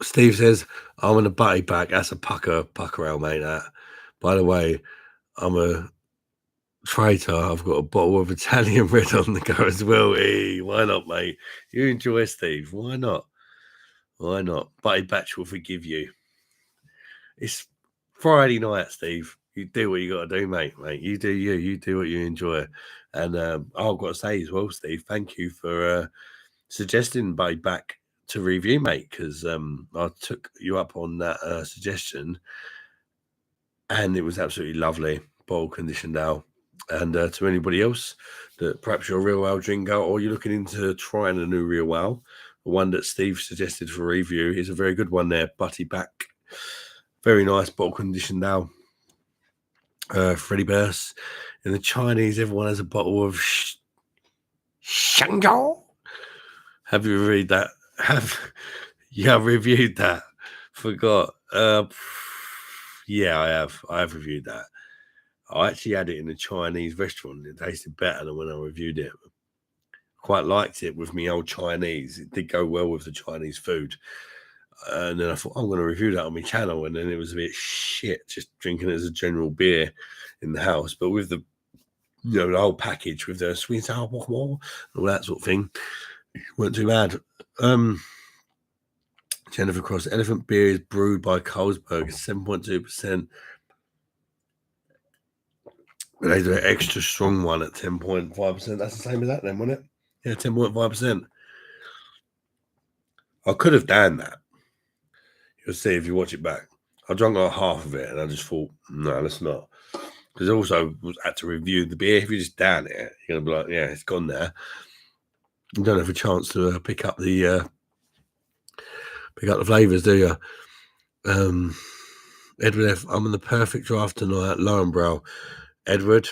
A: Steve says, I'm on a butty back. That's a pucker ale, mate. That. By the way, I'm a traitor. I've got a bottle of Italian red on the go as well. Hey, why not, mate? You enjoy, Steve. Why not? Why not? Butty batch will forgive you. It's Friday night, Steve. You do what you got to do, mate. You do you. You do what you enjoy. And I've got to say as well, Steve, thank you for suggesting Butty back to review, mate, because I took you up on that suggestion, and it was absolutely lovely. Bottle conditioned ale. And to anybody else that perhaps you're a real ale drinker or you're looking into trying a new real ale, the one that Steve suggested for review is a very good one there. Butty back, very nice bottle conditioned ale. Freddy Burst. In the Chinese, everyone has a bottle of Shanghai. Have you read that? Have reviewed that? Forgot. Yeah, I have. I have reviewed that. I actually had it in a Chinese restaurant. It tasted better than when I reviewed it. Quite liked it with me old Chinese. It did go well with the Chinese food. And then I thought, I'm going to review that on my channel. And then it was a bit shit, just drinking it as a general beer in the house. But with the, the whole package with the sweet sour and all that sort of thing, it weren't too bad. Jennifer Cross, Elephant Beer is brewed by Carlsberg, 7.2%. But they do an extra strong one at 10.5%. That's the same as that then, wasn't it? Yeah, 10.5%. I could have done that. You'll see if you watch it back. I drank like half of it and I just thought, no, let's not. Because also had to review the beer. If you just down it, you're going to be like, yeah, it's gone there. You don't have a chance to pick up the flavours, do you? Edward F, I'm in the perfect draft tonight. Laurenbrow. Edward,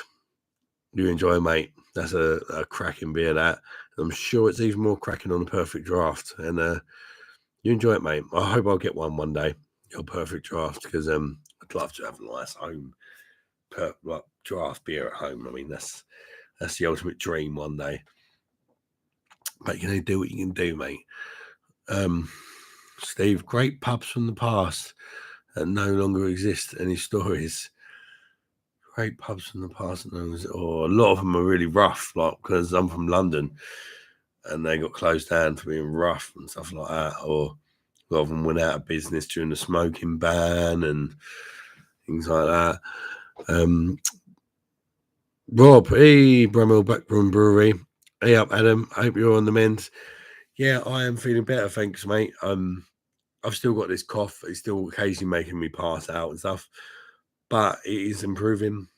A: you enjoy, mate. That's a cracking beer, that. I'm sure it's even more cracking on the perfect draft. And you enjoy it, mate. I hope I'll get one day, your perfect draft, because I'd love to have a nice home draft beer at home. I mean, that's the ultimate dream one day. But you can do what you can do, mate. Steve, great pubs from the past that no longer exist. Any stories? Great pubs from the past, or a lot of them are really rough, like because I'm from London and they got closed down for being rough and stuff like that, or a lot of them went out of business during the smoking ban and things like that. Rob, hey, Bramwell Backroom Brewery. Hey up, Adam. I hope you're on the mend. Yeah, I am feeling better, thanks, mate. I've still got this cough. It's still occasionally making me pass out and stuff, but it is improving.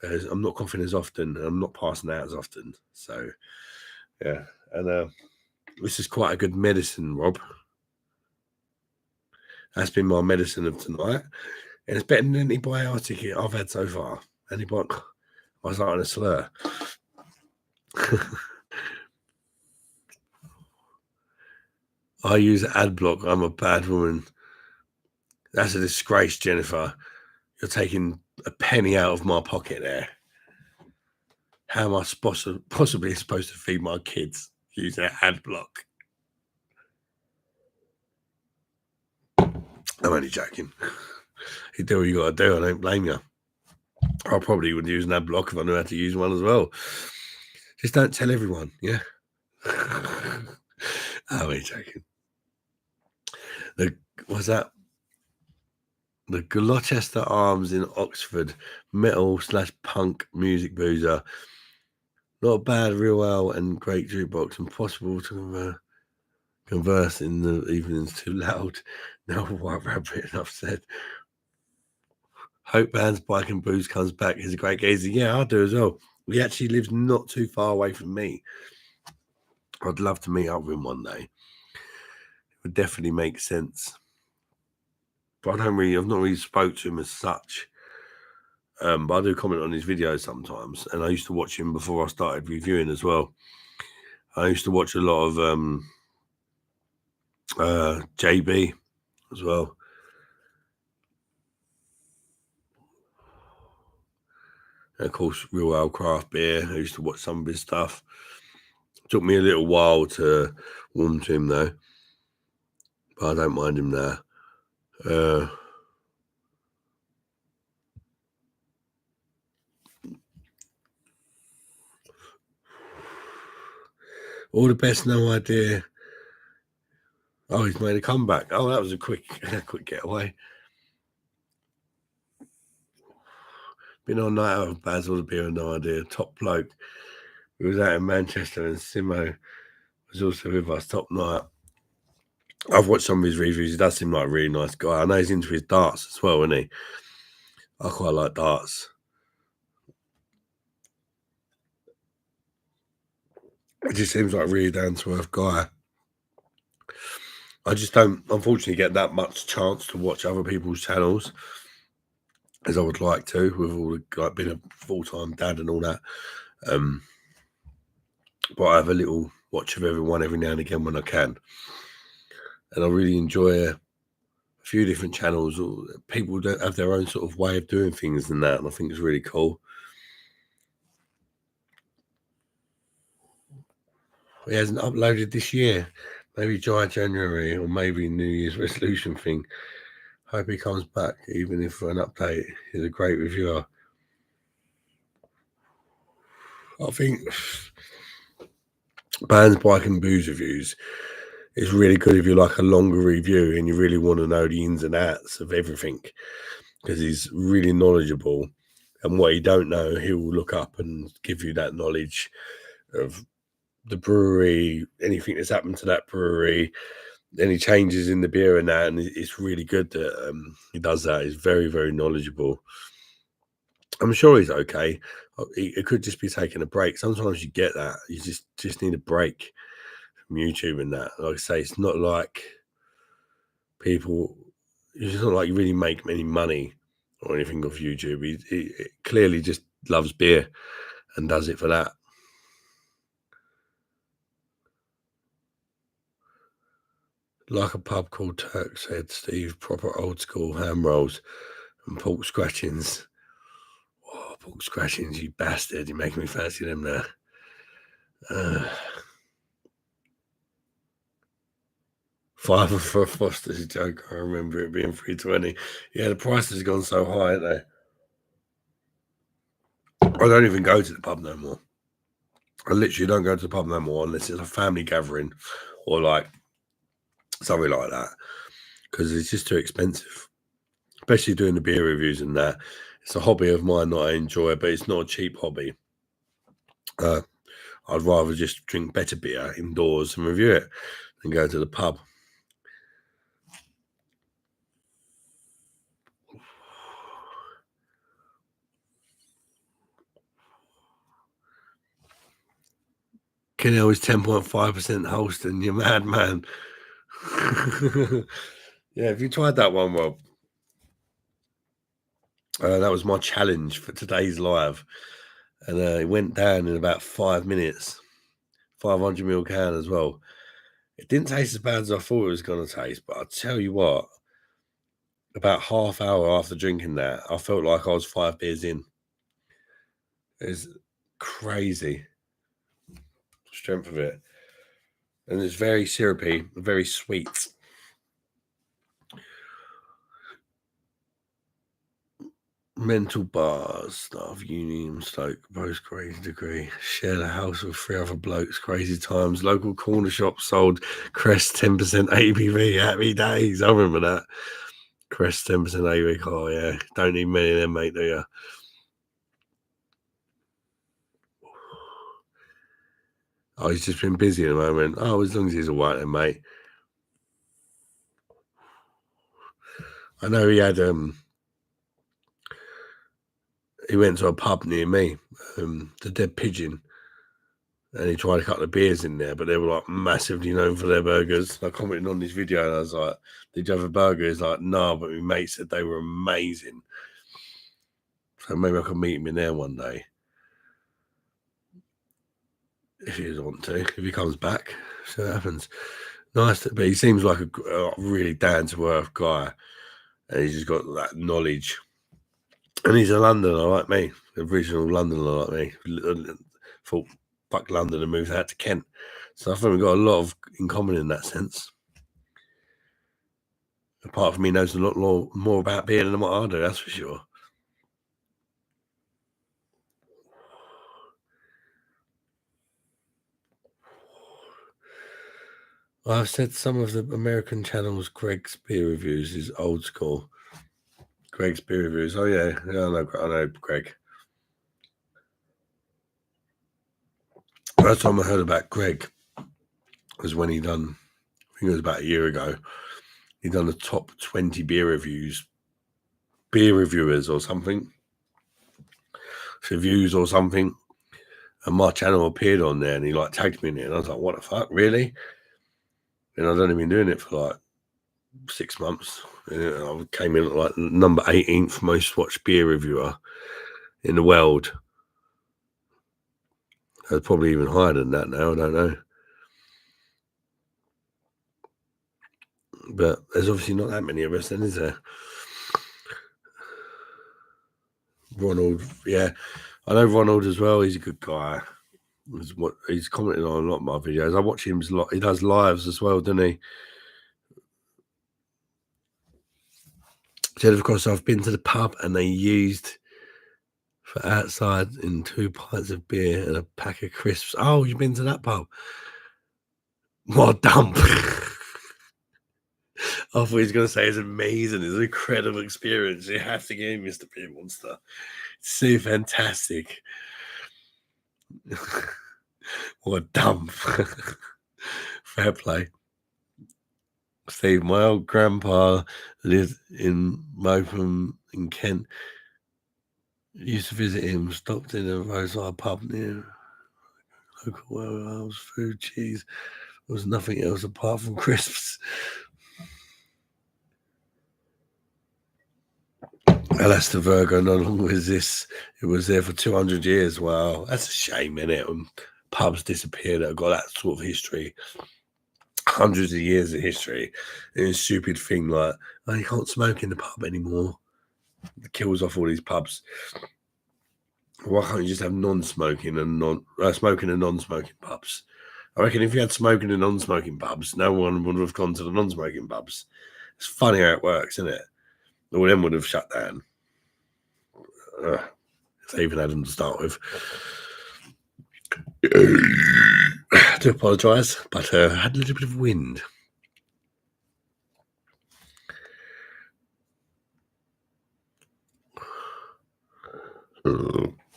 A: I'm not coughing as often. And I'm not passing out as often. So, yeah. And this is quite a good medicine, Rob. That's been my medicine of tonight. And it's better than any antibiotic I've had so far. Antibiotic. I was like on a slur. I use ad block. I'm a bad woman. That's a disgrace, Jennifer. You're taking a penny out of my pocket there. How am I possibly supposed to feed my kids using ad block? I'm only joking. You do what you got to do. I don't blame you. I probably would use an ad block if I knew how to use one as well. Just don't tell everyone, yeah? I'm only joking. What's that? The Gloucester Arms in Oxford, metal/punk music boozer. Not a bad real ale and great jukebox. Impossible to converse in the evenings too loud. No white rabbit, enough said. Hope Band's Bike and Booze comes back. He's a great geezer. Yeah, I do as well. He actually lives not too far away from me. I'd love to meet up with him one day. It would definitely make sense. But I've not really spoke to him as such. But I do comment on his videos sometimes. And I used to watch him before I started reviewing as well. I used to watch a lot of JB as well. And of course, Real Ale Craft Beer. I used to watch some of his stuff. It took me a little while to warm to him though. But I don't mind him now. All the best, no idea. Oh, he's made a comeback. Oh, that was a quick getaway. Been on night out of Basil the Beer, no idea. Top bloke. We was out in Manchester and Simo was also with us. Top night. I've watched some of his reviews. He does seem like a really nice guy. I know he's into his darts as well, isn't he? I quite like darts. It just seems like a really down-to-earth guy. I just don't, unfortunately, get that much chance to watch other people's channels as I would like to, with all the, like, being a full-time dad and all that. But I have a little watch of everyone every now and again when I can. And I really enjoy a few different channels. People don't have their own sort of way of doing things and that, and I think it's really cool. He hasn't uploaded this year. Maybe January, or maybe New Year's resolution thing. Hope he comes back, even if for an update. He's a great reviewer. I think Bands, Bike and Booze reviews is really good if you like a longer review and you really want to know the ins and outs of everything, because he's really knowledgeable, and what you don't know, he will look up and give you that knowledge of the brewery, anything that's happened to that brewery, any changes in the beer and that. And it's really good that he does that. He's very, very knowledgeable. I'm sure he's okay. It could just be taking a break. Sometimes you get that. You just need a break from YouTube and that. Like I say, it's not like it's not like you really make any money or anything off YouTube. He clearly just loves beer and does it for that. Like a pub called Turk, said Steve. Proper old school ham rolls and pork scratchings. Oh, pork scratchings, you bastard. You're making me fancy them now. 5 for a Foster's joke. I remember it being $3.20. Yeah, the price has gone so high, haven't they? I don't even go to the pub no more. I literally don't go to the pub no more unless it's a family gathering or like something like that, because it's just too expensive, especially doing the beer reviews and that. It's a hobby of mine that I enjoy, but it's not a cheap hobby. I'd rather just drink better beer indoors and review it than go to the pub. Kinnell is 10.5% Holsten. You mad man. Yeah, have you tried that one, Rob? That was my challenge for today's live. And it went down in about 5 minutes. 500ml can as well. It didn't taste as bad as I thought it was going to taste, but I'll tell you what, about half hour after drinking that, I felt like I was 5 beers in. It's crazy. Strength of it. And it's very syrupy, very sweet. Mental bars, staff union, stoke, post crazy degree. Share the house with 3 other blokes, crazy times. Local corner shop sold Crest 10% ABV. Happy days. I remember that. Crest 10% ABV. Oh, yeah. Don't need many of them, mate, do you? Oh, he's just been busy at the moment. Oh, as long as he's all right then, mate. I know he had he went to a pub near me, the Dead Pigeon, and he tried a couple of beers in there, but they were like massively known for their burgers. I commented on this video and I was like, "Did you have a burger?" He's like, "No," but my mate said they were amazing. So maybe I could meet him in there one day. If he doesn't want to, if he comes back, so it happens. Nice, but he seems like a really down to earth guy, and he's just got that knowledge. And he's a Londoner like me, original Londoner like me. Thought fuck London and moved out to Kent, so I think we've got a lot in common in that sense. Apart from he knows a lot more about beer than what I do, that's for sure. I've said some of the American channels, Greg's beer reviews is old school. Greg's beer reviews. Oh yeah, I know Greg. The first time I heard about Greg was when he done, I think it was about a year ago. He done the top 20 beer reviewers or something. Reviews or something. And my channel appeared on there and he like tagged me in it. And I was like, what the fuck, really? And I'd only been doing it for like 6 months. And I came in at like number 18th most watched beer reviewer in the world. It's probably even higher than that now, I don't know. But there's obviously not that many of us then, is there? Ronald, yeah. I know Ronald as well, he's a good guy. He's commented on a lot of my videos. I watch him a lot. He does lives as well, doesn't he? Said, of course, I've been to the pub and they used for outside in 2 pints of beer and a pack of crisps. Oh, you've been to that pub? What a dump. I thought he was going to say it's amazing. It's an incredible experience. You have to get Mr. Beer Monster. It's so fantastic. What a dump. Fair play. Steve, my old grandpa lived in Mopham in Kent. Used to visit him, stopped in a roadside pub near local warehouse, food, cheese. There was nothing else apart from crisps. Alastair Virgo no longer exists. It was there for 200 years. Wow, that's a shame, innit? Pubs disappeared that have got that sort of history. Hundreds of years of history. And a stupid thing like, oh, you can't smoke in the pub anymore. It kills off all these pubs. Why can't you just have non-smoking and smoking and non-smoking pubs? I reckon if you had smoking and non-smoking pubs, no one would have gone to the non-smoking pubs. It's funny how it works, isn't it? All them would have shut down. If they even had them to start with. I do apologise, but I had a little bit of wind.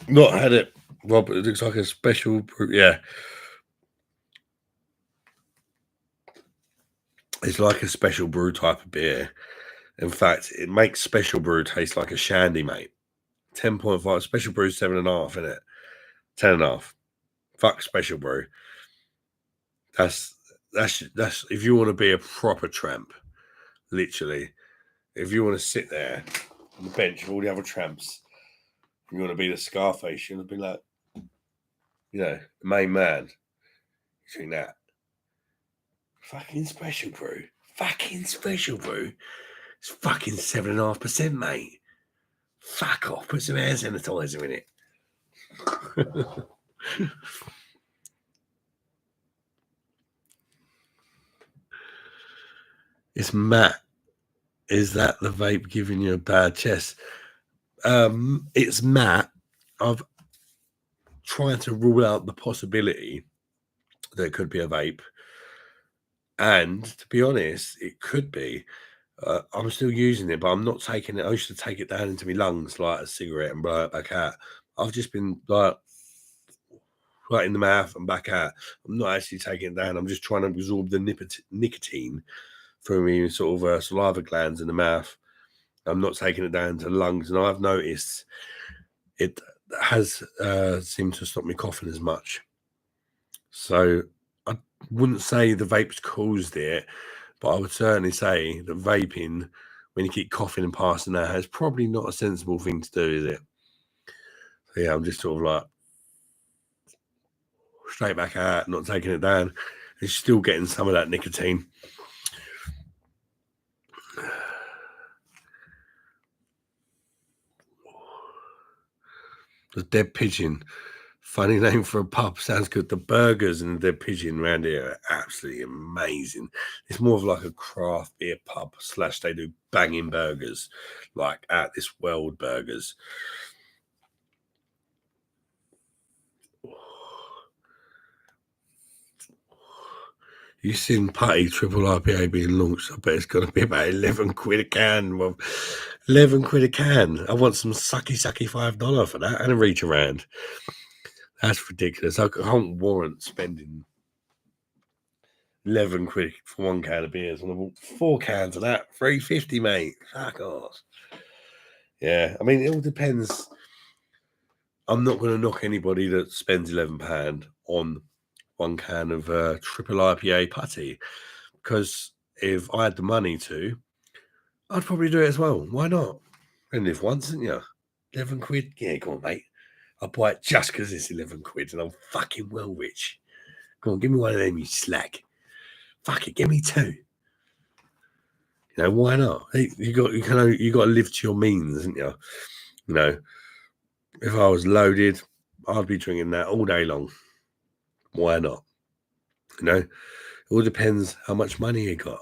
A: Not had it, Rob. It looks like a special brew. Yeah. It's like a special brew type of beer. In fact, it makes special brew taste like a shandy, mate. 10.5. Special brew 7.5, isn't it? 10.5. Fuck special brew. That's if you want to be a proper tramp, Literally. If you want to sit there on the bench with all the other tramps, you want to be the Scarface, you want to be like, the main man. You think that? Fucking special brew. Fucking special brew. It's fucking 7.5%, mate. Fuck off. Put some air sanitizer in it. It's Matt. Is that the vape giving you a bad chest? It's Matt. I've tried to rule out the possibility that it could be a vape. And to be honest, it could be. I'm still using it, but I'm not taking it. I used to take it down into my lungs like a cigarette and blow it back out. I've just been like right in the mouth and back out. I'm not actually taking it down. I'm just trying to absorb the nicotine through me sort of saliva glands in the mouth. I'm not taking it down to the lungs, and I've noticed it has seemed to stop me coughing as much. So I wouldn't say the vapes caused it, but I would certainly say that vaping, when you keep coughing and passing out, is probably not a sensible thing to do, is it? So yeah, I'm just sort of like straight back out, not taking it down. It's still getting some of that nicotine. The Dead Pigeon. Funny name for a pub. Sounds good. The burgers and the Dead Pigeon around here are absolutely amazing. It's more of like a craft beer pub / they do banging burgers, like At This World burgers. You've seen Putty Triple IPA being launched. I bet it's going to be about 11 quid a can. Well, 11 quid a can. I want some sucky $5 for that and a reach around. That's ridiculous. I can't warrant spending 11 quid for one can of beers. And I bought 4 cans of that. $3.50, mate. Fuck off. Yeah, I mean, it all depends. I'm not going to knock anybody that spends £11 on one can of triple IPA putty, because if I had the money to, I'd probably do it as well. Why not? And live once, didn't you? 11 quid? Yeah, go on, mate. I'll buy it just because it's 11 quid and I'm fucking well rich. Go on, give me one of them, you slag. Fuck it, give me 2. You know, why not? You got to live to your means, haven't you? You know, if I was loaded, I'd be drinking that all day long. Why not? You know, it all depends how much money you got.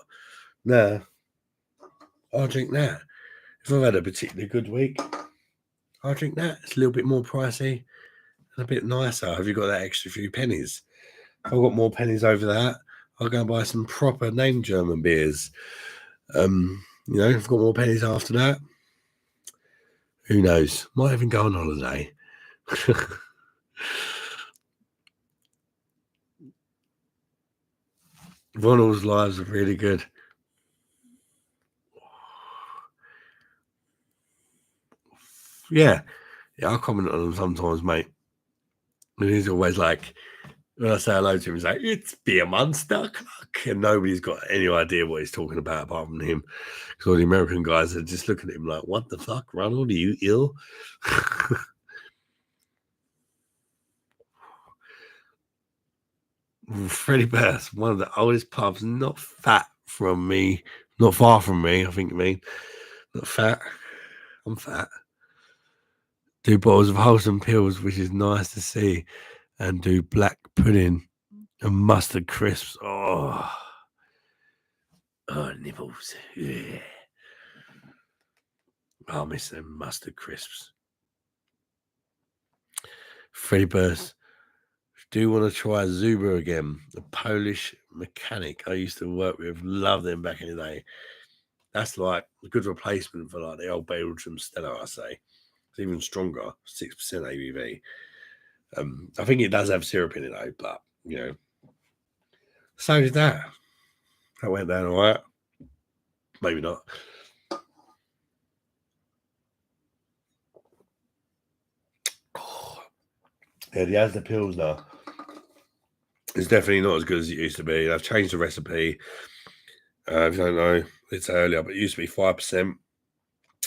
A: Now, I'll drink that. If I've had a particularly good week, I'll drink that. It's a little bit more pricey and a bit nicer. Have you got that extra few pennies? If I've got more pennies over that, I'll go and buy some proper name German beers. You know, if I've got more pennies after that, who knows? Might even go on holiday. Ronald's lives are really good. Yeah, I'll comment on them sometimes, mate. And he's always like, when I say hello to him, he's like, it's Beer Monster Clock. And nobody's got any idea what he's talking about apart from him. Because all the American guys are just looking at him like, what the fuck, Ronald? Are you ill? Freddie Bass, one of the oldest pubs, not far from me. I think you mean. Not fat. I'm fat. Do bottles of Holsten pills, which is nice to see. And do black pudding and mustard crisps. Oh, nipples. Yeah. I miss them mustard crisps. Freddie Burst. Do you want to try Zuba again? The Polish mechanic I used to work with. Love them back in the day. That's like a good replacement for like the old Belgium Stella, I say. It's even stronger, 6% ABV. I think it does have syrup in it though, but you know. So did that. That went down all right. Maybe not. Yeah, the Asda pills now. It's definitely not as good as it used to be. I've changed the recipe. If you don't know, it's earlier, but it used to be 5%.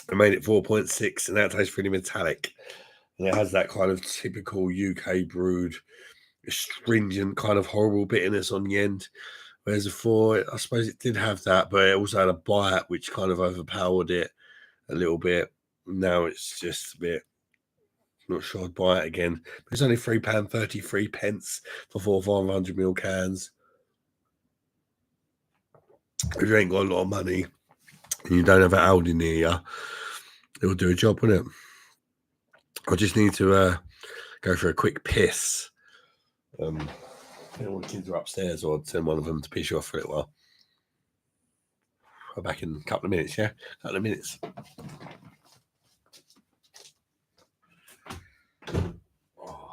A: I made it 4.6, and that tastes really metallic. And it has that kind of typical UK brewed, astringent, kind of horrible bitterness on the end. Whereas before, I suppose it did have that, but it also had a bite which kind of overpowered it a little bit. Now it's just a bit, not sure I'd buy it again. But it's only £3.33 for 4 500ml cans. If you ain't got a lot of money and you don't have an Aldi near you, it'll do a job, won't it? I just need to go for a quick piss. All the kids are upstairs, or I'd send one of them to piss you off for a little while. I'll be back in a couple of minutes, yeah? A couple of minutes. Oh.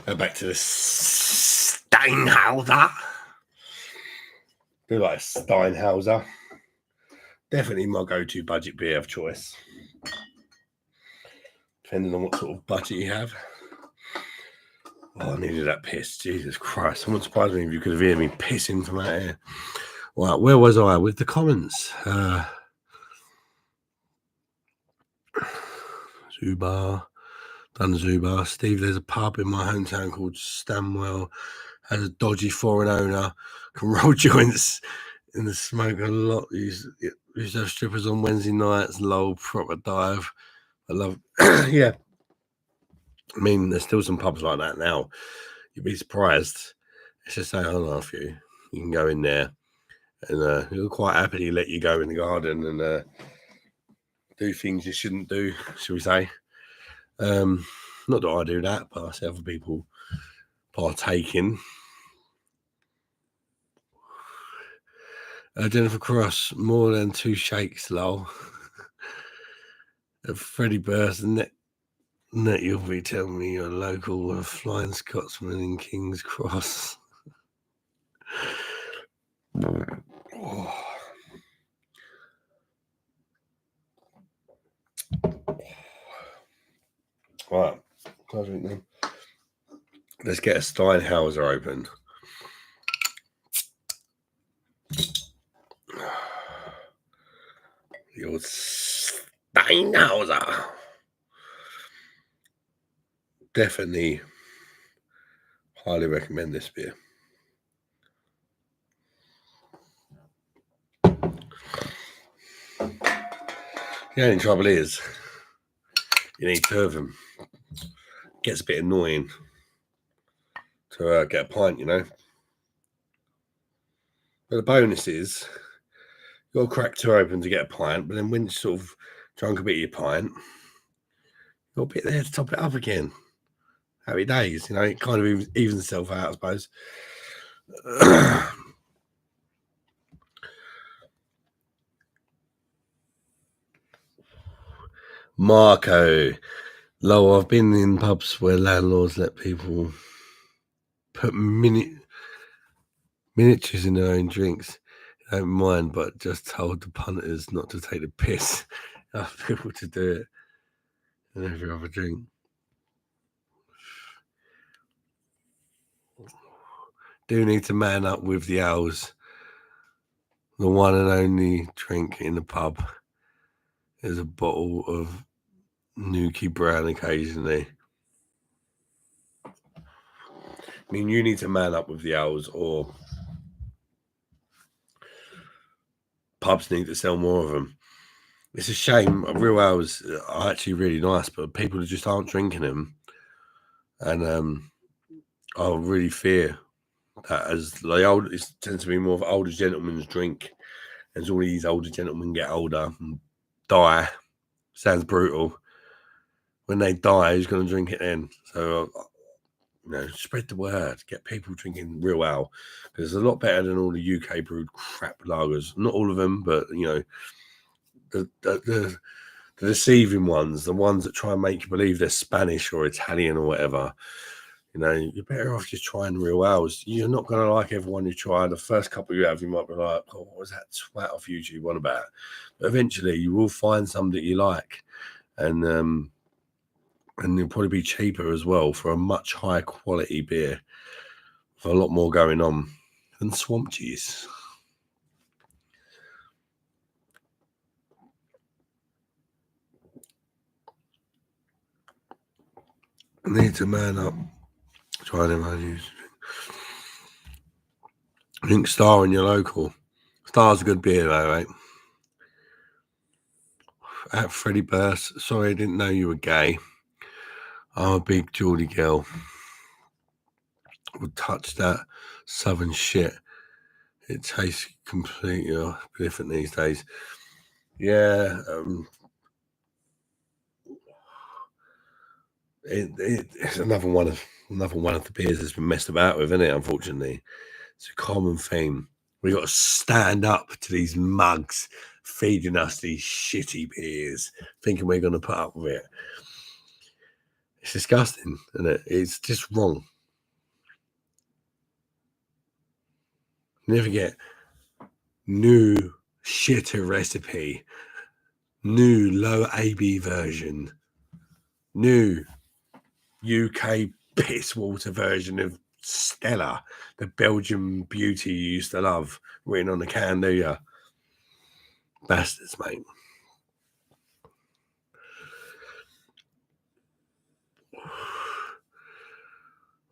A: Go back to the Steinhauser. Do like a Steinhauser. Definitely my go-to budget beer of choice. Depending on what sort of budget you have. Oh, I needed that piss. Jesus Christ. Someone surprised me if you could have heard me pissing from out here. Right, where was I with the comments? Zubar. Done Zubar. Steve, there's a pub in my hometown called Stanwell. Has a dodgy foreign owner. Can roll joints in the smoke a lot. Used to have strippers on Wednesday nights. Lol, proper dive. I love yeah. I mean, there's still some pubs like that now. You'd be surprised. It's just say hello a few. You can go in there and he'll quite happily let you go in the garden and do things you shouldn't do, shall we say. Not that I do that, but I see other people partaking. Jennifer Cross, more than 2 shakes, lol. Freddie Burst, net you'll be telling me you're local Flying Scotsman in King's Cross. Oh. Right, let's get a Steinhauser open. The old Steinhauser. Definitely highly recommend this beer. The only trouble is you need 2 of them. It gets a bit annoying to get a pint, you know. But the bonus is you've got to crack 2 open to get a pint, but then when you sort of drunk a bit of your pint, you've got a bit there to top it up again. Happy days, you know, it kind of evens itself out, I suppose. Marco, I've been in pubs where landlords let people put miniatures in their own drinks. I don't mind, but just told the punters not to take the piss. Ask people to do it in every other drink. Do need to man up with the owls. The one and only drink in the pub is a bottle of Nuki Brown occasionally. I mean, you need to man up with the owls, or pubs need to sell more of them. It's a shame. Real owls are actually really nice, but people just aren't drinking them. And I really fear that as the it tends to be more of an older gentleman's drink. As all these older gentlemen get older and die, sounds brutal. When they die, who's going to drink it then? So, spread the word. Get people drinking real ale, because it's a lot better than all the UK brewed crap lagers. Not all of them, but the deceiving ones, the ones that try and make you believe they're Spanish or Italian or whatever. You're better off just trying real ales. You're not going to like everyone you try. The first couple you have, you might be like, oh, what was that twat off YouTube on about? But eventually you will find some that you like. And it'll probably be cheaper as well for a much higher quality beer with a lot more going on than swamp cheese. I need to man up. Try them values. Drink Star in your local. Star's a good beer though, right? At Freddie Burst, sorry, I didn't know you were gay. I'm a big Geordie girl. Would touch that southern shit. It tastes completely different these days. Yeah, it's another one of the beers that's been messed about with, isn't it? Unfortunately, it's a common theme. We got to stand up to these mugs feeding us these shitty beers, thinking we're going to put up with it. It's disgusting, isn't it? It's just wrong. Never get new shitter recipe, new low AB version, new UK piss water version of Stella, the Belgian beauty you used to love, written on the can, do ya? Bastards, mate.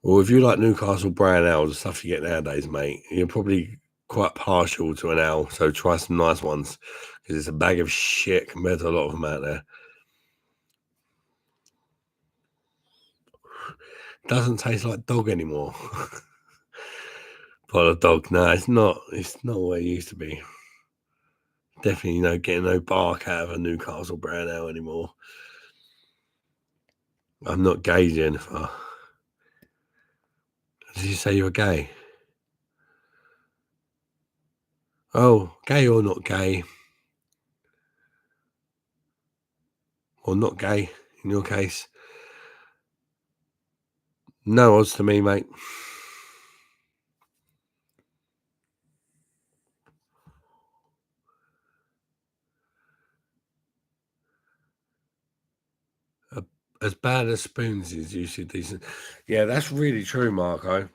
A: Well, if you like Newcastle brown ales, the stuff you get nowadays, mate, you're probably quite partial to an ale, so try some nice ones, because it's a bag of shit compared to a lot of them out there. Doesn't taste like dog anymore. Pot of dog, no, it's not what it used to be. Definitely getting no bark out of a Newcastle brown ale anymore. I'm not gay, Jennifer. Did you say you're gay? Oh, gay or not gay? Or not gay, in your case? No odds to me, mate. As bad as spoons is usually decent. Yeah, that's really true, Marco.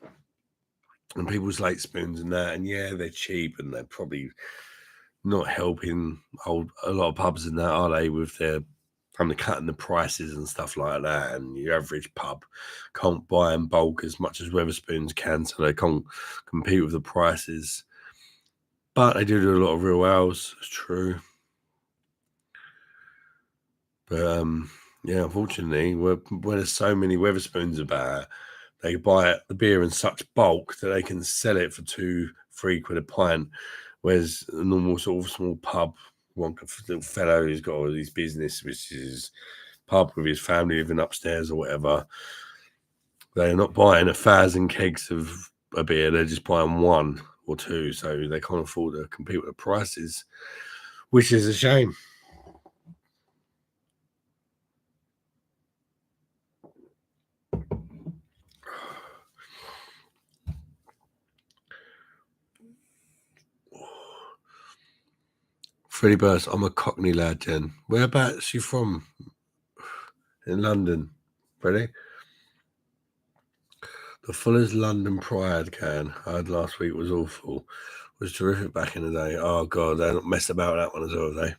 A: And people's late spoons and that, and yeah, they're cheap and they're probably not helping a lot of pubs in that, are they, with their undercutting the prices and stuff like that. And your average pub can't buy in bulk as much as Wetherspoons can, so they can't compete with the prices. But they do a lot of real ales, it's true. But yeah, unfortunately, where there's so many Wetherspoons about, they buy the beer in such bulk that they can sell it for £2-3 a pint. Whereas a normal sort of small pub, one little fellow who's got all his business, which is pub with his family living upstairs or whatever, they're not buying 1,000 kegs of a beer, they're just buying 1 or 2, so they can't afford to compete with the prices, which is a shame. Freddie Burst, I'm a Cockney lad, Jen. Whereabouts you from? In London, Freddie? The Fuller's London Pride can I had last week was awful. Was terrific back in the day. Oh God, they not messed about that one as well, have they?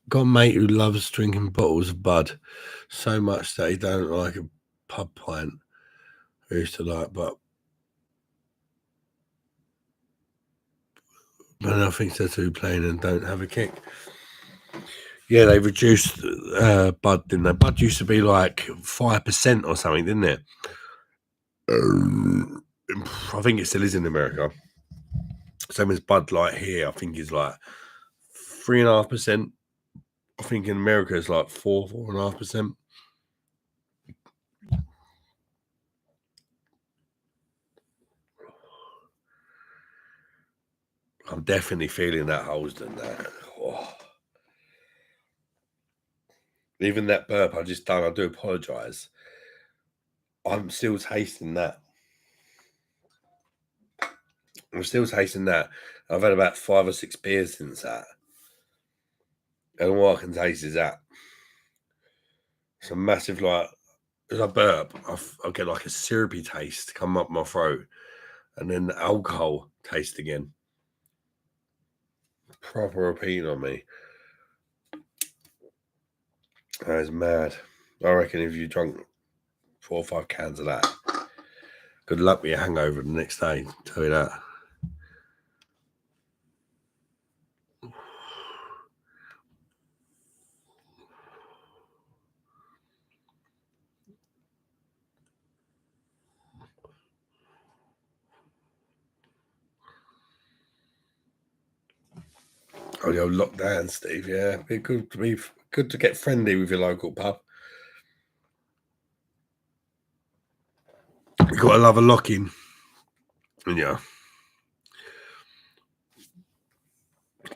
A: Got a mate who loves drinking bottles of Bud so much that he don't like a pub pint. I used to like, but I think they're too plain and don't have a kick. Yeah, they reduced Bud, didn't they? Bud used to be like 5% or something, didn't it? I think it still is in America. Same as Bud Light here, I think is like 3.5%. I think in America it's like 4.5%. I'm definitely feeling that Holsten there. Oh. Even that burp I just done, I do apologise. I'm still tasting that. I'm still tasting that. I've had about 5 or 6 beers since that. And all I can taste is that. It's a massive, like, as I burp, I get like a syrupy taste come up my throat. And then the alcohol taste again. Proper repeating on me. That is mad. I reckon if you drunk 4 or 5 cans of that, good luck with your hangover the next day. I'll tell you that. Oh, you're locked down, Steve. Yeah, be good to get friendly with your local pub. You got to love a lock-in. Yeah.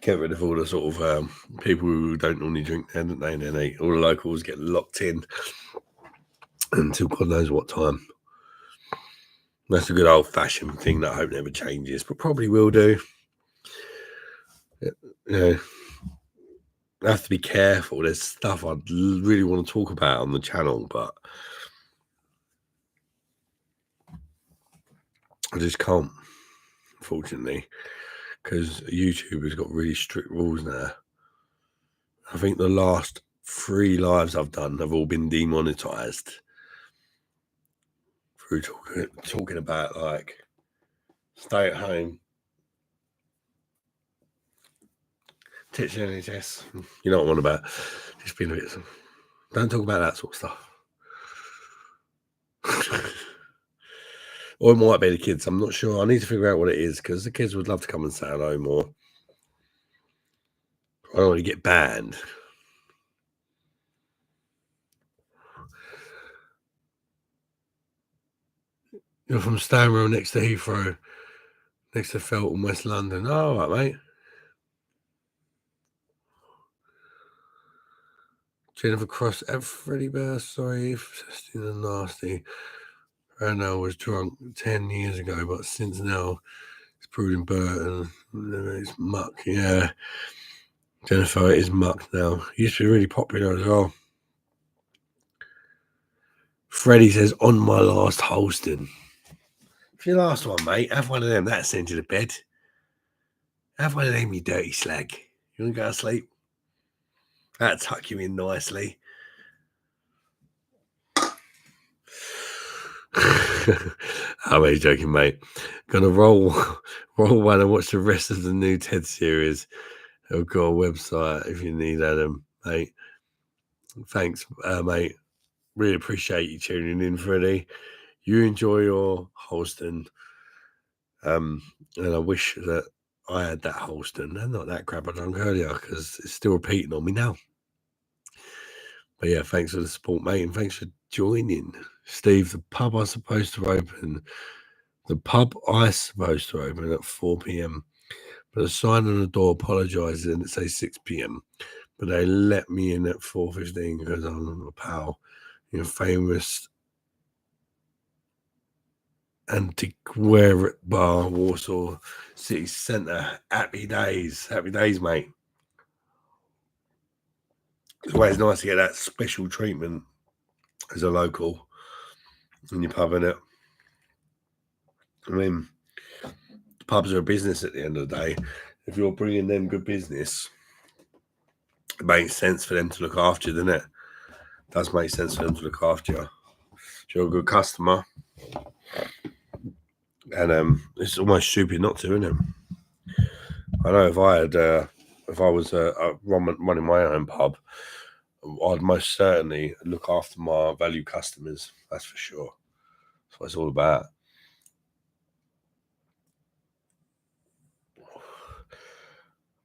A: Get rid of all the sort of people who don't normally drink there, don't they? And then all the locals get locked in until God knows what time. That's a good old-fashioned thing that I hope never changes, but probably will do. You know, I have to be careful. There's stuff I'd really want to talk about on the channel, but I just can't, unfortunately, because YouTube has got really strict rules now. I think the last 3 lives I've done have all been demonetized through talking about like stay at home, teaching NHS. You know what I'm on about? Just being a bit. Don't talk about that sort of stuff. Or it might be the kids. I'm not sure. I need to figure out what it is because the kids would love to come and say hello more. I don't want to get banned. You're from Stanwell next to Heathrow, next to Felton, West London. Oh, all right, mate. Jennifer Cross at Freddie Bear, sorry, testing and nasty. Rano was drunk 10 years ago, but since now it's Prudent Burton. It's muck, yeah. Jennifer, it is muck now. Used to be really popular as well. Freddie says, on my last Holsten. If your last one, mate, have one of them. That'll send you to bed. Have one of them, you dirty slag. You want to go to sleep? That'll tuck you in nicely. I'm only joking, mate. Gonna roll one and watch the rest of the new TED series. I've got a website if you need Adam, mate. Thanks, mate. Really appreciate you tuning in, Freddie. You enjoy your Holsten. And I wish that I had that Holsten and not that crap I drank earlier because it's still repeating on me now. But yeah, thanks for the support, mate, and thanks for joining. Steve, the pub I supposed to open at 4 p.m. But the sign on the door apologises and it says 6 p.m. But they let me in at 4:15 because I'm a pal. You're famous. Antiquariat Bar, Warsaw City Centre. Happy days, mate. It's always nice to get that special treatment as a local in your pub, innit? I mean, pubs are a business at the end of the day. If you're bringing them good business, it makes sense for them to look after you, doesn't it? It does make sense for them to look after you. If you're a good customer, and it's almost stupid not to, isn't it? I know if I was running my own pub, I'd most certainly look after my value customers. That's for sure. That's what it's all about.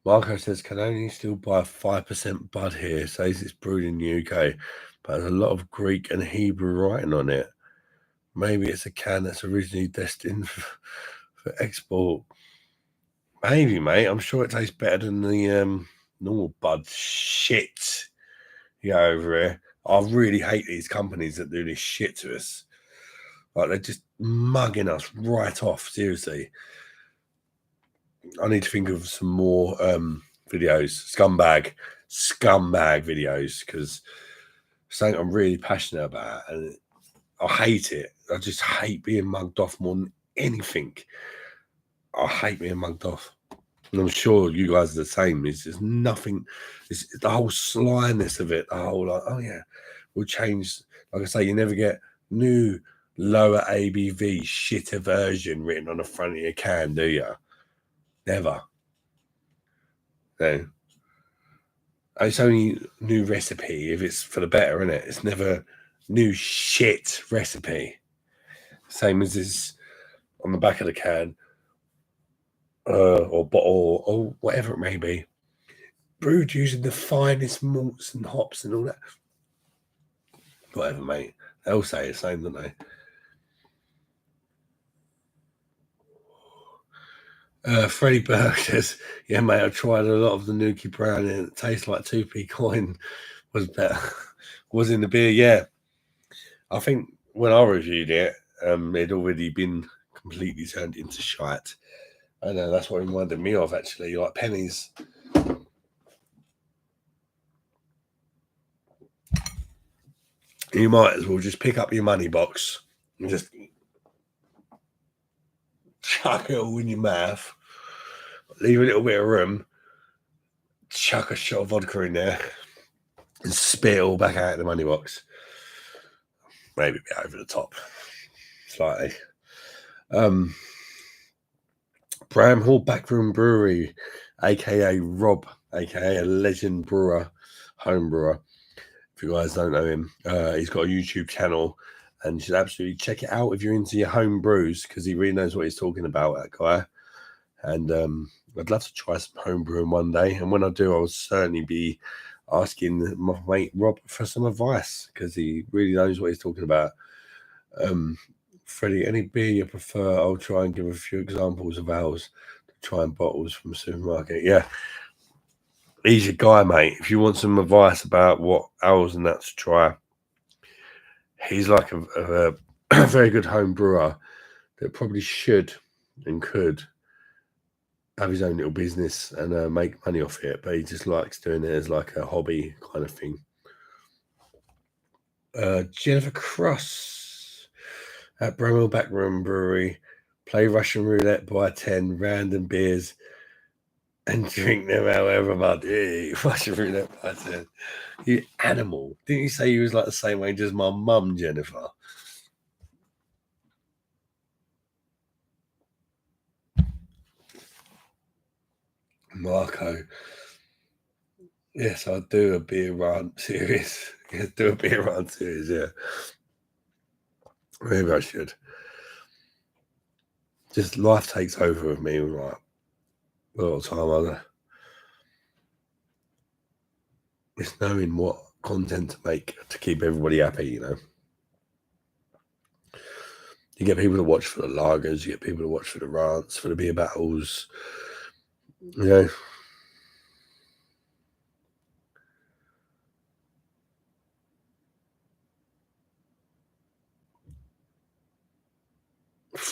A: Marco says, can only still buy 5% bud here. Says it's brewed in the UK, but there's a lot of Greek and Hebrew writing on it. Maybe it's a can that's originally destined for export. Maybe, mate. I'm sure it tastes better than the normal bud shit you go over here. I really hate these companies that do this shit to us. Like, they're just mugging us right off, seriously. I need to think of some more videos, scumbag videos, because something I'm really passionate about, and I hate it. I just hate being mugged off more than anything. I hate being mugged off. And I'm sure you guys are the same. It's just nothing. It's the whole slyness of it. The whole, like, oh yeah, we'll change. Like I say, you never get new lower ABV shitter version written on the front of your can, do you? Never. No. It's only new recipe if it's for the better, isn't it? It's never new shit recipe. Same as this on the back of the can, or bottle, or whatever it may be. Brewed using the finest malts and hops and all that. Whatever, mate. They'll say the same, don't they? Freddie Burke says, yeah, mate, I tried a lot of the Nuki Brown and it tastes like 2p coin was better. Was in the beer, yeah. I think when I reviewed it, it'd already been completely turned into shite. I know that's what it reminded me of, actually, like pennies. You might as well just pick up your money box and just chuck it all in your mouth, leave a little bit of room, chuck a shot of vodka in there, and spit it all back out of the money box. Maybe a bit over the top, slightly. Bramhall Backroom Brewery, aka Rob, aka a legend brewer, home brewer. If you guys don't know him, he's got a YouTube channel, and you should absolutely check it out if you're into your home brews, because he really knows what he's talking about, that guy. And I'd love to try some home brewing one day, and when I do, I'll certainly be asking my mate Rob for some advice, because he really knows what he's talking about. Freddie, any beer you prefer? I'll try and give a few examples of ours to try and bottles from the supermarket. Yeah, he's your guy, mate. If you want some advice about what ales and that to try, he's like a very good home brewer that probably should and could have his own little business and make money off it, but he just likes doing it as like a hobby kind of thing. Jennifer Cross at Bramwell Backroom Brewery, play Russian roulette, buy 10 random beers and drink them however much. Hey, Russian roulette, buy 10. You animal. Didn't you say you was like the same age as my mum, Jennifer? Marco. Yes, I do a beer run series. Yeah, do a beer run series, yeah. Maybe I should. Just life takes over with me, right? A lot of time, it's knowing what content to make to keep everybody happy, you know. You get people to watch for the lagers, you get people to watch for the rants, for the beer battles, you know.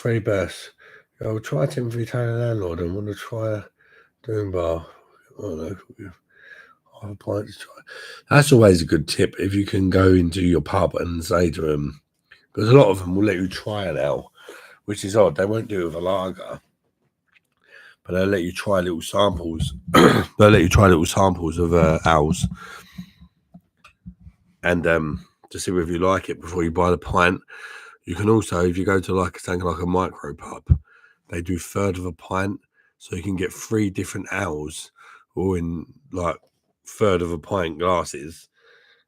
A: Free bursts. I'll try Timothy Taylor Landlord and want to try Doom Bar. I don't know. Half a pint to try. That's always a good tip if you can go into your pub and say to them, because a lot of them will let you try an ale, which is odd. They won't do it with a lager, but they'll let you try little samples. They'll let you try little samples of ales, and to see whether you like it before you buy the pint. You can also, if you go to like something like a micro pub, they do third of a pint, so you can get 3 different ales, all in like third of a pint glasses,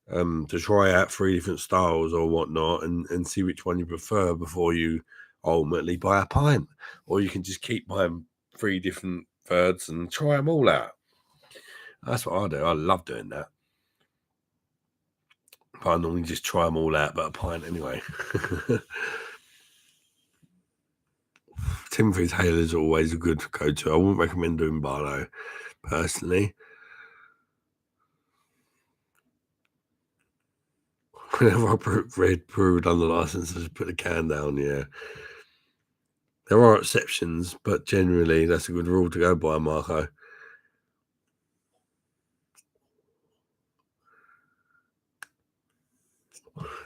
A: to try out 3 different styles or whatnot, and see which one you prefer before you ultimately buy a pint. Or you can just keep buying 3 different thirds and try them all out. That's what I do. I love doing that. But I normally just try them all out, but a pint anyway. Timothy Taylor's always a good go-to. I wouldn't recommend doing Barlow personally. Whenever I read brewed on the license, just put the can down. Yeah, there are exceptions, but generally that's a good rule to go by, Marco.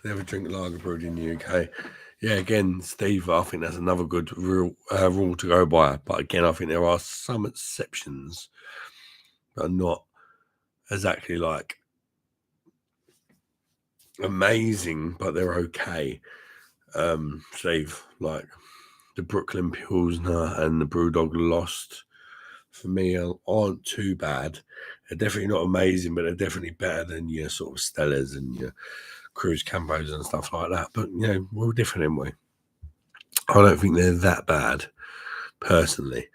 A: Never drink lager brewed in the UK. Yeah, again, Steve, I think that's another good rule to go by. But again, I think there are some exceptions, but not exactly like amazing, but they're okay. Steve, like the Brooklyn Pilsner and the Brewdog Lost, for me, aren't too bad. They're definitely not amazing, but they're definitely better than your sort of Stellas and your Cruise Cambos and stuff like that. But, you know, we're all different, aren't we? I don't think they're that bad, personally.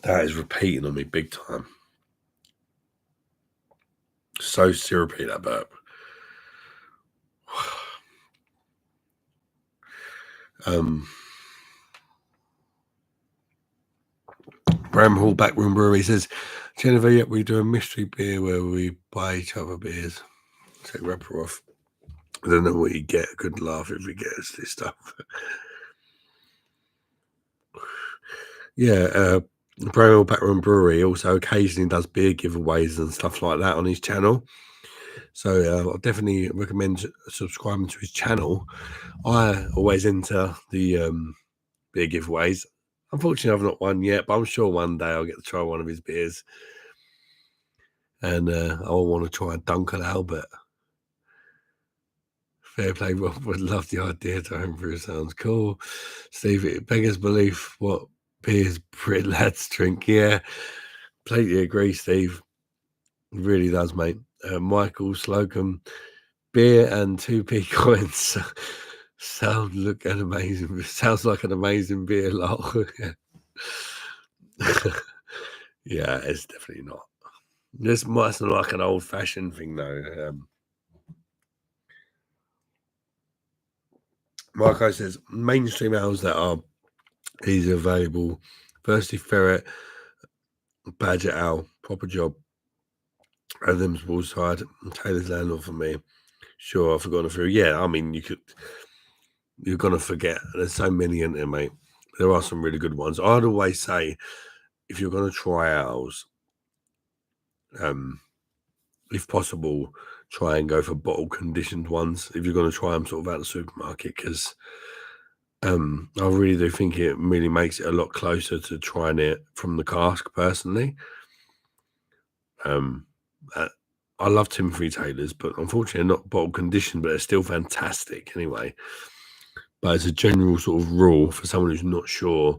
A: That is repeating on me big time. So syrupy, that burp. Bram Hall Backroom Brewery says, Jennifer, yet we do a mystery beer where we buy each other beers. Take wrapper off. I don't know what you get. A good laugh if we get us this stuff. Yeah, Bram Hall Backroom Brewery also occasionally does beer giveaways and stuff like that on his channel. So I'll definitely recommend subscribing to his channel. I always enter the beer giveaways. Unfortunately, I've not won yet, but I'm sure one day I'll get to try one of his beers. And I'll want to try a Dunkel Albert. Fair play, Rob. Would love the idea to homebrew. Sounds cool. Steve, it beggars belief what beers Brit lads drink. Yeah, completely agree, Steve. It really does, mate. Michael Slocum, beer and 2p coins. Sounds like an amazing beer, lol. Yeah, it's definitely not. This might sound like an old-fashioned thing, though. Marco says, mainstream ales that are easily available. Thirsty Ferret, Badger Ale, Proper Job, Adams Bullside, Taylor's Landlord for me. Sure, I've forgotten a few. Yeah, I mean, you're going to forget. There's so many in there, mate. There are some really good ones. I'd always say, if you're going to try ales, if possible, try and go for bottle conditioned ones if you're going to try them sort of out of the supermarket, because I really do think it really makes it a lot closer to trying it from the cask personally. I love Timothy Taylor's, but unfortunately not bottle conditioned, but they're still fantastic anyway. But as a general sort of rule for someone who's not sure,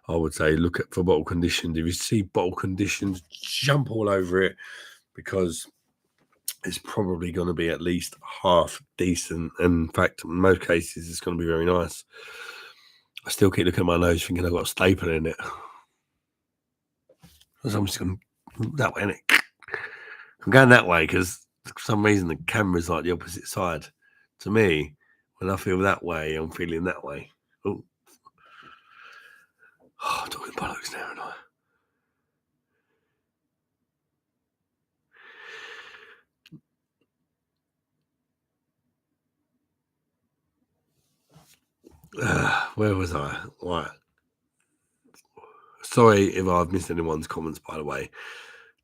A: I would say look at for bottle conditioned. If you see bottle conditioned, jump all over it, because it's probably going to be at least half decent. And in fact, in most cases, it's going to be very nice. I still keep looking at my nose thinking I've got a staple in it. So I'm just going that way, innit? I'm going that way because for some reason the camera's like the opposite side. To me, when I feel that way, I'm feeling that way. Oh, I'm talking bollocks now, aren't I? Where was I? Right. Sorry if I've missed anyone's comments, by the way.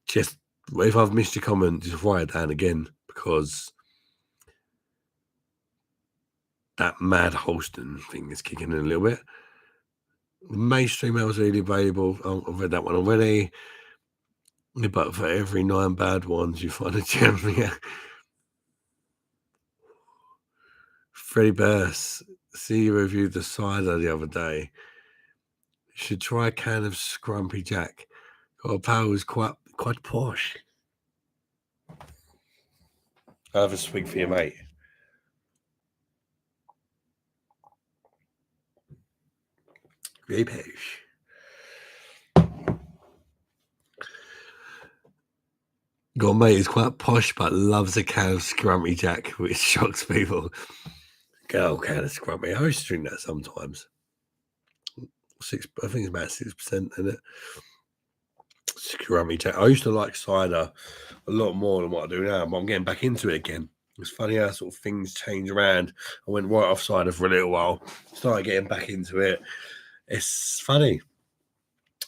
A: Just if I've missed your comment, just write it down again, because that mad Holsten thing is kicking in a little bit. The mainstream LCD available. I've read that one already. But for every 9 bad ones, you find a gem. Yeah. Freddie Burst, see you reviewed the cider the other day. You should try a can of Scrumpy Jack. Got a pal who's quite posh. I'll have a swig for you, mate. Very posh. Got a mate who's quite posh but loves a can of Scrumpy Jack, which shocks people. Girl, can of Scrumpy. I used to drink that sometimes. I think it's about 6%, isn't it? Scrumpy Jack. I used to like cider a lot more than what I do now, but I'm getting back into it again. It's funny how sort of things change around. I went right off cider for a little while, started getting back into it. It's funny.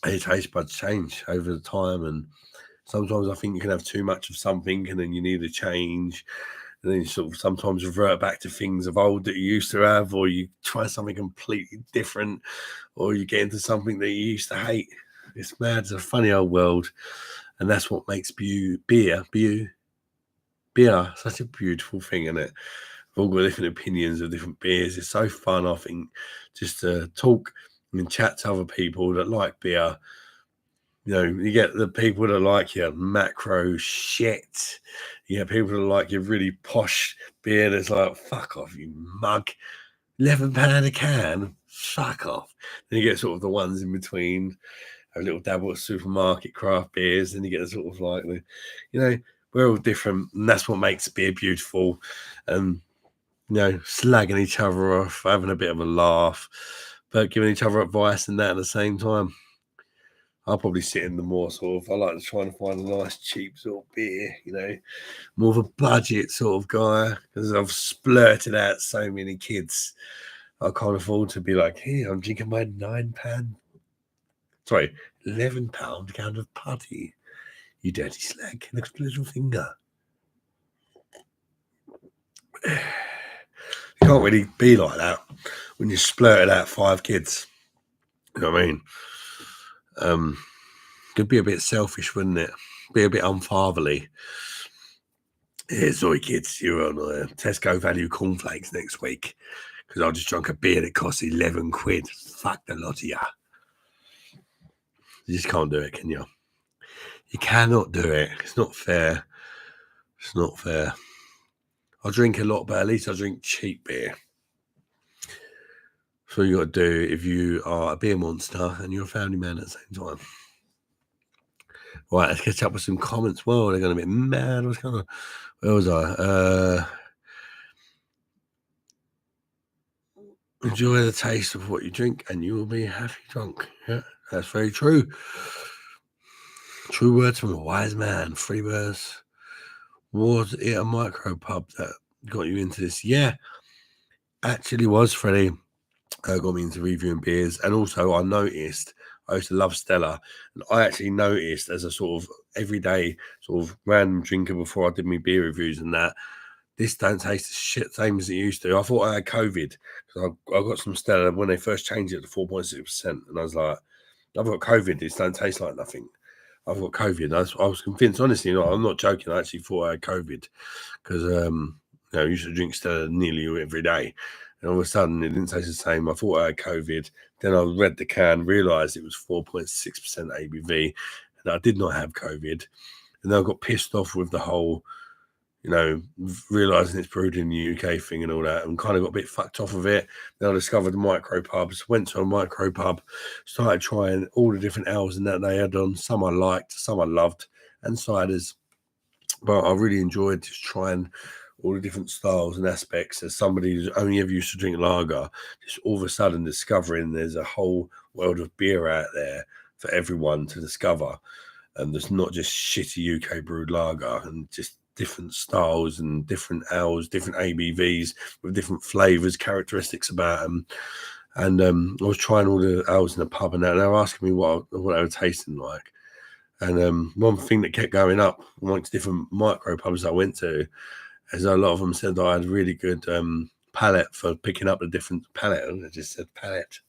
A: Your taste buds change over the time, and sometimes I think you can have too much of something and then you need a change, and then you sort of sometimes revert back to things of old that you used to have, or you try something completely different, or you get into something that you used to hate. It's mad. It's a funny old world, and that's what makes beer such a beautiful thing, isn't it? We've all got different opinions of different beers. It's so fun, I think, just to talk and chat to other people that like beer. You know, you get the people that like your macro shit. You get people that like your really posh beer that's like, fuck off, you mug. £11 a can, fuck off. Then you get sort of the ones in between, a little dabble of supermarket craft beers, and you get the sort of like the, you know, we're all different, and that's what makes beer beautiful. And you know, slagging each other off, having a bit of a laugh, but giving each other advice and that at the same time. I'll probably sit in the more sort of, I like to try and find a nice cheap sort of beer, you know, more of a budget sort of guy, because I've splurted out so many kids. I can't afford to be like, here, I'm drinking my £11 can of putty. You dirty slag, look at the little finger. You can't really be like that when you splurted out 5 kids. You know what I mean? Could be a bit selfish, wouldn't it? Be a bit unfatherly. Yeah, sorry, kids, you're on Tesco value cornflakes next week, because I just drank a beer that costs 11 quid. Fuck the lot of ya. You just can't do it, can you? You cannot do it. It's not fair. It's not fair. I drink a lot, but at least I drink cheap beer. So you got to do if you are a beer monster and you're a family man at the same time. Right, let's catch up with some comments. Whoa, they're going to be mad. What's going on? Where was I? Enjoy the taste of what you drink and you will be happy drunk. Yeah, that's very true. True words from a wise man. Freebirds. Was it a micro pub that got you into this? Yeah, actually was, Freddie. Got me into reviewing beers. And also I noticed, I used to love Stella, and I actually noticed as a sort of everyday sort of random drinker before I did my beer reviews and that, this don't taste the shit same as it used to. I thought I had COVID, because I got some Stella when they first changed it to 4.6%, and I was like, I've got COVID, this don't taste like nothing. I've got COVID. I was convinced, honestly, I'm not joking, I actually thought I had COVID, because you know, I used to drink Stella nearly every day. And all of a sudden, it didn't taste the same. I thought I had COVID. Then I read the can, realised it was 4.6% ABV, and I did not have COVID. And then I got pissed off with the whole, you know, realising it's brewed in the UK thing and all that, and kind of got a bit fucked off of it. Then I discovered the micro pubs, went to a micro pub, started trying all the different ales and that they had on. Some I liked, some I loved, and ciders. But I really enjoyed just trying all the different styles and aspects as somebody who's only ever used to drink lager, just all of a sudden discovering there's a whole world of beer out there for everyone to discover. And there's not just shitty UK brewed lager, and just different styles and different ales, different ABVs with different flavors, characteristics about them. And I was trying all the ales in the pub, and they were asking me what they were tasting like. And one thing that kept going up amongst different micro pubs I went to is a lot of them said that I had really good palate for picking up the different palate. And I just said palate.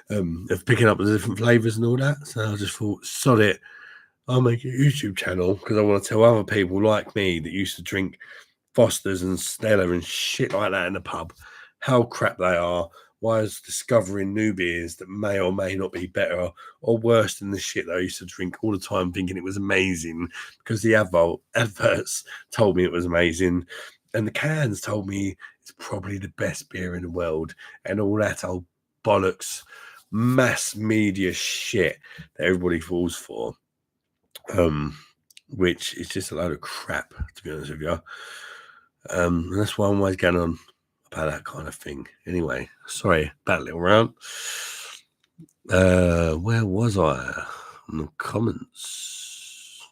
A: Of picking up the different flavors and all that. So I just thought, sod it, I'll make a YouTube channel because I want to tell other people like me that used to drink Foster's and Stella and shit like that in the pub how crap they are. Why I was discovering new beers that may or may not be better or worse than the shit that I used to drink all the time, thinking it was amazing because the adverts told me it was amazing, and the cans told me it's probably the best beer in the world, and all that old bollocks, mass media shit that everybody falls for. Which is just a load of crap, to be honest with you. And that's why I'm always going on about that kind of thing. Anyway, sorry about a little rant. Where was I? In the comments.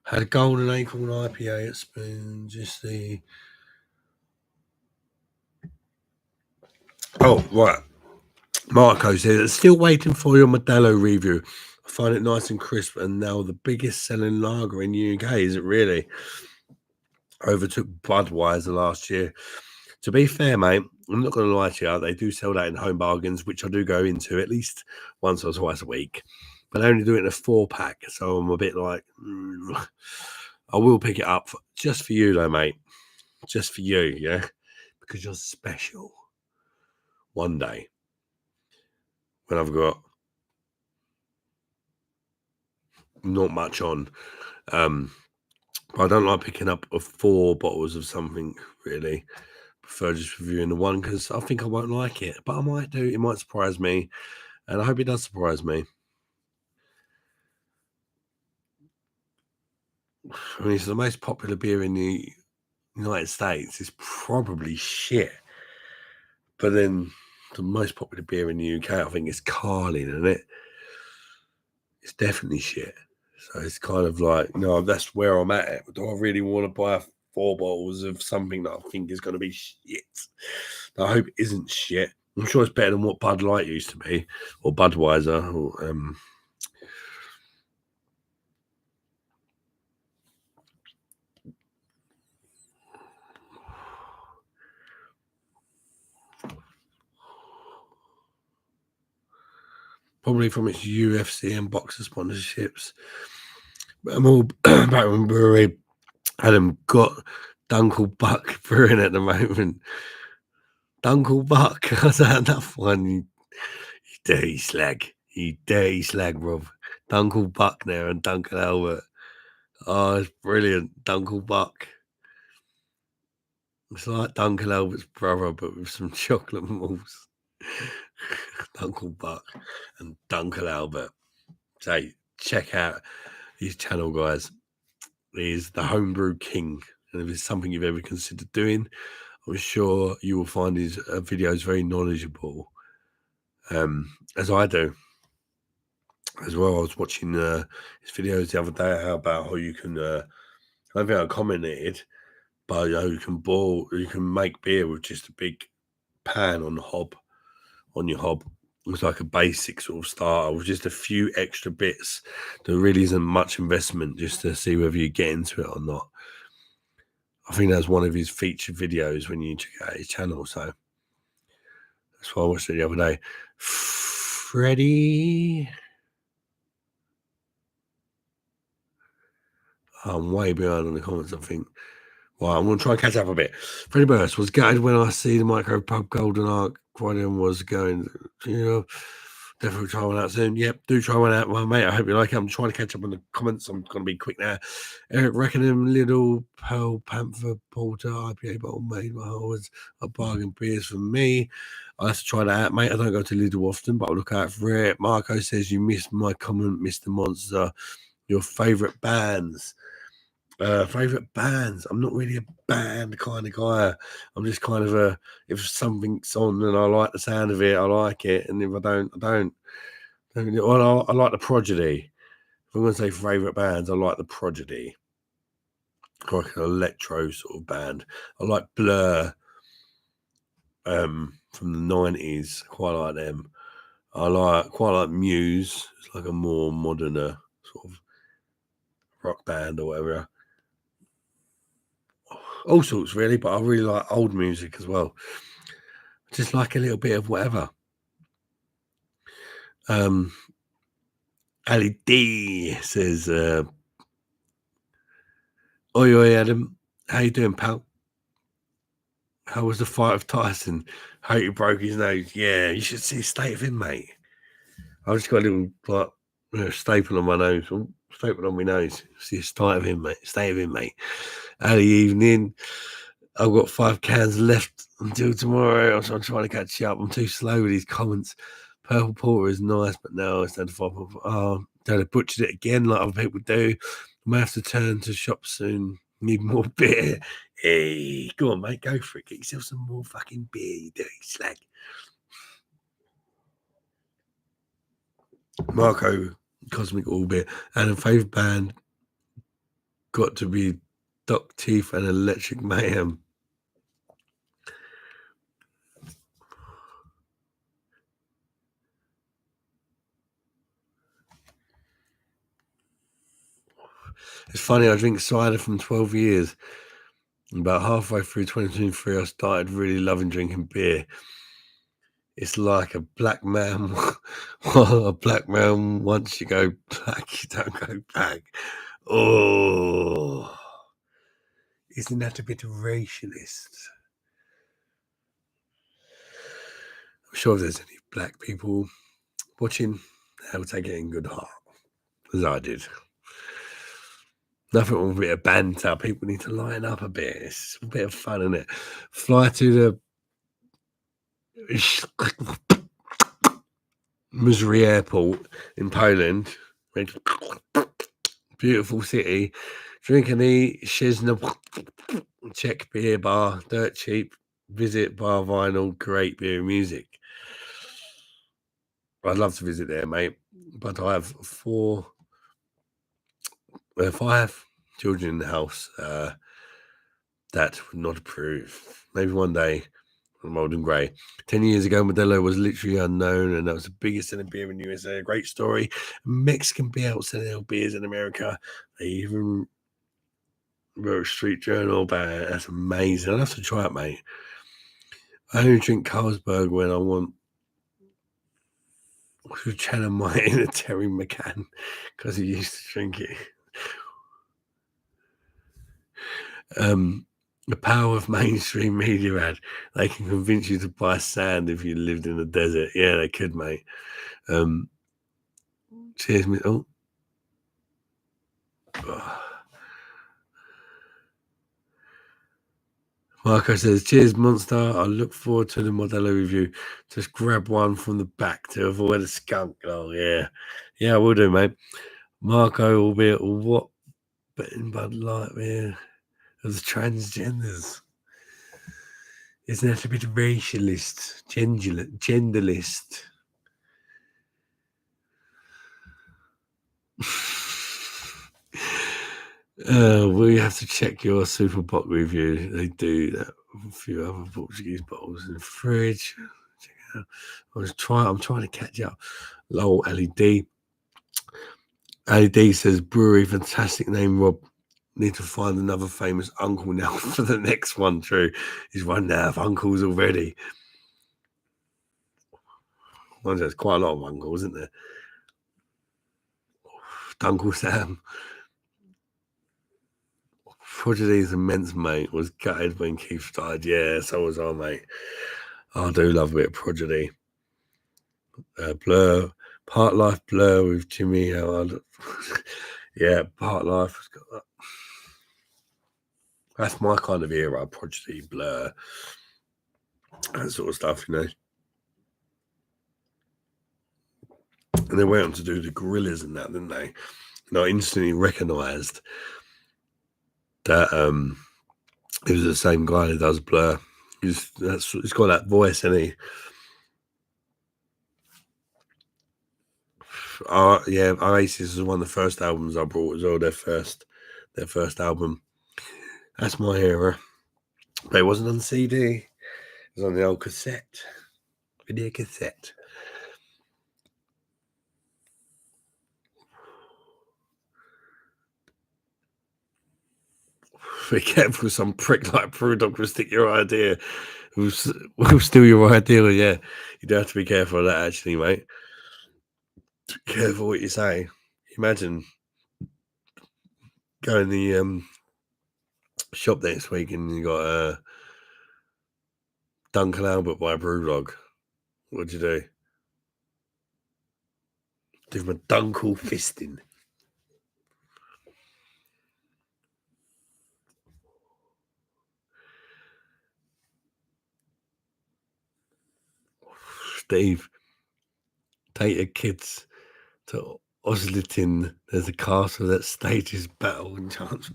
A: Had a golden acorn IPA at Spoon. Just the. Oh, right. Marco says, still waiting for your Modelo review. I find it nice and crisp, and now the biggest selling lager in the UK. Is it really? Overtook Budweiser last year. To be fair, mate, I'm not going to lie to you. They do sell that in home bargains, which I do go into at least once or twice a week. But I only do it in a 4-pack, so I'm a bit like, I will pick it up just for you, though, mate. Just for you, yeah? Because you're special. One day, when I've got not much on, but I don't like picking up 4 bottles of something, really. Prefer just reviewing the one because I think I won't like it, but I might do. It might surprise me, and I hope it does surprise me. I mean, it's the most popular beer in the United States. It's probably shit, but then the most popular beer in the UK, I think, is Carling, isn't it? It's definitely shit. So it's kind of like, no, that's where I'm at. Do I really want to buy 4 bottles of something that I think is going to be shit? I hope it isn't shit. I'm sure it's better than what Bud Light used to be, or Budweiser, or probably from its UFC and boxer sponsorships. But I'm all Backman Brewery. Adam got Dunkle Buck brewing at the moment. Dunkle Buck, how's that enough one? You dirty slag. You dirty slag, Rob. Dunkle Buck there and Duncan Albert. Oh, it's brilliant. Dunkle Buck. It's like Duncan Albert's brother, but with some chocolate malts. Dunkle Buck and Duncan Albert. So check out his channel, guys. He's the homebrew king. And if it's something you've ever considered doing, I'm sure you will find his videos very knowledgeable, as I do. As well, I was watching his videos the other day about how you can, I don't think I commented, but you can make beer with just a big pan on your hob. It's like a basic sort of starter with just a few extra bits. There really isn't much investment just to see whether you get into it or not. I think that's one of his featured videos when you check out his channel. So that's why I watched it the other day. Freddie. I'm way behind on the comments, I think. Well, I'm going to try and catch up a bit. Freddie Burst was gutted when I see the micro pub Golden Arc. Quadium was going, definitely try one out soon. Yep, do try one out, well, mate. I hope you like it. I'm trying to catch up on the comments. I'm going to be quick now. Eric Reckoning, Little Pearl Panther Porter IPA bottle made by Howard's a bargain beers for me. I have to try that out, mate. I don't go to Lidl often, but I'll look out for it. Marco says you missed my comment, Mr. Monster. Your favourite bands. Favorite bands. I'm not really a band kind of guy. I'm just kind of if something's on and I like the sound of it, I like it. And if I don't, I don't. Well, I like the Prodigy. If I'm going to say favorite bands, I like the Prodigy. Like an electro sort of band. I like Blur. From the 90s. Quite like them. I quite like Muse. It's like a more modern sort of rock band or whatever. All sorts really, but I really like old music as well. Just like a little bit of whatever. Ali D says, oi Adam, how you doing, pal? How was the fight with Tyson? Hope he broke his nose. Yeah, you should see a state of him, mate. I just got a little staple on my nose. Staple on my nose. See a state of him, mate. State of him, mate. Early evening. I've got 5 cans left until tomorrow. So I'm trying to catch up. I'm too slow with these comments. Purple Porter is nice, but now it's down to 5. Oh, don't have butchered it again like other people do. I may have to turn to shop soon. Need more beer. Hey, go on, mate. Go for it. Get yourself some more fucking beer, you dirty slag. Marco, Cosmic Orbit, and a favourite band got to be Doc Teeth and Electric Mayhem. It's funny, I drink cider from 12 years. About halfway through 2023, I started really loving drinking beer. It's like a black man. A black man, once you go black, you don't go back. Oh, isn't that a bit racialist? I'm sure if there's any black people watching, they'll take it in good heart, as I did. Nothing with a bit of banter. People need to line up a bit. It's a bit of fun, isn't it? Fly to the Missouri Airport in Poland. Beautiful city. Drink and eat. Shizna. Czech beer bar. Dirt cheap. Visit bar vinyl. Great beer and music. I'd love to visit there, mate. But I have 5 children in the house that would not approve. Maybe one day, I'm old and grey. 10 years ago, Modelo was literally unknown, and that was the biggest selling beer in the USA. A great story. Mexican beer outselling their beers in America. They even wrote a street journal about it. That's amazing. I'll have to try it, mate. I only drink Carlsberg when I want to channel my inner Terry McCann because he used to drink it. The power of mainstream media ad. They can convince you to buy sand if you lived in the desert. Yeah, they could, mate. Cheers, mate. Oh. Marco says, cheers, monster. I look forward to the Modelo review. Just grab one from the back to avoid a skunk. Oh, yeah. Yeah, I will do, mate. Marco, albeit what? But in Bud Light, yeah. Of the transgenders. Isn't that a bit racialist? Genderlist? We have to check your Superbot review. They do that with a few other Portuguese bottles in the fridge. Check it out. I'm trying to catch up. Lol, LED. LED says brewery, fantastic name, Rob. Need to find another famous uncle now for the next one. True. He's run out of uncles already. There's quite a lot of uncles, isn't there? Uncle Sam. Prodigy's immense, mate. Was gutted when Keith died. Yeah, so was I, mate. I do love a bit of Prodigy. Blur. Part Life Blur with Jimmy. Yeah, Part Life has got that. That's my kind of era. Prodigy, Blur. That sort of stuff, you know. And they went on to do the Gorillas and that, didn't they? And I instantly recognised that it was the same guy that does Blur. He's got that voice, and he. Oasis was one of the first albums I brought as well. Their first album. That's my era. But it wasn't on CD. It was on the old cassette, video cassette. Be careful, some prick like Brewdog will stick your idea. Will steal your idea. Yeah, you do have to be careful of that, actually, mate. Careful what you say. Imagine going to the shop next week and you got Duncan Albert by Brewdog. What'd you do? Give him a dunkle fisting. Steve, take your kids to Oslitin. There's a castle that stages battle enchantments.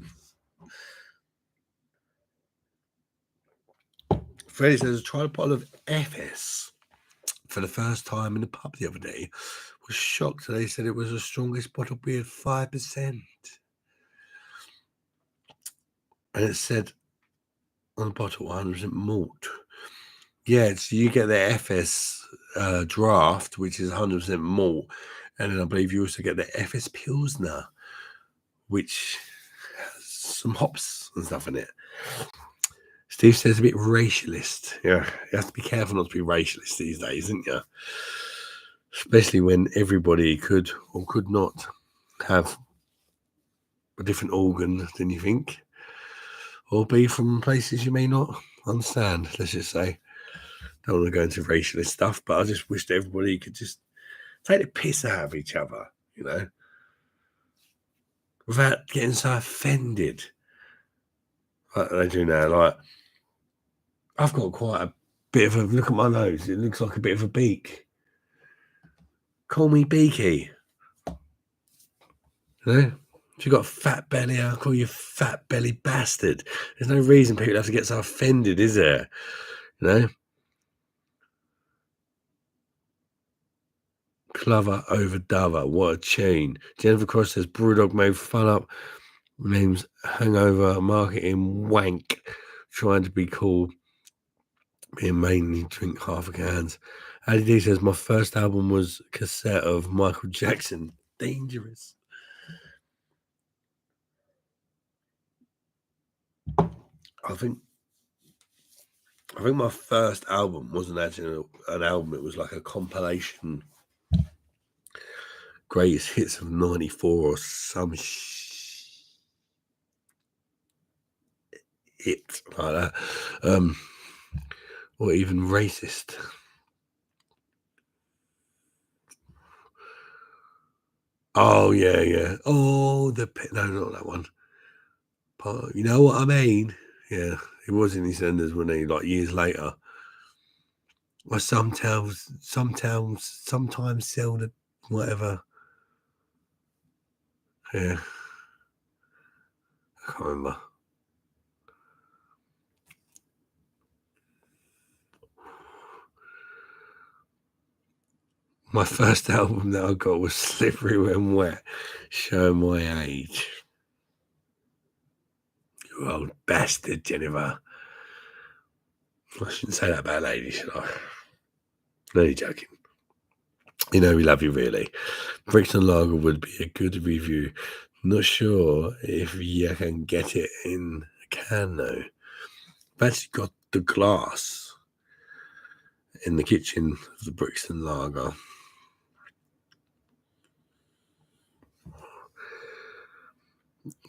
A: Freddie says, tried a bottle of FS for the first time in the pub the other day. Was shocked. They said it was the strongest bottle beer, 5%. And it said on the bottle 100% malt. Yeah, so you get the FS draft, which is 100% malt. And then I believe you also get the FS Pilsner, which has some hops and stuff in it. Steve says a bit racialist. Yeah, you have to be careful not to be racialist these days, isn't you? Especially when everybody could or could not have a different organ than you think, or be from places you may not understand, let's just say. Don't want to go into racialist stuff, but I just wish that everybody could just take the piss out of each other, you know, without getting so offended. Like they do now. Like, I've got quite a bit of a look at my nose. It looks like a bit of a beak. Call me Beaky. You know? If you've got a fat belly, I'll call you fat belly bastard. There's no reason people have to get so offended, is there? You know? Clover over Dover. What a tune. Jennifer Cross says Brewdog made fun up. Names hangover, marketing wank. Trying to be cool. Being mainly drink half a cans. ADD says my first album was cassette of Michael Jackson. Dangerous. I think my first album wasn't actually an album. It was like a compilation. Greatest hits of 94 or some hit like that. Or even racist. Oh, yeah. Oh, no, not that one. You know what I mean? Yeah, it was in EastEnders, wasn't he? Like years later. Or sometimes sell the whatever. Yeah. I can't remember. My first album that I got was Slippery When Wet, showing my age. You old bastard, Jennifer. I shouldn't say that about a lady, should I? No, you're joking. You know we love you, really. Brixton Lager would be a good review. Not sure if you can get it in a can, though. I've actually got the glass in the kitchen of the Brixton Lager.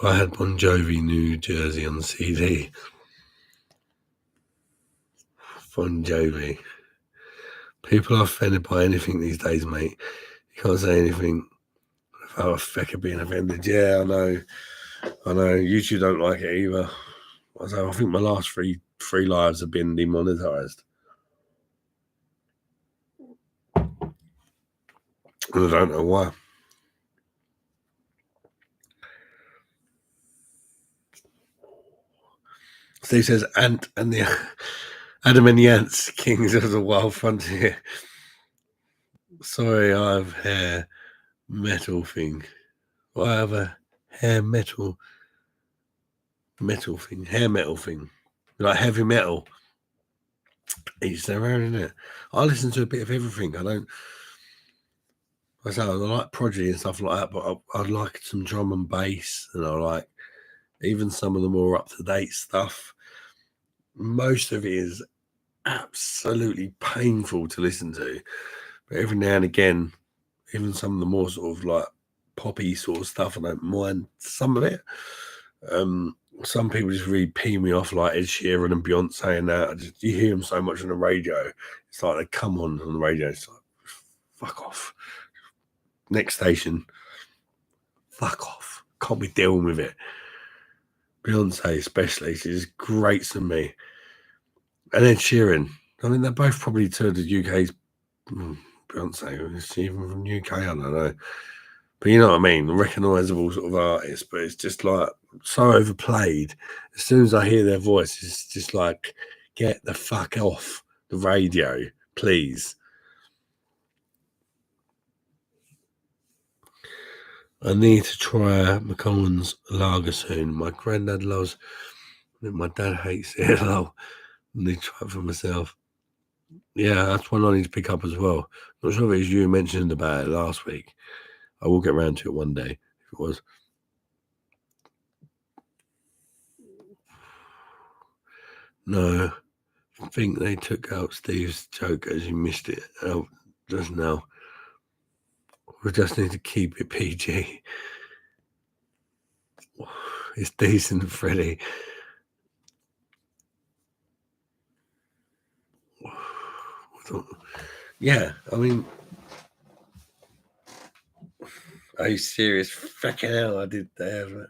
A: I had Bon Jovi New Jersey on the CD. Bon Jovi. People are offended by anything these days, mate. You can't say anything without a fecker being offended. Yeah, I know. YouTube don't like it either. I think my last three lives have been demonetized. And I don't know why. Steve says, Ant and the Adam and the Ants, Kings of the Wild Frontier. Sorry, I have hair metal thing. I have a hair metal thing. Hair metal thing. Like heavy metal. Each their own, isn't it? I listen to a bit of everything. I like Prodigy and stuff like that, but I like some drum and bass, and I like even some of the more up-to-date stuff. Most of it is absolutely painful to listen to, but every now and again, even some of the more sort of like poppy sort of stuff, I don't mind some of it. Some people just really pee me off, like Ed Sheeran and Beyonce and that. You hear them so much on the radio. It's like they come on the radio. It's like, fuck off. Next station. Fuck off. Can't be dealing with it. Beyonce especially. She's great to me. And Ed Sheeran. I mean, they're both probably two of the UK's... Beyonce. Is she even from the UK? I don't know. But you know what I mean? Recognisable sort of artist. But it's just like so overplayed. As soon as I hear their voice, it's just like, get the fuck off the radio, please. I need to try McCollen's lager soon. My granddad loves it. My dad hates it. I need to try it for myself. Yeah, that's one I need to pick up as well. Not sure if it was you mentioned about it last week. I will get around to it one day if it was. No, I think they took out Steve's joke as you missed it out just now. We just need to keep it PG. It's decent, Freddie. Yeah, I mean, are you serious? Fucking hell, I did that.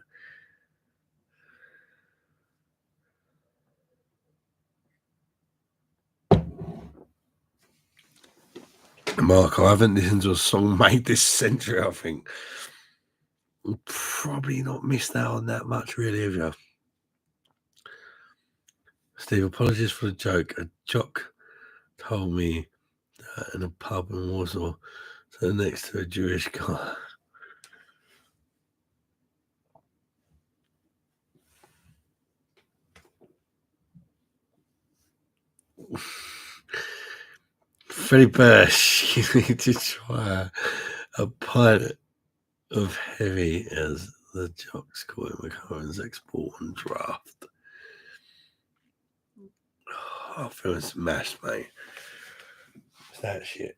A: Mark, I haven't listened to a song made this century, I think. I've probably not missed out on that much, really, have you? Steve, apologies for the joke. A jock told me that in a pub in Warsaw, so next to a Jewish guy. Freddie Bursch, you need to try a pint of heavy, as the jocks call it, McCowan's export and draft. Oh, I feel smashed, mate. It's that shit.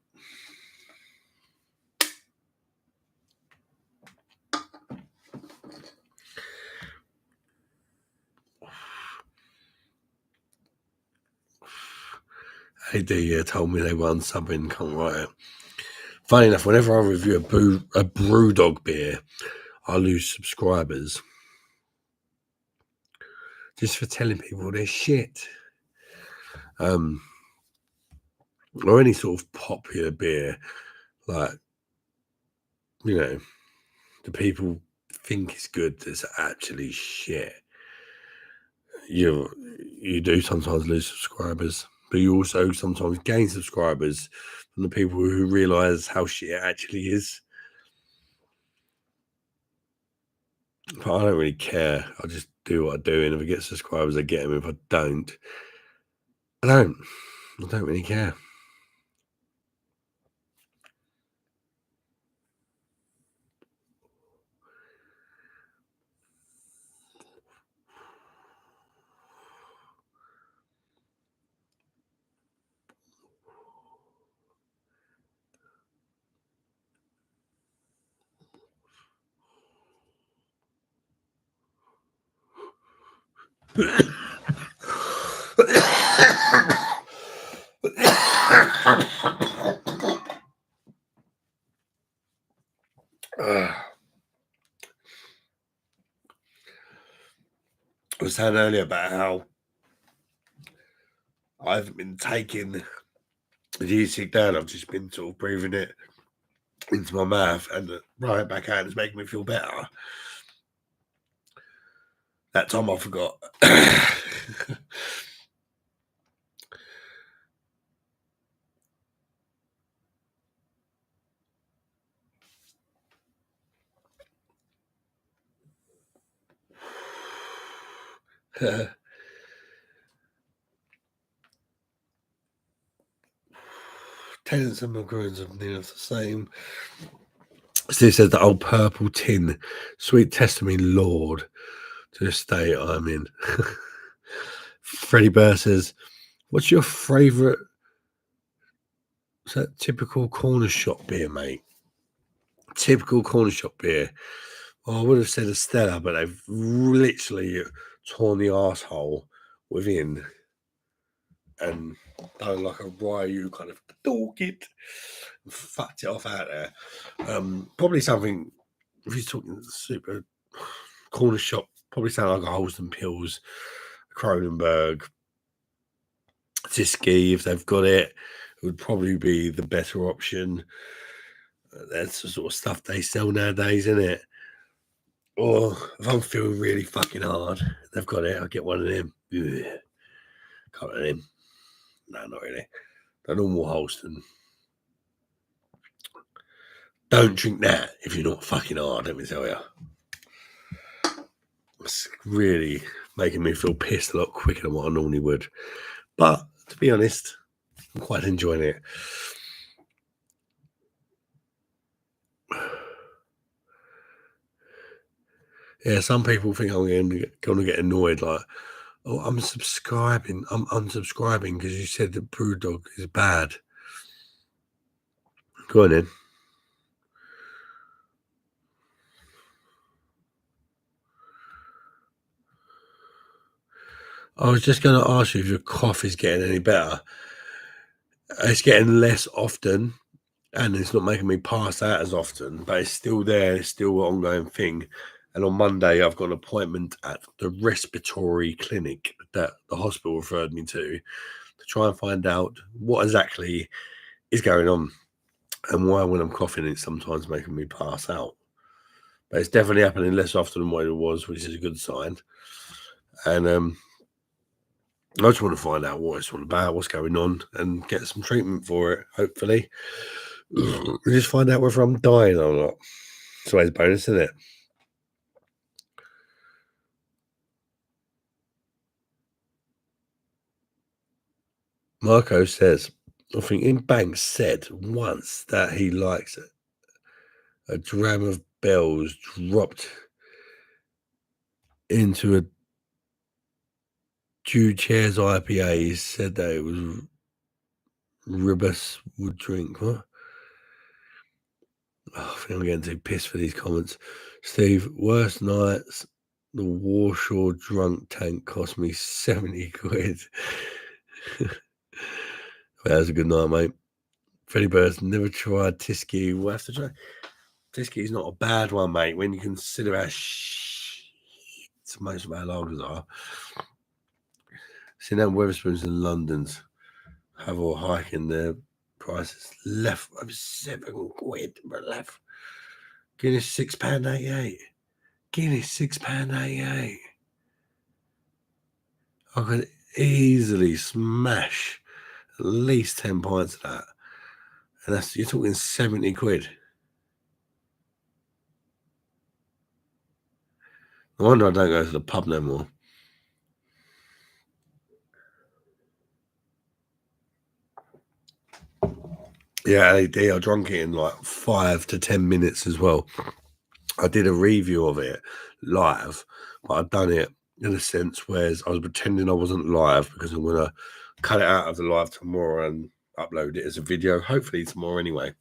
A: AD told me they won something, can't write it. Funny enough, whenever I review a Brewdog beer, I lose subscribers. Just for telling people they're shit. Or any sort of popular beer, like, you know, the people think is good that's actually shit. You do sometimes lose subscribers, but you also sometimes gain subscribers from the people who realise how shit it actually is. But I don't really care. I just do what I do, and if I get subscribers, I get them. If I don't, I don't really care. I was saying earlier about how I haven't been taking the GC down. I've just been sort of breathing it into my mouth and right back out. It's making me feel better. That time I forgot. Tenants and macaroons are nearly the same. Steve says the old purple tin, sweet testimony, Lord, to the state I'm in. Freddie Burr says, what's your favourite typical corner shop beer, mate? Typical corner shop beer. Well, I would have said a Stella, but they've literally torn the arsehole within and done like a Ryu kind of dog it and fucked it off out there. Probably something, if you're talking super corner shop, probably sound like a Holsten Pills, Kronenberg, Tiski, if they've got it, would probably be the better option. That's the sort of stuff they sell nowadays, isn't it? Or if I'm feeling really fucking hard, they've got it, I'll get one of them. Ugh. Couple of them. No, not really. The normal Holsten. Don't drink that if you're not fucking hard, let me tell you. It's really making me feel pissed a lot quicker than what I normally would. But to be honest, I'm quite enjoying it. Yeah, some people think I'm going to get annoyed, like, oh, I'm unsubscribing because you said that Brewdog is bad. Go on then. I was just going to ask you if your cough is getting any better. It's getting less often, and it's not making me pass out as often, but it's still there. It's still an ongoing thing. And on Monday, I've got an appointment at the respiratory clinic that the hospital referred me to try and find out what exactly is going on and why when I'm coughing, it's sometimes making me pass out. But it's definitely happening less often than what it was, which is a good sign. And I just want to find out what it's all about, what's going on, and get some treatment for it, hopefully. Just find out whether I'm dying or not. It's always a bonus, isn't it? Marco says, I think in Banks said once that he likes a dram of bells dropped into a Jude Chairs IPA. He said that it was Ribus would drink. What? Oh, I think I'm getting too pissed for these comments. Steve, worst nights, the Warshaw drunk tank cost me 70 quid. Well, that was a good night, mate. Freddie Burst never tried Tiski. We'll have to try. Tiski's not a bad one, mate, when you consider how most of our lagers are. Seen that Weatherspoons in London's have all hiking their prices left over 7 quid, but left. Guinness £6.88. Guinness £6.88. I could easily smash at least 10 pints of that. And that's, you're talking 70 quid. No wonder I don't go to the pub no more. Yeah, I drank it in like 5 to 10 minutes as well. I did a review of it live, but I'd done it in a sense whereas I was pretending I wasn't live because I'm going to cut it out of the live tomorrow and upload it as a video, hopefully tomorrow anyway.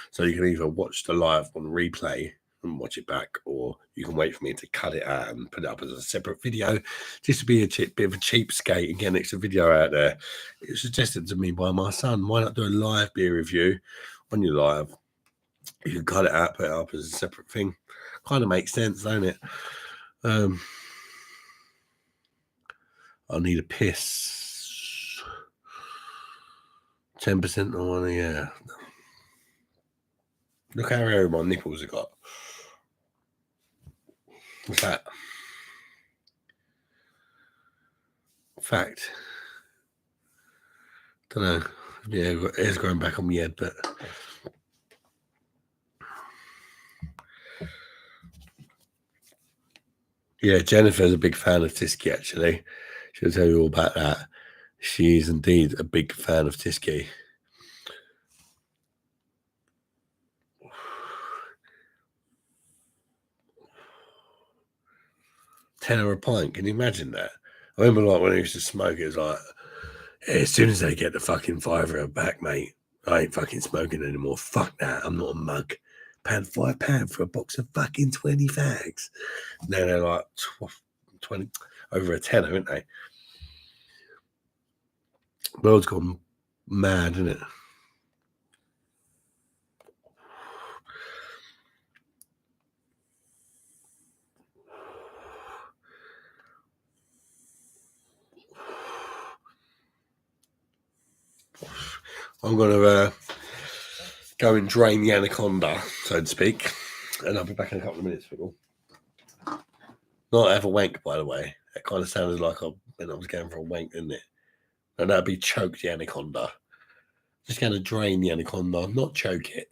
A: So you can either watch the live on replay and watch it back, or you can wait for me to cut it out and put it up as a separate video, just to be a bit of a cheapskate and get an extra video out there. It was suggested to me by my son, why not do a live beer review on your live? You can cut it out, put it up as a separate thing. Kind of makes sense, don't it? I need a piss. 10% on one, yeah. Look how hairy my nipples have got. What's that? fact. Don't know. Yeah, hair's growing back on my head, but yeah, Jennifer's a big fan of Tisky, actually. She'll tell you all about that. She is indeed a big fan of Tisky. £10 a pint, can you imagine that? I remember like when I used to smoke, it was like, as soon as they get the fucking £5 back, mate, I ain't fucking smoking anymore. Fuck that, I'm not a mug. Paying £5 for a box of fucking 20 fags. Now they're like 20, over a tenner, aren't they? World's gone mad, isn't it? I'm going to go and drain the anaconda, so to speak, and I'll be back in a couple of minutes. Not have a wank, by the way. That kind of sounded like when I was going for a wank, didn't it? And that'd be choke the anaconda. Just going to drain the anaconda, not choke it.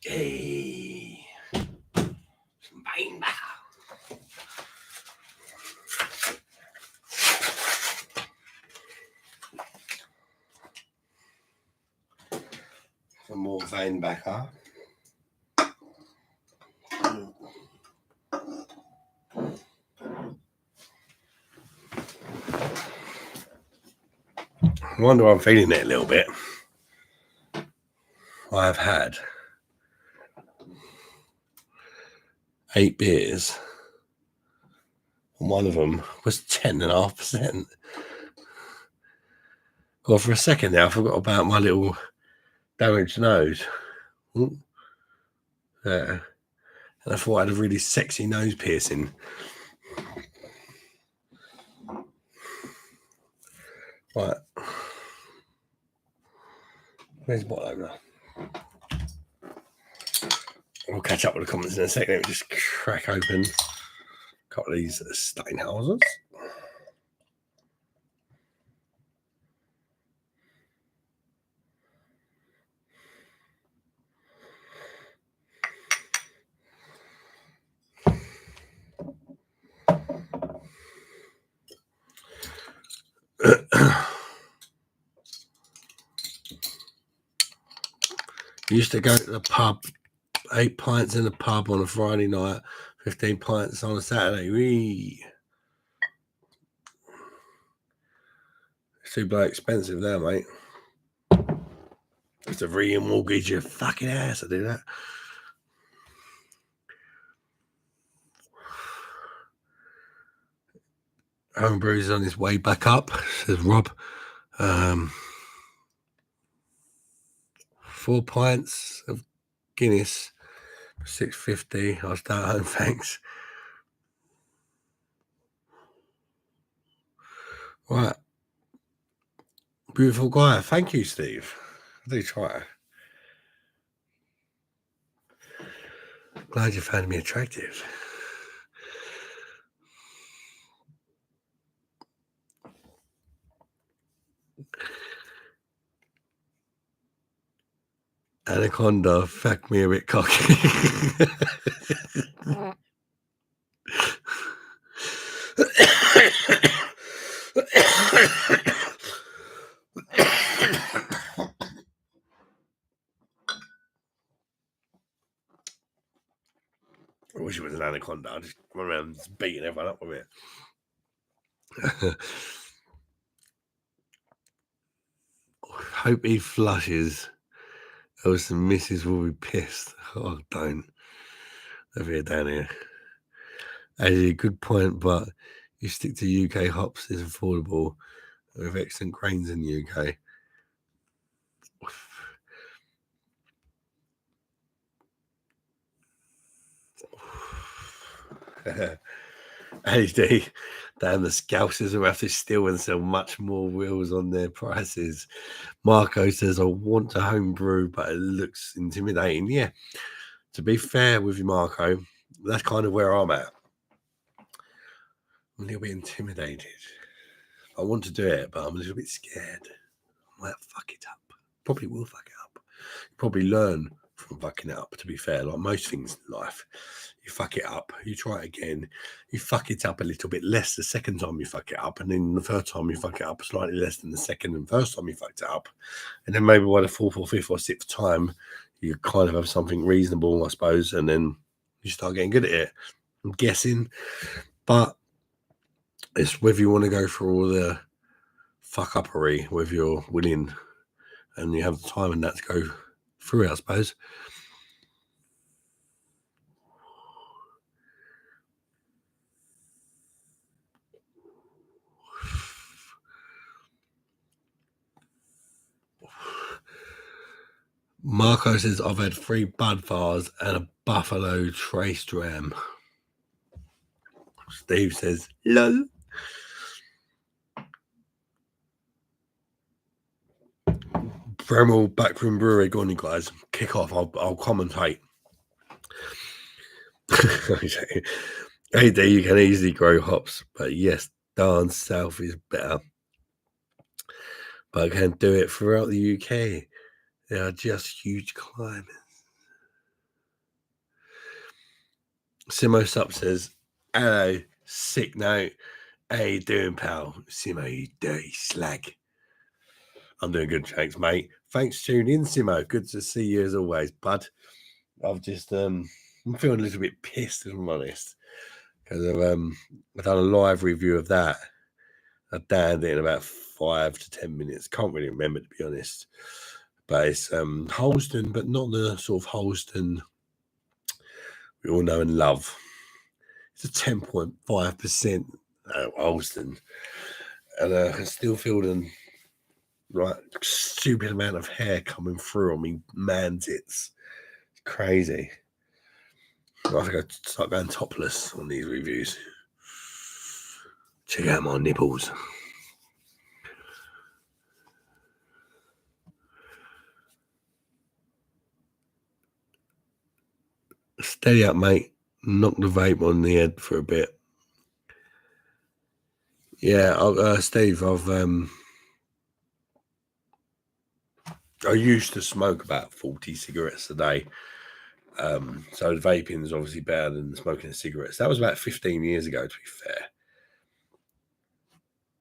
A: Hey, some more Weinbacher. I wonder why I'm feeling it a little bit. I have had 8 beers, and one of them was 10.5%. Well, for a second there, I forgot about my little damaged nose. Yeah. And I thought I had a really sexy nose piercing. Right. Where's the bottle opener? We'll catch up with the comments in a second. Let me just crack open a couple of these Steinhausers. Used to go to the pub, 8 pints in the pub on a Friday night, 15 pints on a Saturday. Wee. It's too bloody expensive now, mate. It's to re-mortgage your fucking ass to do that. Homebrew's on his way back up, says Rob. 4 pints of Guinness for $6.50. I'll start home, thanks. Right. Beautiful guy. Thank you, Steve. I do try. Glad you found me attractive. Anaconda, fuck me a bit cocky. I wish it was an anaconda. I just run around just beating everyone up with it. Hope he flushes, else the missus will be pissed. Oh, don't. Over here, down here. Actually, a good point, but you stick to UK hops is affordable with excellent grains in the UK. HD, damn, the Scousers will have to steal and sell much more wheels on their prices. Marco says, I want to home brew, but it looks intimidating. Yeah, to be fair with you, Marco, that's kind of where I'm at. I'm a little bit intimidated. I want to do it, but I'm a little bit scared. I might fuck it up. Probably will fuck it up. Probably learn from fucking it up, to be fair. Like most things in life, you fuck it up, you try it again, you fuck it up a little bit less the second time you fuck it up, and then the third time you fuck it up slightly less than the second and first time you fucked it up. And then maybe by the fourth or fifth or sixth time, you kind of have something reasonable, I suppose, and then you start getting good at it. I'm guessing. But it's whether you want to go for all the fuck uppery, whether you're willing and you have the time and that to go through it, I suppose. Marco says, I've had 3 Bud Bars and a Buffalo Trace Dram. Steve says, lol. Bremel Backroom Brewery, go on, you guys. Kick off. I'll commentate. AD, you can easily grow hops, but yes, down south is better. But I can do it throughout the UK. They are just huge climates. Simo Sup says, hello, sick note. How you doing, pal? Simo, you dirty slag. I'm doing good, thanks, mate. Thanks for tuning in, Simo. Good to see you as always, bud. I've just I'm feeling a little bit pissed, if I'm honest, because I've done a live review of that. I downed it in about 5 to 10 minutes. Can't really remember, to be honest. But it's Holsten, but not the sort of Holsten we all know and love. It's a 10.5% Holsten, and I can still feel the stupid amount of hair coming through on me man tits. It's crazy. I think I start going topless on these reviews. Check out my nipples. Steady up, mate. Knock the vape on the head for a bit. Yeah, Steve, I used to smoke about 40 cigarettes a day. So the vaping is obviously better than smoking the cigarettes. That was about 15 years ago, to be fair.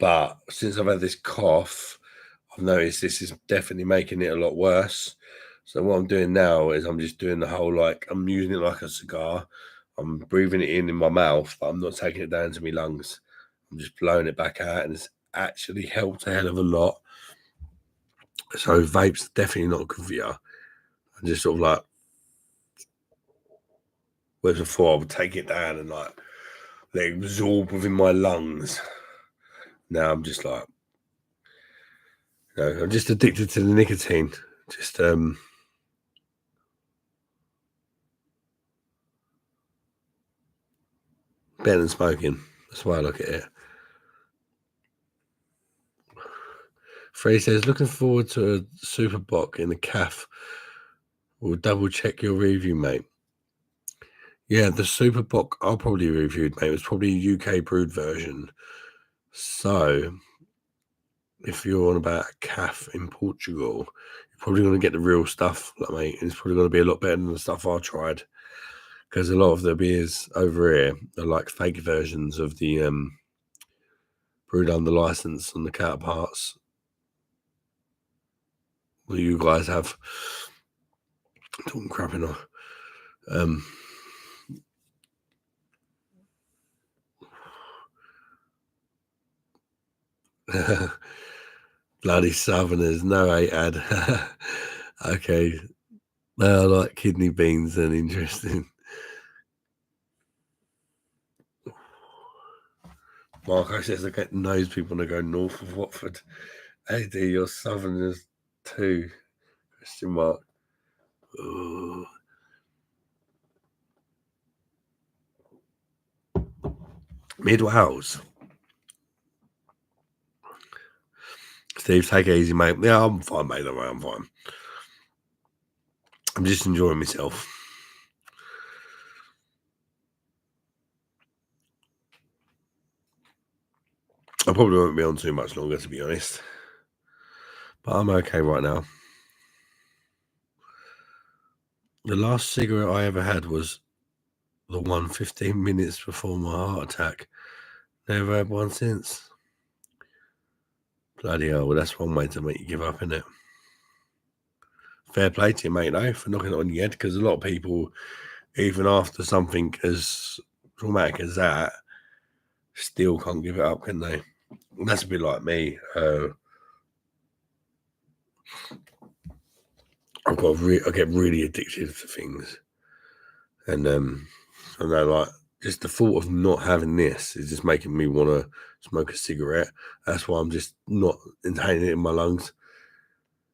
A: But since I've had this cough, I've noticed this is definitely making it a lot worse. So what I'm doing now is I'm just doing the whole, I'm using it like a cigar. I'm breathing it in my mouth, but I'm not taking it down to my lungs. I'm just blowing it back out, and it's actually helped a hell of a lot. So vape's definitely not good for you. I'm just sort of whereas before I would take it down and let it absorb within my lungs. Now I'm just I'm just addicted to the nicotine. Just better than smoking. That's why I look at it. Frey says, looking forward to a super bock in the calf. We'll double check your review, mate. Yeah, the Super Bock I'll probably reviewed, mate. It was probably a UK brewed version. So if you're on about a calf in Portugal, you're probably going to get the real stuff, like, mate. And it's probably going to be a lot better than the stuff I tried. Because a lot of the beers over here are like fake versions of the brewed under license and the counterparts that you guys have. I'm talking crap enough. Bloody Southerners, no hate ad. Okay, they are like kidney beans and interesting. Marco says I get knows people to go north of Watford. Hey, do you're Southerners too? Question mark. Ooh. Mid Wales. Steve, take it easy, mate. Yeah, I'm fine, mate. Don't worry, I'm fine. I'm just enjoying myself. I probably won't be on too much longer, to be honest. But I'm okay right now. The last cigarette I ever had was the one 15 minutes before my heart attack. Never had one since. Bloody hell, well, that's one way to make you give up, isn't it? Fair play to you, mate, though, for knocking it on your head, because a lot of people, even after something as traumatic as that, still can't give it up, can they? And that's a bit like me. I get really addicted to things, and I know, like, just the thought of not having this is just making me want to smoke a cigarette. That's why I'm just not inhaling it in my lungs,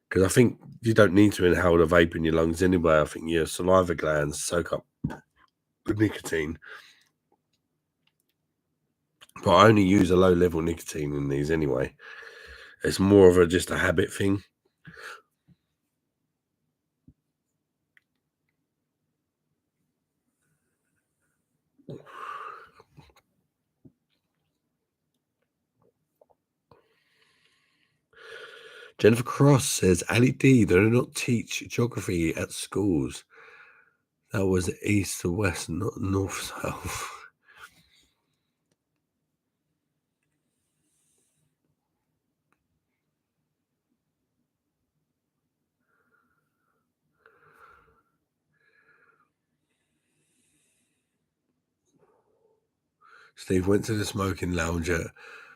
A: because I think you don't need to inhale the vape in your lungs anyway. I think your saliva glands soak up the nicotine. But I only use a low level nicotine in these anyway. It's more of just a habit thing. Jennifer Cross says, Ali D, they do not teach geography at schools. That was east to west, not north south. Steve went to the smoking lounge at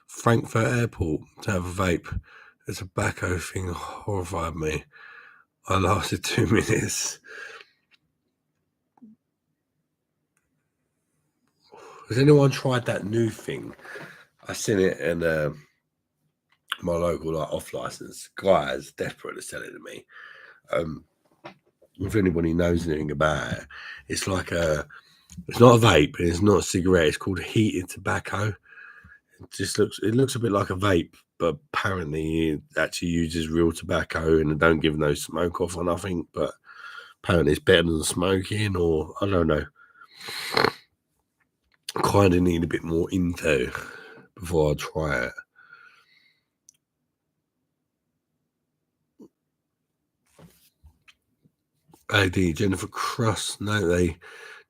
A: Frankfurt Airport to have a vape. The tobacco thing horrified me. I lasted 2 minutes. Has anyone tried that new thing? I seen it in my local off license. Guy is desperate to sell it to me. If anybody knows anything about it, it's like it's not a vape, it's not a cigarette. It's called heated tobacco. It looks a bit like a vape, but apparently it actually uses real tobacco and it don't give no smoke off or nothing. But apparently it's better than smoking, or I don't know. Kind of need a bit more info before I try it. AD Jennifer Cross, no, they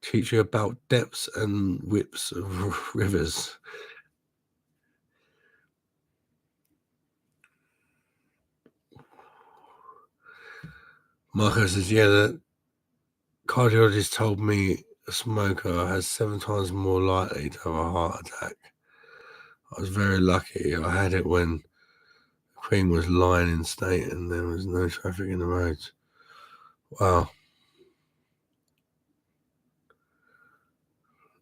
A: teach you about depths and widths of rivers. Marco says, yeah, the cardiologist told me a smoker has 7 times more likely to have a heart attack. I was very lucky. I had it when the Queen was lying in state and there was no traffic in the roads. Wow.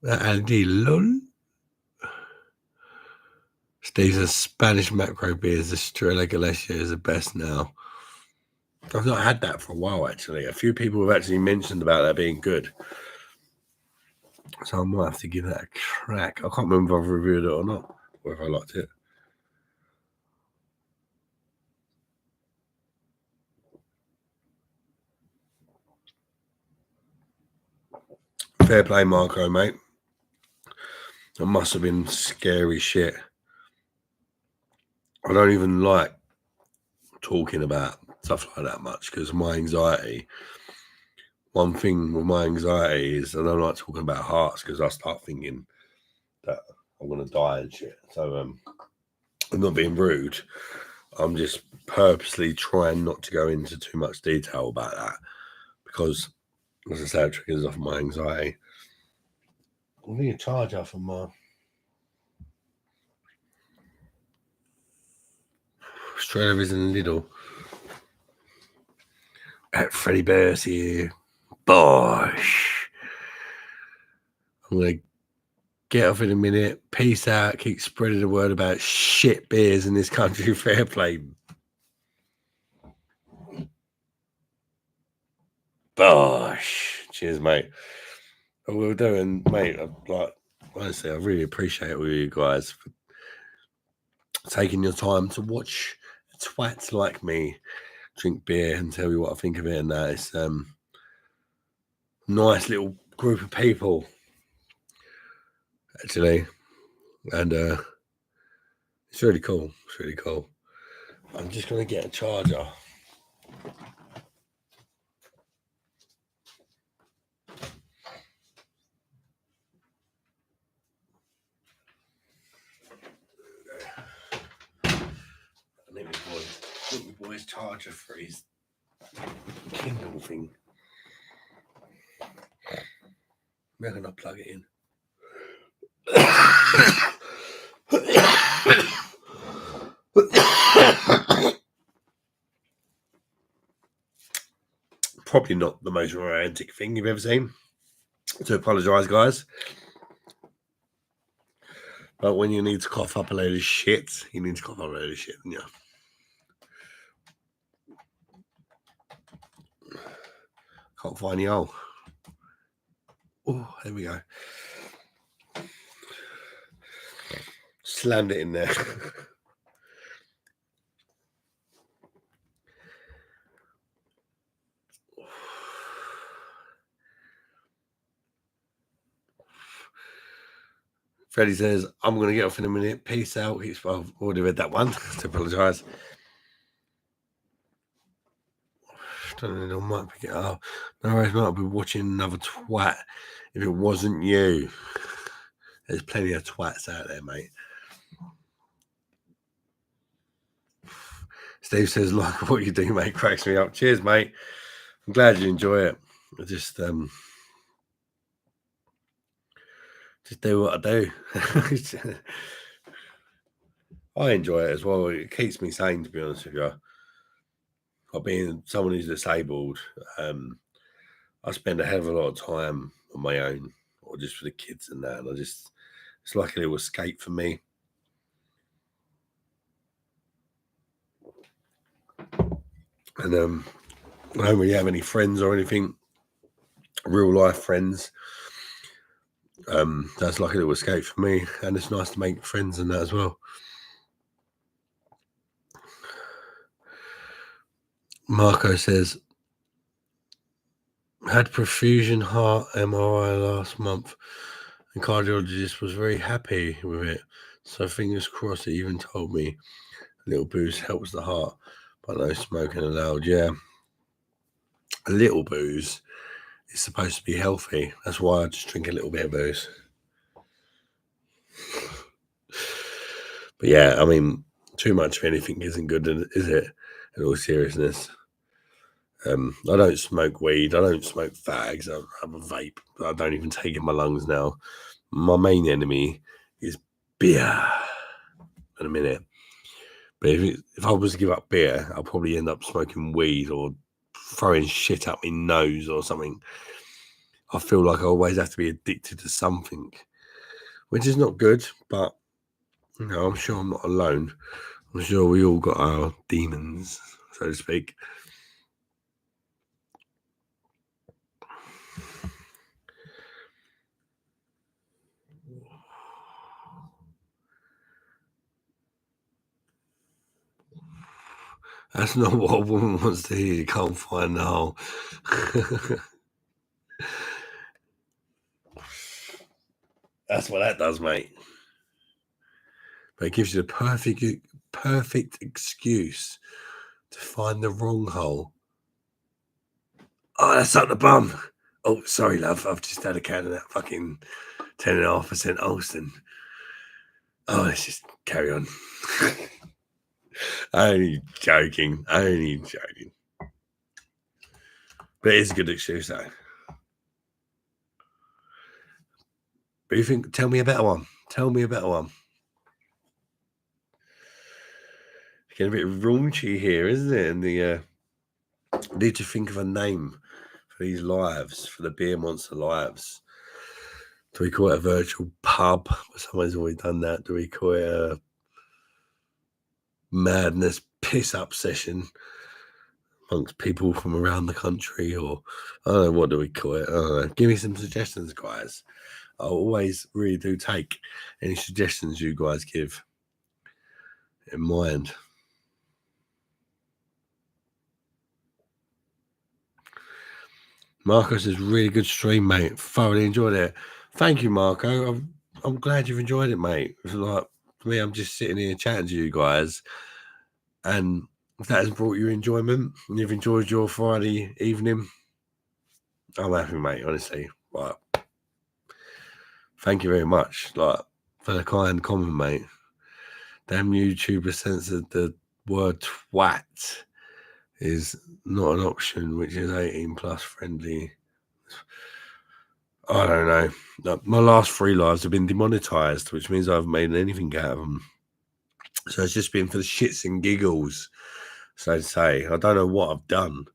A: Andy lol. Steve says Spanish macro beers, the Estrella Galicia is the best now. I've not had that for a while, actually. A few people have actually mentioned about that being good. So I might have to give that a crack. I can't remember if I've reviewed it or not, or if I liked it. Fair play, Marco, mate. That must have been scary shit. I don't even like talking about stuff like that much because my anxiety. One thing with my anxiety is I don't like talking about hearts because I start thinking that I'm gonna die and shit. So I'm not being rude. I'm just purposely trying not to go into too much detail about that because, as I say, it triggers off my anxiety. I need a charger for my strawberries and Lidl. At Freddie Bears here. Bosh. I'm going to get off in a minute. Peace out. Keep spreading the word about shit beers in this country. Fair play. Bosh. Cheers, mate. I will do. And, mate, honestly, I really appreciate all you guys for taking your time to watch twats like me drink beer and tell you what I think of it. And that it's nice little group of people, actually. And it's really cool. It's really cool. I'm just going to get a charger. I need my boy's charger for his Kindle thing. Where can I plug it in? Probably not the most romantic thing you've ever seen. To apologise, guys. But when you need to cough up a load of shit, you need to cough up a load of shit, don't you? Can't find the hole. Oh, there we go. Slammed it in there. Freddie says, I'm going to get off in a minute. Peace out. I've already read that one. To apologise. Don't know, I might pick it up. No worries, mate. I'll be watching another twat if it wasn't you. There's plenty of twats out there, mate. Steve says, like what you do, mate, cracks me up. Cheers, mate. I'm glad you enjoy it. I just do what I do. I enjoy it as well. It keeps me sane, to be honest with you. Being someone who's disabled, I spend a hell of a lot of time on my own or just for the kids and that. And it's like a little escape for me. And I don't really have any friends or anything, real life friends. That's like a little escape for me. And it's nice to make friends and that as well. Marco says, had perfusion heart MRI last month and cardiologist was very happy with it. So fingers crossed. He even told me a little booze helps the heart, but no smoking allowed. Yeah, a little booze is supposed to be healthy. That's why I just drink a little bit of booze. But yeah, I mean, too much of anything isn't good, is it? In all seriousness. I don't smoke weed. I don't smoke fags. I have a vape. I don't even take it in my lungs now. My main enemy is beer. In a minute. But if I was to give up beer, I'll probably end up smoking weed or throwing shit up my nose or something. I feel like I always have to be addicted to something, which is not good, but you know, I'm sure I'm not alone. I'm sure we all got our demons, so to speak. That's not what a woman wants to hear. You can't find the hole. That's what that does, mate. But it gives you the perfect excuse to find the wrong hole. Oh, that's up the bum. Oh, sorry, love. I've just had a can of that fucking 10.5% Holsten. Oh, let's just carry on. Only joking. But it's a good excuse, though. But you think, tell me a better one. Getting a bit raunchy here, isn't it? And the need to think of a name for these lives, for the Beer Monster lives. Do we call it a virtual pub? Someone's already done that. Do we call it a madness piss up session amongst people from around the country? Or I don't know, what do we call it? I don't know. Give me some suggestions, guys. I always really do take any suggestions you guys give in mind. Marco says, really good stream, mate. Thoroughly enjoyed it. Thank you, Marco. I'm glad you've enjoyed it, mate. It's like, for me, I'm just sitting here chatting to you guys. And if that has brought you enjoyment and you've enjoyed your Friday evening, I'm happy, mate, honestly. Like, thank you very much. Like, for the kind comment, mate. Damn YouTuber censored the word twat is not an option, which is 18 plus friendly. I don't know. My last 3 lives have been demonetized, which means I haven't made anything out of them. So it's just been for the shits and giggles, so to say. I don't know what I've done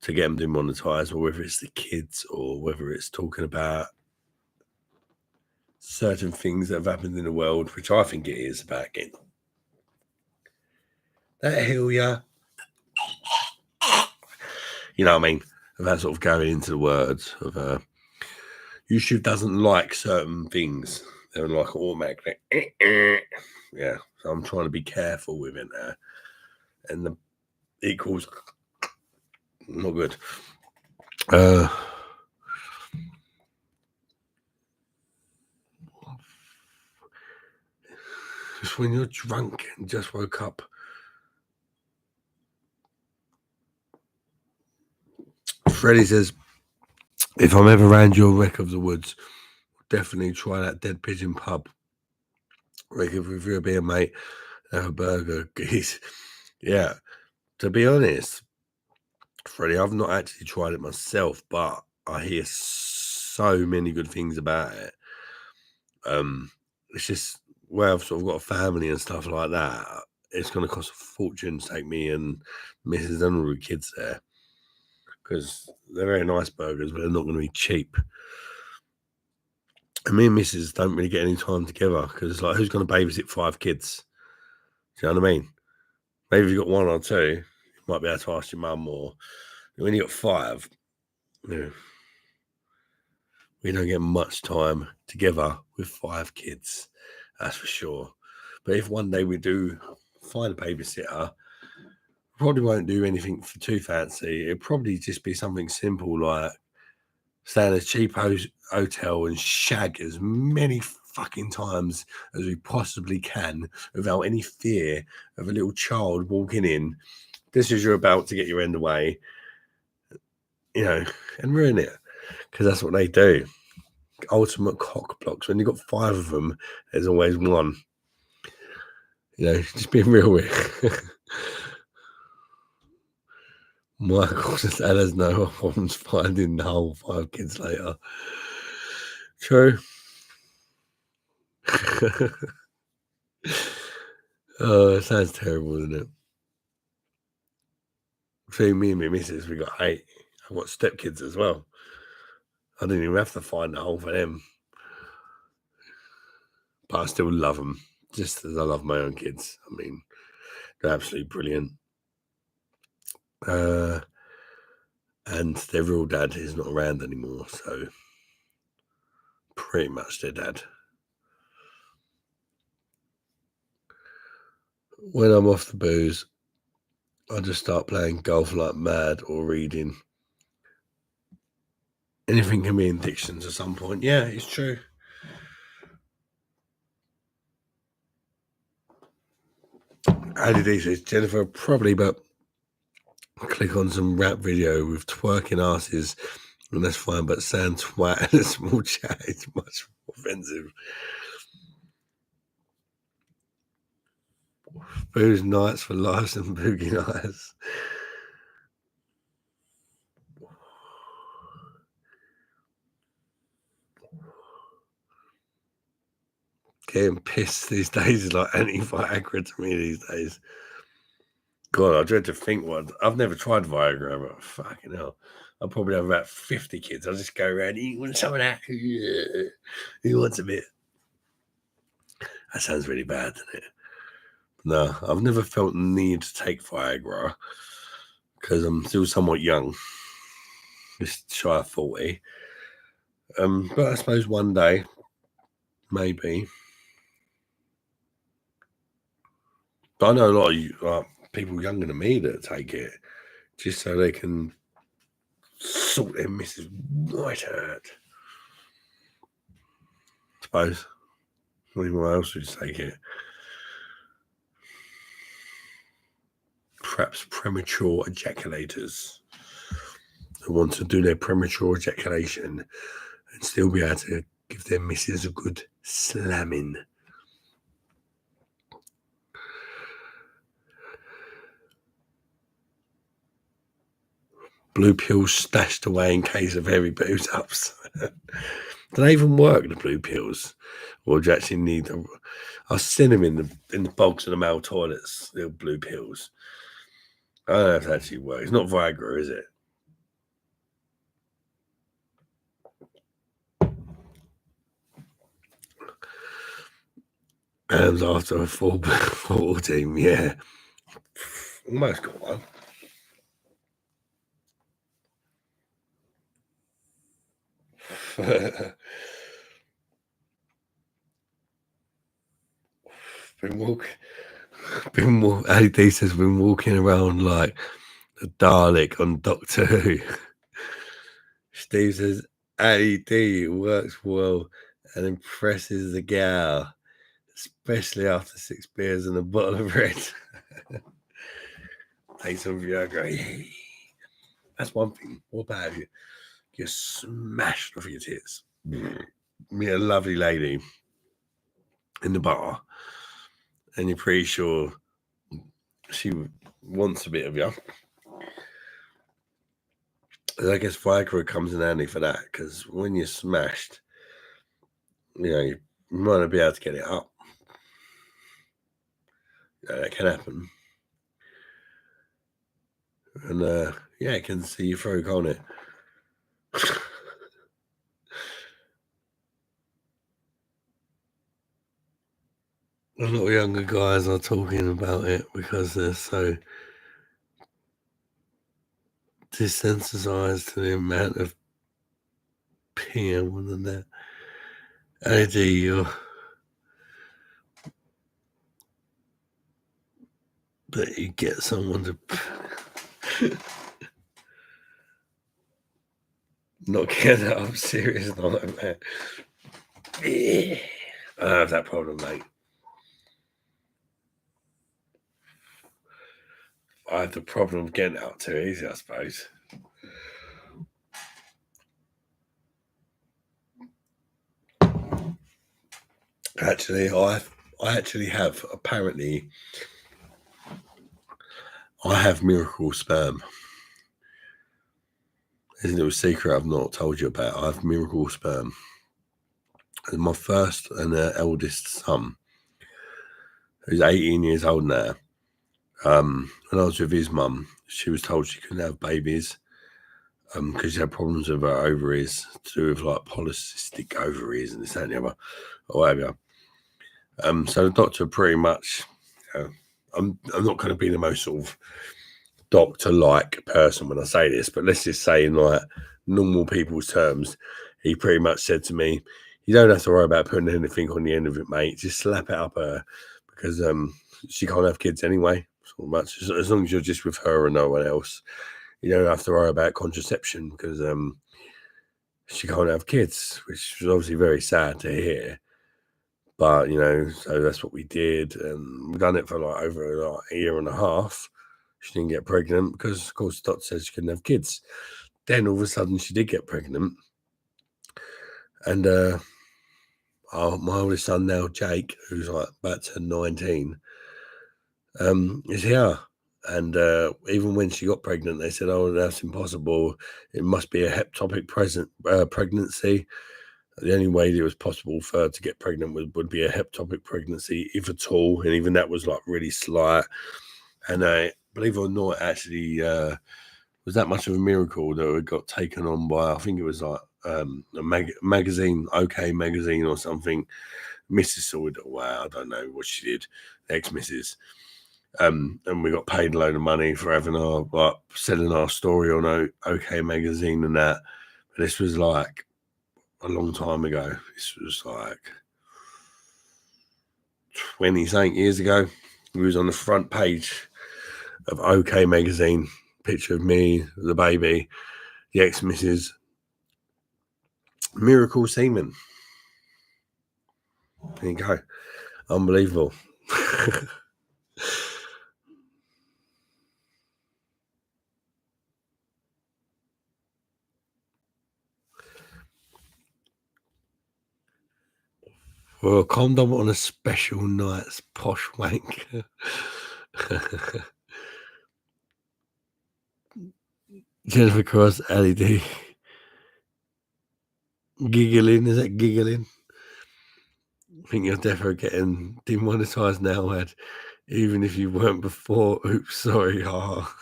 A: to get them demonetized, or whether it's the kids, or whether it's talking about certain things that have happened in the world, which I think it is about getting that hill, yeah. You know what I mean? About sort of going into the words of YouTube doesn't like certain things. They're like automatic. Yeah. So I'm trying to be careful with it now. And the equals not good. Just when you're drunk and just woke up. Freddie says, if I'm ever around your neck of the woods, definitely try that Dead Pigeon pub. Like if you're a beer, mate, have a burger. Yeah. To be honest, Freddie, I've not actually tried it myself, but I hear so many good things about it. It's just where I've sort of got a family and stuff like that. It's going to cost a fortune to take me and Mrs. and all the kids there, because they're very nice burgers, but they're not going to be cheap. And me and Mrs. don't really get any time together, because it's like, who's going to babysit 5 kids? Do you know what I mean? Maybe if you've got 1 or 2, you might be able to ask your mum, or when you've got 5, you know, we don't get much time together with 5 kids, that's for sure. But if one day we do find a babysitter, probably won't do anything for too fancy. It'll probably just be something simple, like stay in a cheap hotel and shag as many fucking times as we possibly can without any fear of a little child walking in. This is you're about to get your end away, you know, and ruin it, because that's what they do. Ultimate cock blocks. When you've got 5 of them, there's always one. You know, just being real with. Michael just let us know problems finding the whole 5 kids later. True. Oh, it sounds terrible, doesn't it? Between me and my missus, we got 8. I've got stepkids as well. I didn't even have to find the hole for them. But I still love them, just as I love my own kids. I mean, they're absolutely brilliant. And their real dad is not around anymore, so pretty much their dad. When I'm off the booze, I just start playing golf like mad or reading. Anything can be addictions at some point. Yeah, it's true. Ali D says, Jennifer, probably, but click on some rap video with twerking asses, and that's fine, but saying twat in a small chat is much more offensive. Booze nights for lives and boogie nights. Getting pissed these days is like anti-Viagra to me these days. God, I dread to think what. I've never tried Viagra, but fucking hell. I'll probably have about 50 kids. I'll just go around, you want some of that? Yeah. Who wants a bit? That sounds really bad, doesn't it? No, I've never felt the need to take Viagra because I'm still somewhat young, just shy of 40. But I suppose one day, maybe. But I know a lot of you, people younger than me that take it just so they can sort their missus right out. I suppose. Anyone else would take it? Perhaps premature ejaculators who want to do their premature ejaculation and still be able to give their missus a good slamming. Blue pills stashed away in case of heavy booze ups. Do they even work, the blue pills? Or do you actually need them? I've seen them in the bogs of the male toilets, the blue pills. I don't know if that actually works. It's not Viagra, is it? And after a full team, yeah. Almost got one. AD says been walking around like a Dalek on Doctor Who. Steve says AD works well and impresses the gal, especially after 6 beers and a bottle of red. Take some Viagra. That's one thing. What about you? You're smashed off your tits. Meet a lovely lady in the bar, and you're pretty sure she wants a bit of you. And I guess Viagra comes in handy for that, because when you're smashed, you might not be able to get it up. That can happen. And it can see you through, can't it? A lot of younger guys are talking about it because they're so desensitized to the amount of PM and that. AD, that you get someone to not get that up serious nightmare. I don't have that problem, mate. I have the problem of getting out too easy, I suppose. Actually, I actually have, apparently, I have miracle sperm. Isn't it a secret I've not told you about? I have miracle sperm. And my first and eldest son, who's 18 years old now, when I was with his mum, she was told she couldn't have babies because she had problems with her ovaries to do with like polycystic ovaries and this, that, and the other, or whatever. So the doctor pretty much, I'm not going to be the most sort of doctor-like person when I say this, but let's just say in like normal people's terms, he pretty much said to me, you don't have to worry about putting anything on the end of it, mate. Just slap it up her because she can't have kids anyway, so much. As long as you're just with her and no one else, you don't have to worry about contraception because she can't have kids, which was obviously very sad to hear. But, so that's what we did. And we've done it for like over a year and a half. She didn't get pregnant because, of course, the doctor said she couldn't have kids. Then all of a sudden she did get pregnant. And my oldest son now, Jake, who's like about to 19, is here. And even when she got pregnant, they said, "Oh, that's impossible. It must be a hectopic pregnancy. The only way that it was possible for her to get pregnant would be a hectopic pregnancy, if at all. And even that was like really slight. And believe it or not, actually was that much of a miracle that it got taken on by, I think it was like a magazine, OK Magazine or something. Mrs. saw it away. I don't know what she did, ex-Mrs. And we got paid a load of money for having selling our story on OK Magazine and that. But this was like a long time ago. This was like 20-something years ago. We was on the front page of OK Magazine. Picture of me, the baby, the ex-Mrs. Miracle semen. There you go. Unbelievable. Well, a condom on a special night's posh wank. Jennifer Cross, LED. Giggling, is that giggling? I think you're definitely getting demonetized now, Ed. Even if you weren't before. Oops, sorry. Oh.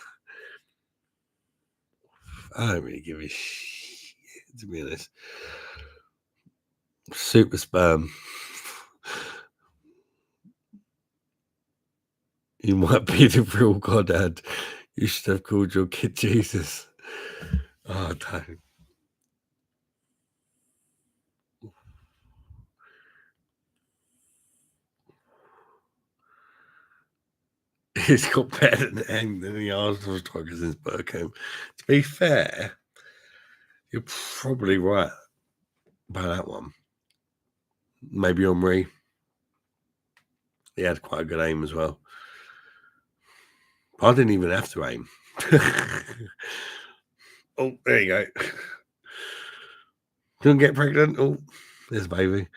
A: I don't really give a shit, to be honest. Super sperm. You might be the real God, Ed. You should have called your kid Jesus. Oh, don't. He's got better than the Arsenal striker since Bergkamp. To be fair, you're probably right about that one. Maybe Henry. He had quite a good aim as well. I didn't even have to aim. Oh, there you go. Couldn't get pregnant. Oh, there's a baby.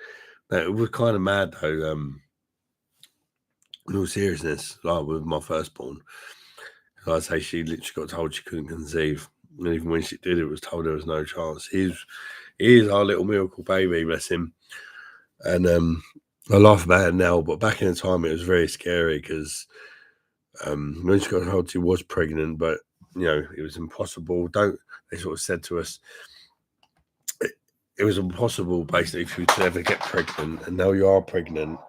A: No, it was kind of mad though. In all seriousness, like with my firstborn, I'd say she literally got told she couldn't conceive, and even when she did, it was told there was no chance. He is our little miracle baby, bless him. And I laugh about it now, but back in the time, it was very scary because when she got told she was pregnant, but it was impossible. They sort of said to us, it was impossible basically for you to ever get pregnant, and now you are pregnant.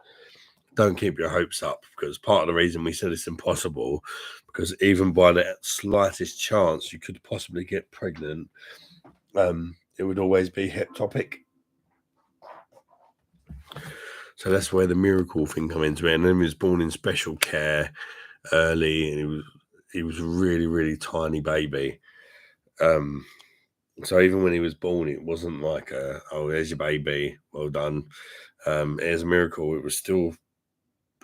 A: Don't keep your hopes up, because part of the reason we said it's impossible, because even by the slightest chance you could possibly get pregnant, it would always be hectopic. So that's where the miracle thing comes into it. And then he was born in special care early, and he was a really, really tiny baby. So even when he was born, it wasn't like oh, there's your baby, well done. It's a miracle. It was still,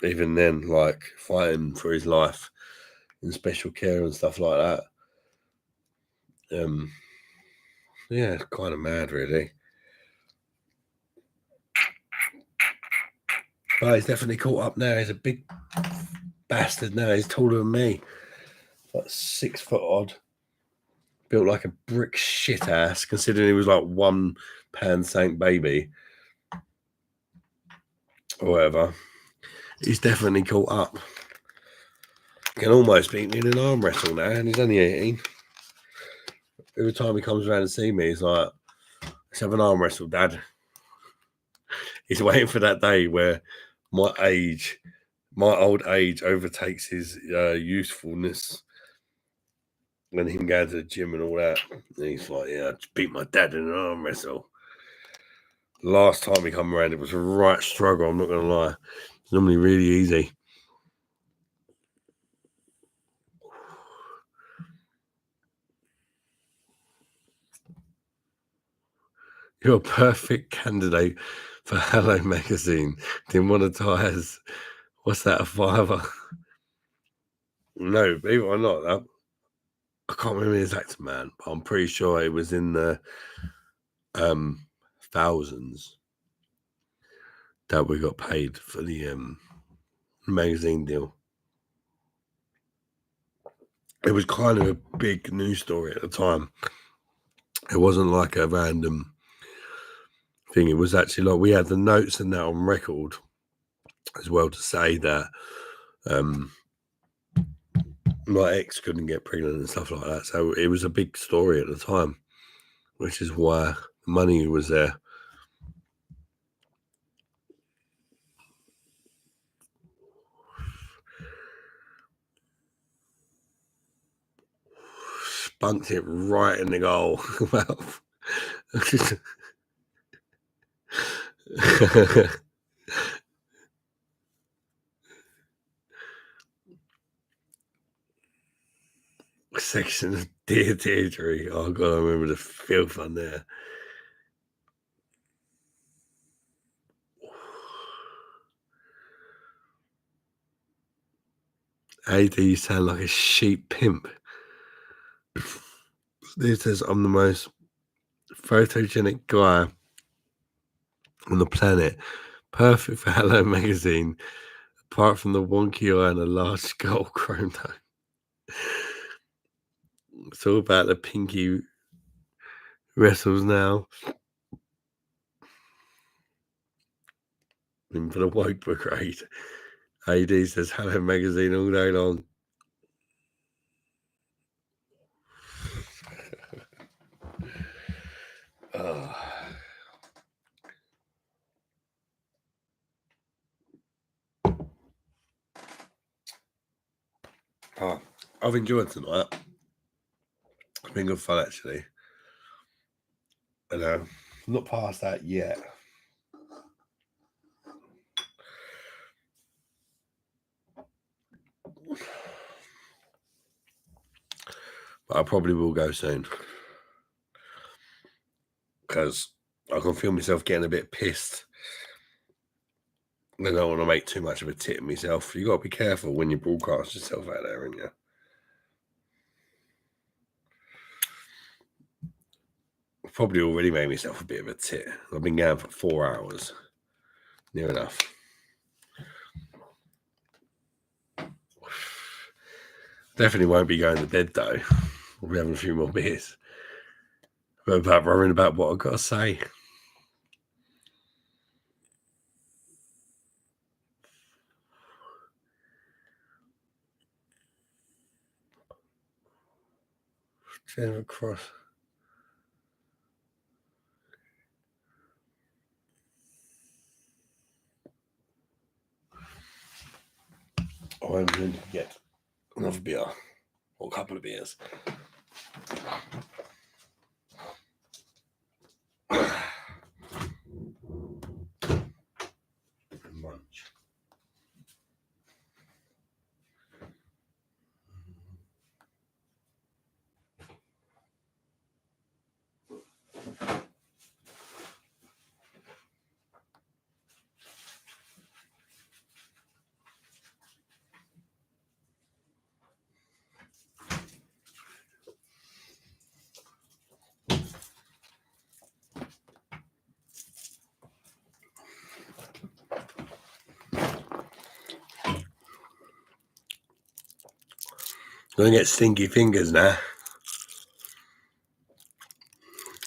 A: even then, like fighting for his life in special care and stuff like that. Yeah, it's kind of mad, really. But he's definitely caught up now. He's a big bastard now. He's taller than me. Like 6 foot odd. Built like a brick shit ass, considering he was like 1 pound Saint baby. Or whatever. He's definitely caught up. Can almost beat me in an arm wrestle now, and he's only 18. Every time he comes around and see me, he's like, let's have an arm wrestle, Dad. He's waiting for that day where my old age overtakes his youthfulness, when he can go to the gym and all that. And he's like, yeah, I just beat my dad in an arm wrestle. Last time he come around, it was a right struggle, I'm not going to lie. It's normally really easy. You're a perfect candidate for Hello Magazine. Didn't want to tyres. What's that, a £5? No, believe it or not, I can't remember the exact amount, but I'm pretty sure it was in the thousands that we got paid for the magazine deal. It was kind of a big news story at the time. It wasn't like a random thing. It was actually like we had the notes and that on record as well to say that my ex couldn't get pregnant and stuff like that. So it was a big story at the time, which is why the money was there. Spunked it right in the goal. Well, section of Dear Deirdre. Oh god, I remember the filth on there. AD, you sound like a sheep pimp. This says I'm the most photogenic guy on the planet. Perfect for Hello Magazine. Apart from the wonky eye and a large skull chrome dome. It's all about the pinky wrestles now. And for the woke brigade. AD says Hello Magazine all day long. I've enjoyed tonight. It's been good fun actually. And I'm not past that yet. But I probably will go soon. Because I can feel myself getting a bit pissed. I don't want to make too much of a tit of myself. You got to be careful when you broadcast yourself out there, ain't you? I've probably already made myself a bit of a tit. I've been going for 4 hours. Near enough. Definitely won't be going to bed though. We'll be having a few more beers. But about worrying about what I've got to say. Jennifer Cross. I'm going to get another beer. Or a couple of beers. Munch. I'm going to get stinky fingers now.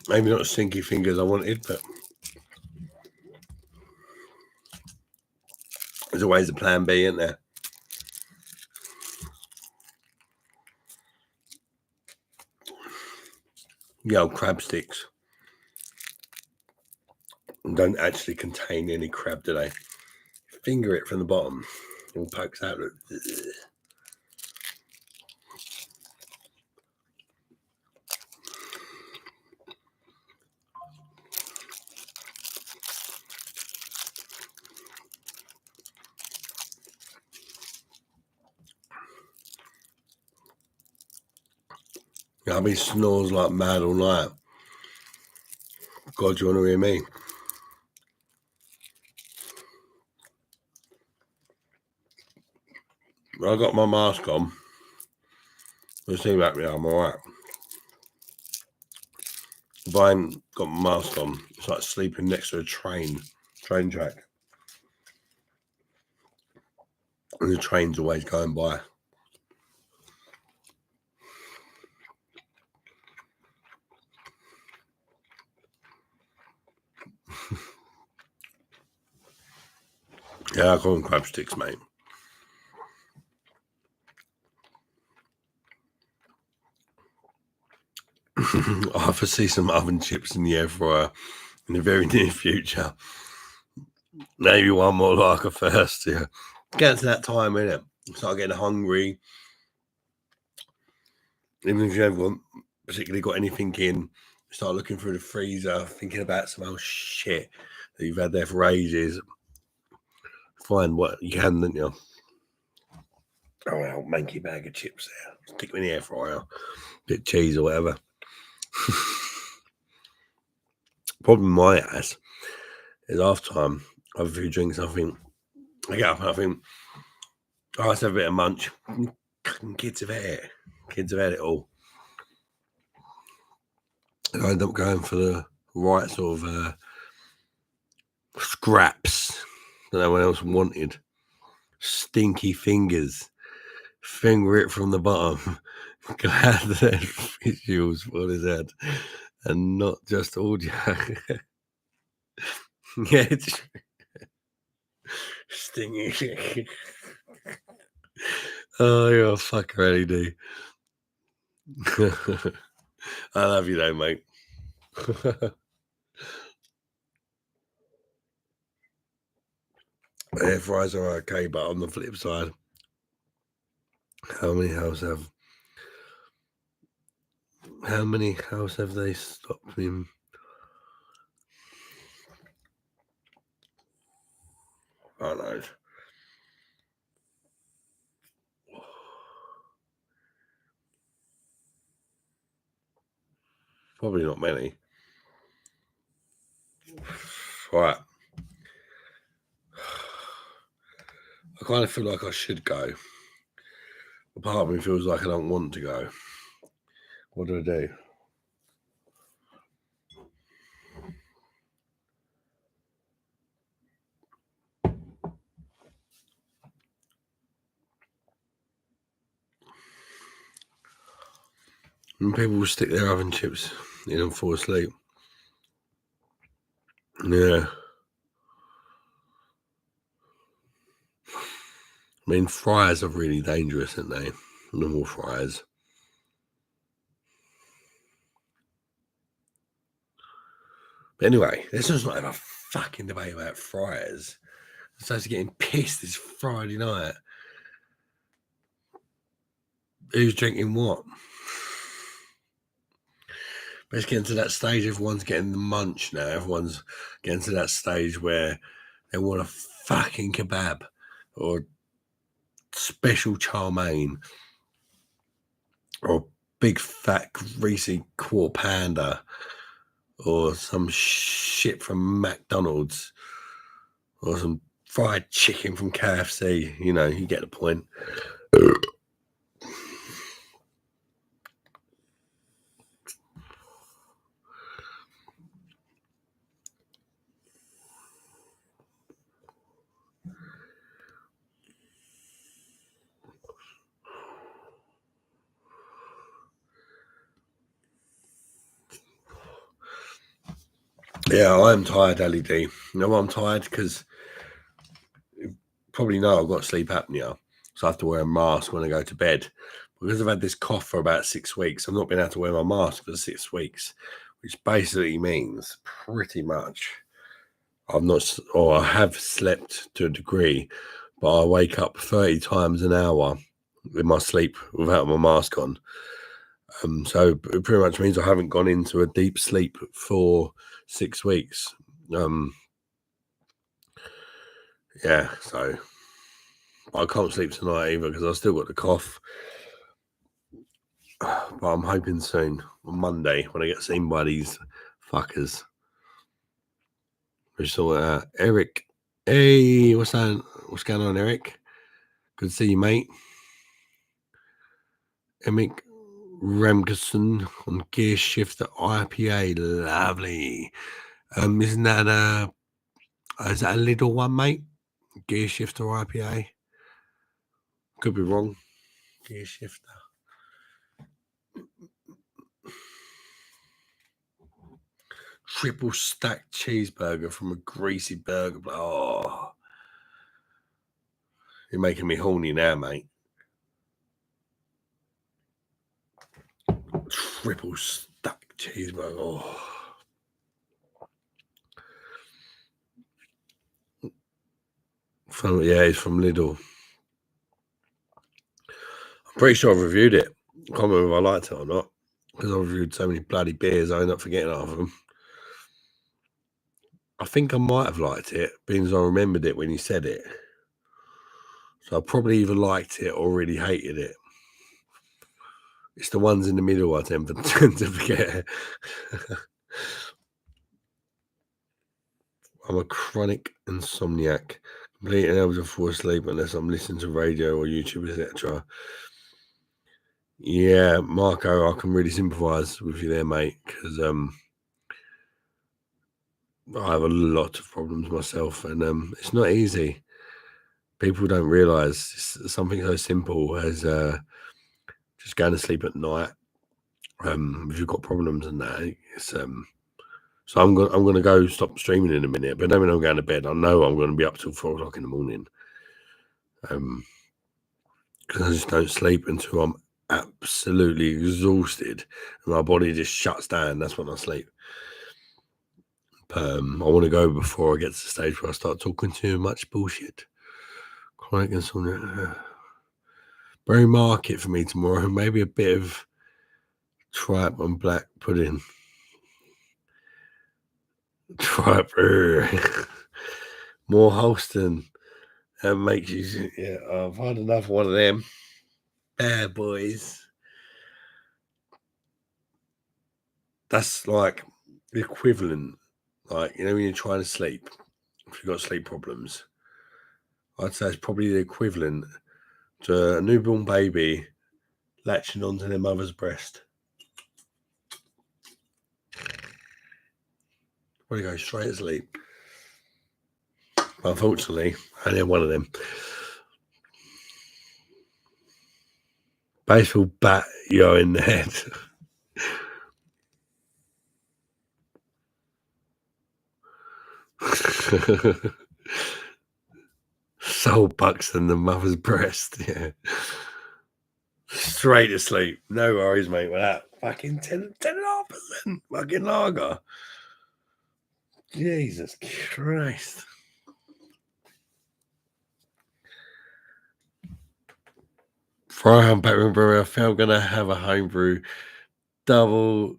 A: Maybe not stinky fingers I wanted, but there's always a plan B, isn't there? The old crab sticks don't actually contain any crab, do they? Finger it from the bottom, it all pokes out. Yeah, he snores like mad all night. God, you want to hear me? I got my mask on. You see about me, I'm alright. If I ain't got my mask on, it's like sleeping next to a train track. And the train's always going by. Yeah, I call them crab sticks, mate. I foresee some oven chips in the air fryer in the very near future. Maybe one more like a first. Yeah, get to that time, innit? Start getting hungry. Even if you haven't particularly got anything in, start looking through the freezer, thinking about some old shit that you've had there for ages. Find what you can, don't you? Oh, well, manky bag of chips there. Stick them in the air fryer. Bit of cheese or whatever. Problem my ass is after time, I have a few drinks, I think, I get up and I think, oh, let's have a bit of munch. Kids have had it. Kids have had it all. And I end up going for the right sort of scraps that no one else wanted. Stinky fingers. Finger it from the bottom. Glad that visuals for his head. And not just audio. Yeah, it's stingy. Oh, you're a fucker, LED. I love you though, mate. Air fries are okay, but on the flip side, how many houses have they stopped him? I know. Probably not many. Right. I kind of feel like I should go. A part of me feels like I don't want to go. What do I do? And people will stick their oven chips in and fall asleep. Yeah. I mean, fries are really dangerous, aren't they? Normal fries. But anyway, let's just not have a fucking debate about fries. I'm supposed to getting pissed this Friday night. Who's drinking what? But it's getting to that stage, everyone's getting the munch now. Everyone's getting to that stage where they want a fucking kebab or special chow mein or big fat greasy quarter pounder or some shit from McDonald's or some fried chicken from KFC. You know, you get the point. Yeah, I'm tired, LED. You know I'm tired? Because you probably know I've got sleep apnea, so I have to wear a mask when I go to bed. Because I've had this cough for about 6 weeks, I've not been able to wear my mask for 6 weeks, which basically means pretty much I have slept to a degree, but I wake up 30 times an hour in my sleep without my mask on. So it pretty much means I haven't gone into a deep sleep for 6 weeks. Yeah, so I can't sleep tonight either because I've still got the cough. But I'm hoping soon on Monday when I get seen by these fuckers. We saw Eric. Hey, what's going on, Eric? Good to see you, mate. Emic Remgerson on Gear Shifter IPA. Lovely. Isn't that is that a little one, mate? Gear Shifter IPA? Could be wrong. Gear Shifter. Triple stacked cheeseburger from a greasy burger. Oh, you're making me horny now, mate. Triple stacked cheeseburger. Oh. It's from Lidl. I'm pretty sure I've reviewed it. I can't remember if I liked it or not, because I've reviewed so many bloody beers, I end up forgetting half of them. I think I might have liked it, being as I remembered it when you said it. So I probably either liked it or really hated it. It's the ones in the middle I tend to forget. I'm a chronic insomniac. Completely unable to fall asleep unless I'm listening to radio or YouTube, etc. Yeah, Marco, I can really sympathise with you there, mate, because I have a lot of problems myself, and it's not easy. People don't realise something so simple as just going to sleep at night. If you've got problems and that, it's so I'm gonna go stop streaming in a minute. But then when I'm going to bed, I know I'm going to be up till 4 o'clock in the morning. Because I just don't sleep until I'm absolutely exhausted and my body just shuts down. That's when I sleep. I want to go before I get to the stage where I start talking too much bullshit. Chronic insomnia. Very market for me tomorrow. Maybe a bit of tripe and black pudding. Tripe. More Holsten. That makes you. Yeah, I've had enough of one of them. Bad boys. That's like the equivalent. Like, you know, when you're trying to sleep, if you've got sleep problems, I'd say it's probably the equivalent to a newborn baby latching onto their mother's breast. Probably go straight to sleep. Unfortunately, I only have one of them. Baseball bat, you're in the head. Soul Buxton, the mother's breast. Yeah. Straight to sleep. No worries, mate, with that. Fucking 10.5% fucking lager. Jesus Christ. Friday, I'm back with brewery. I think I'm going to have a homebrew double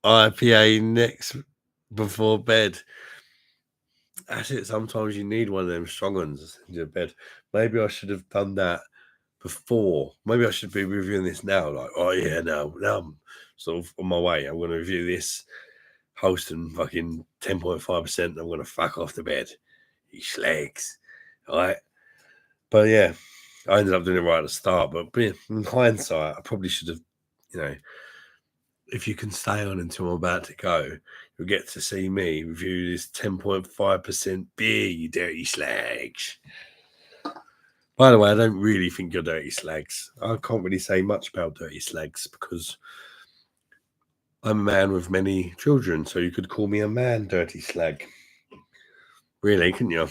A: IPA next before bed. That's it. Sometimes you need one of them strong ones in your bed. Maybe I should have done that before. Maybe I should be reviewing this now. Like, oh yeah, now I'm sort of on my way. I'm going to review this Holsten fucking 10.5%. I'm going to fuck off to bed. You slags. All right. But yeah, I ended up doing it right at the start. But in hindsight, I probably should have, you know, if you can stay on until I'm about to go, you'll get to see me review this 10.5% beer, you dirty slags. By the way, I don't really think you're dirty slags. I can't really say much about dirty slags because I'm a man with many children, so you could call me a man dirty slag. Really, couldn't you?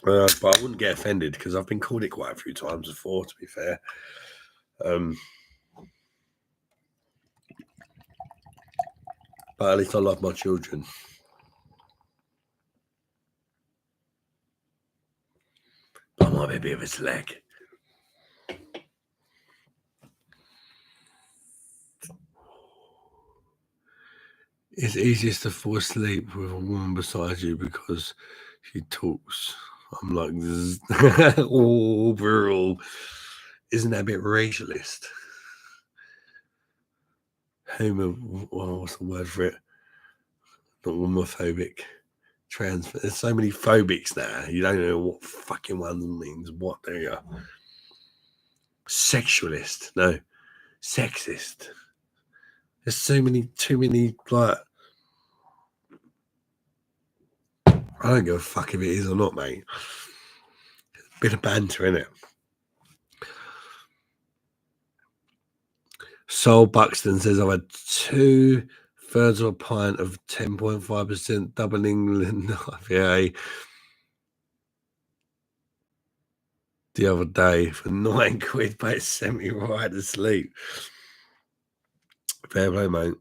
A: But I wouldn't get offended because I've been called it quite a few times before, to be fair. But at least I love my children. But I might be a bit of a slag. It's easiest to fall asleep with a woman beside you because she talks. I'm like, oh, girl. Isn't that a bit racialist? What's the word for it? Not homophobic. Trans. There's so many phobics now. You don't know what fucking one means. What do you? Sexualist. No. sexist. There's too many, like, I don't give a fuck if it is or not, mate. Bit of banter, innit? Sol Buxton says, I've had 2/3 of a pint of 10.5% double England IPA the other day for £9, but it sent me right to sleep. Fair play, mate.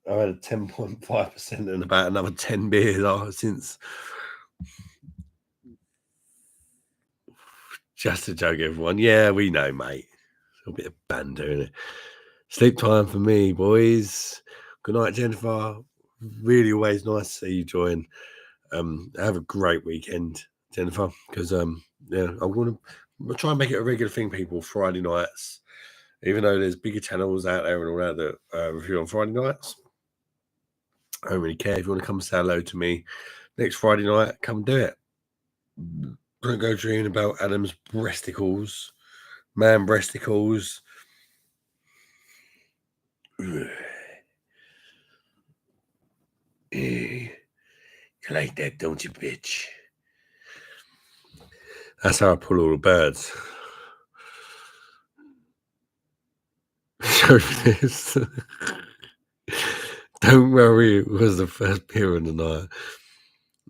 A: I had a 10.5% and about another 10 beers since. Just a joke, everyone. Yeah, we know, mate. A bit of banter, innit? Sleep time for me, boys. Good night, Jennifer. Really always nice to see you join. Have a great weekend, Jennifer, because yeah, I'm gonna try and make it a regular thing, people, Friday nights. Even though there's bigger channels out there and all that review on Friday nights. I don't really care. If you want to come say hello to me next Friday night, come do it. Don't go dreaming about Adam's breasticles, man breasticles. You like that, don't you, bitch? That's how I pull all the birds. Show this. Don't worry, it was the first beer of the night.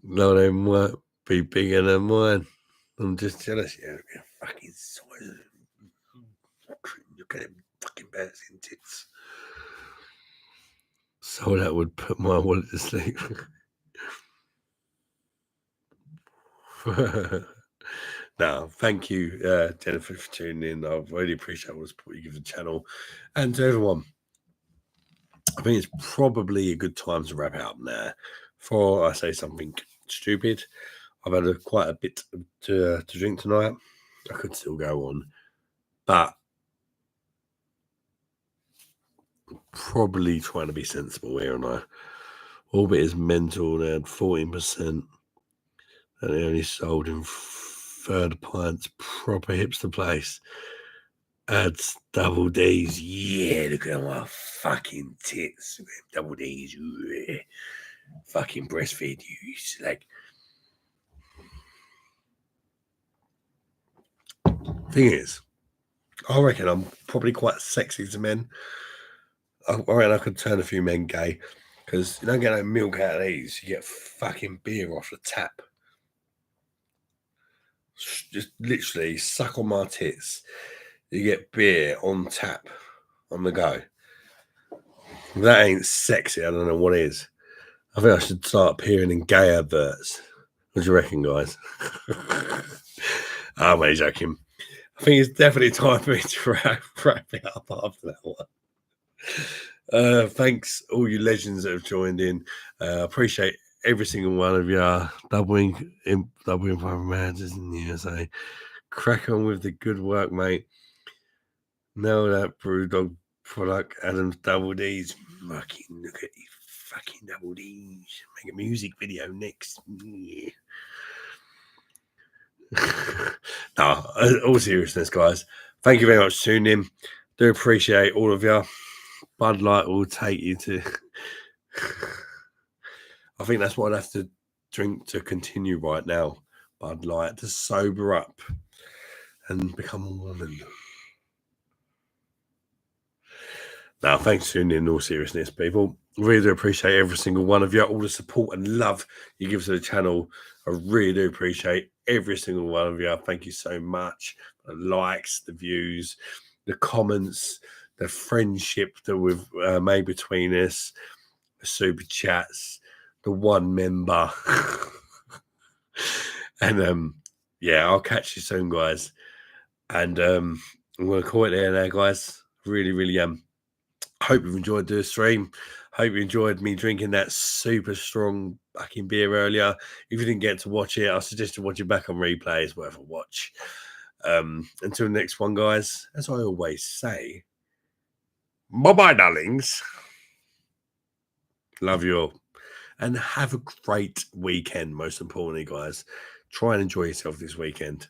A: No, they might be bigger than mine. I'm just jealous. Yeah, fucking size. Look at them fucking birds in tits. So that would put my wallet to sleep. No, thank you, Jennifer, for tuning in. I really appreciate all the support you give the channel. And to everyone, I think it's probably a good time to wrap it up now. Before I say something stupid, I've had quite a bit to drink tonight. I could still go on, but probably trying to be sensible here, and Orbit is mental. They had 14%, and they only sold in third pints. Proper hipster place. Adds double D's. Yeah, look at my fucking tits. Double D's. Yeah. Fucking breastfeed you. Like, thing is, I reckon I'm probably quite sexy to men. I reckon I could turn a few men gay, because you don't get no milk out of these. You get fucking beer off the tap. Just literally suck on my tits. You get beer on tap, on the go. If that ain't sexy, I don't know what is. I think I should start appearing in gay adverts. What do you reckon, guys? I'm only joking. I think it's definitely time for me to wrap it up after that one. Thanks, all you legends that have joined in. Appreciate every single one of you. Doubling five matches in the USA. Crack on with the good work, mate. Know that Brewdog product, Adam's Double D's. Fucking look at these fucking Double D's. Make a music video next. Yeah. No, all seriousness, guys. Thank you very much for tuning in. Do appreciate all of you. Bud Light will take you to. I think that's what I have to drink to continue right now. Bud Light to sober up and become a woman. Now, thanks for tuning in, all seriousness, people. Really do appreciate every single one of you, all the support and love you give to the channel. I really do appreciate every single one of you. Thank you so much. The likes, the views, the comments, the friendship that we've made between us, the super chats, the one member. And yeah, I'll catch you soon, guys. And I'm going to call it there now, guys. Really, really hope you've enjoyed the stream. Hope you enjoyed me drinking that super strong fucking beer earlier. If you didn't get to watch it, I suggest you watch it back on replay. It's worth a watch. Until the next one, guys, as I always say, bye-bye, darlings. Love you all. And have a great weekend, most importantly, guys. Try and enjoy yourself this weekend.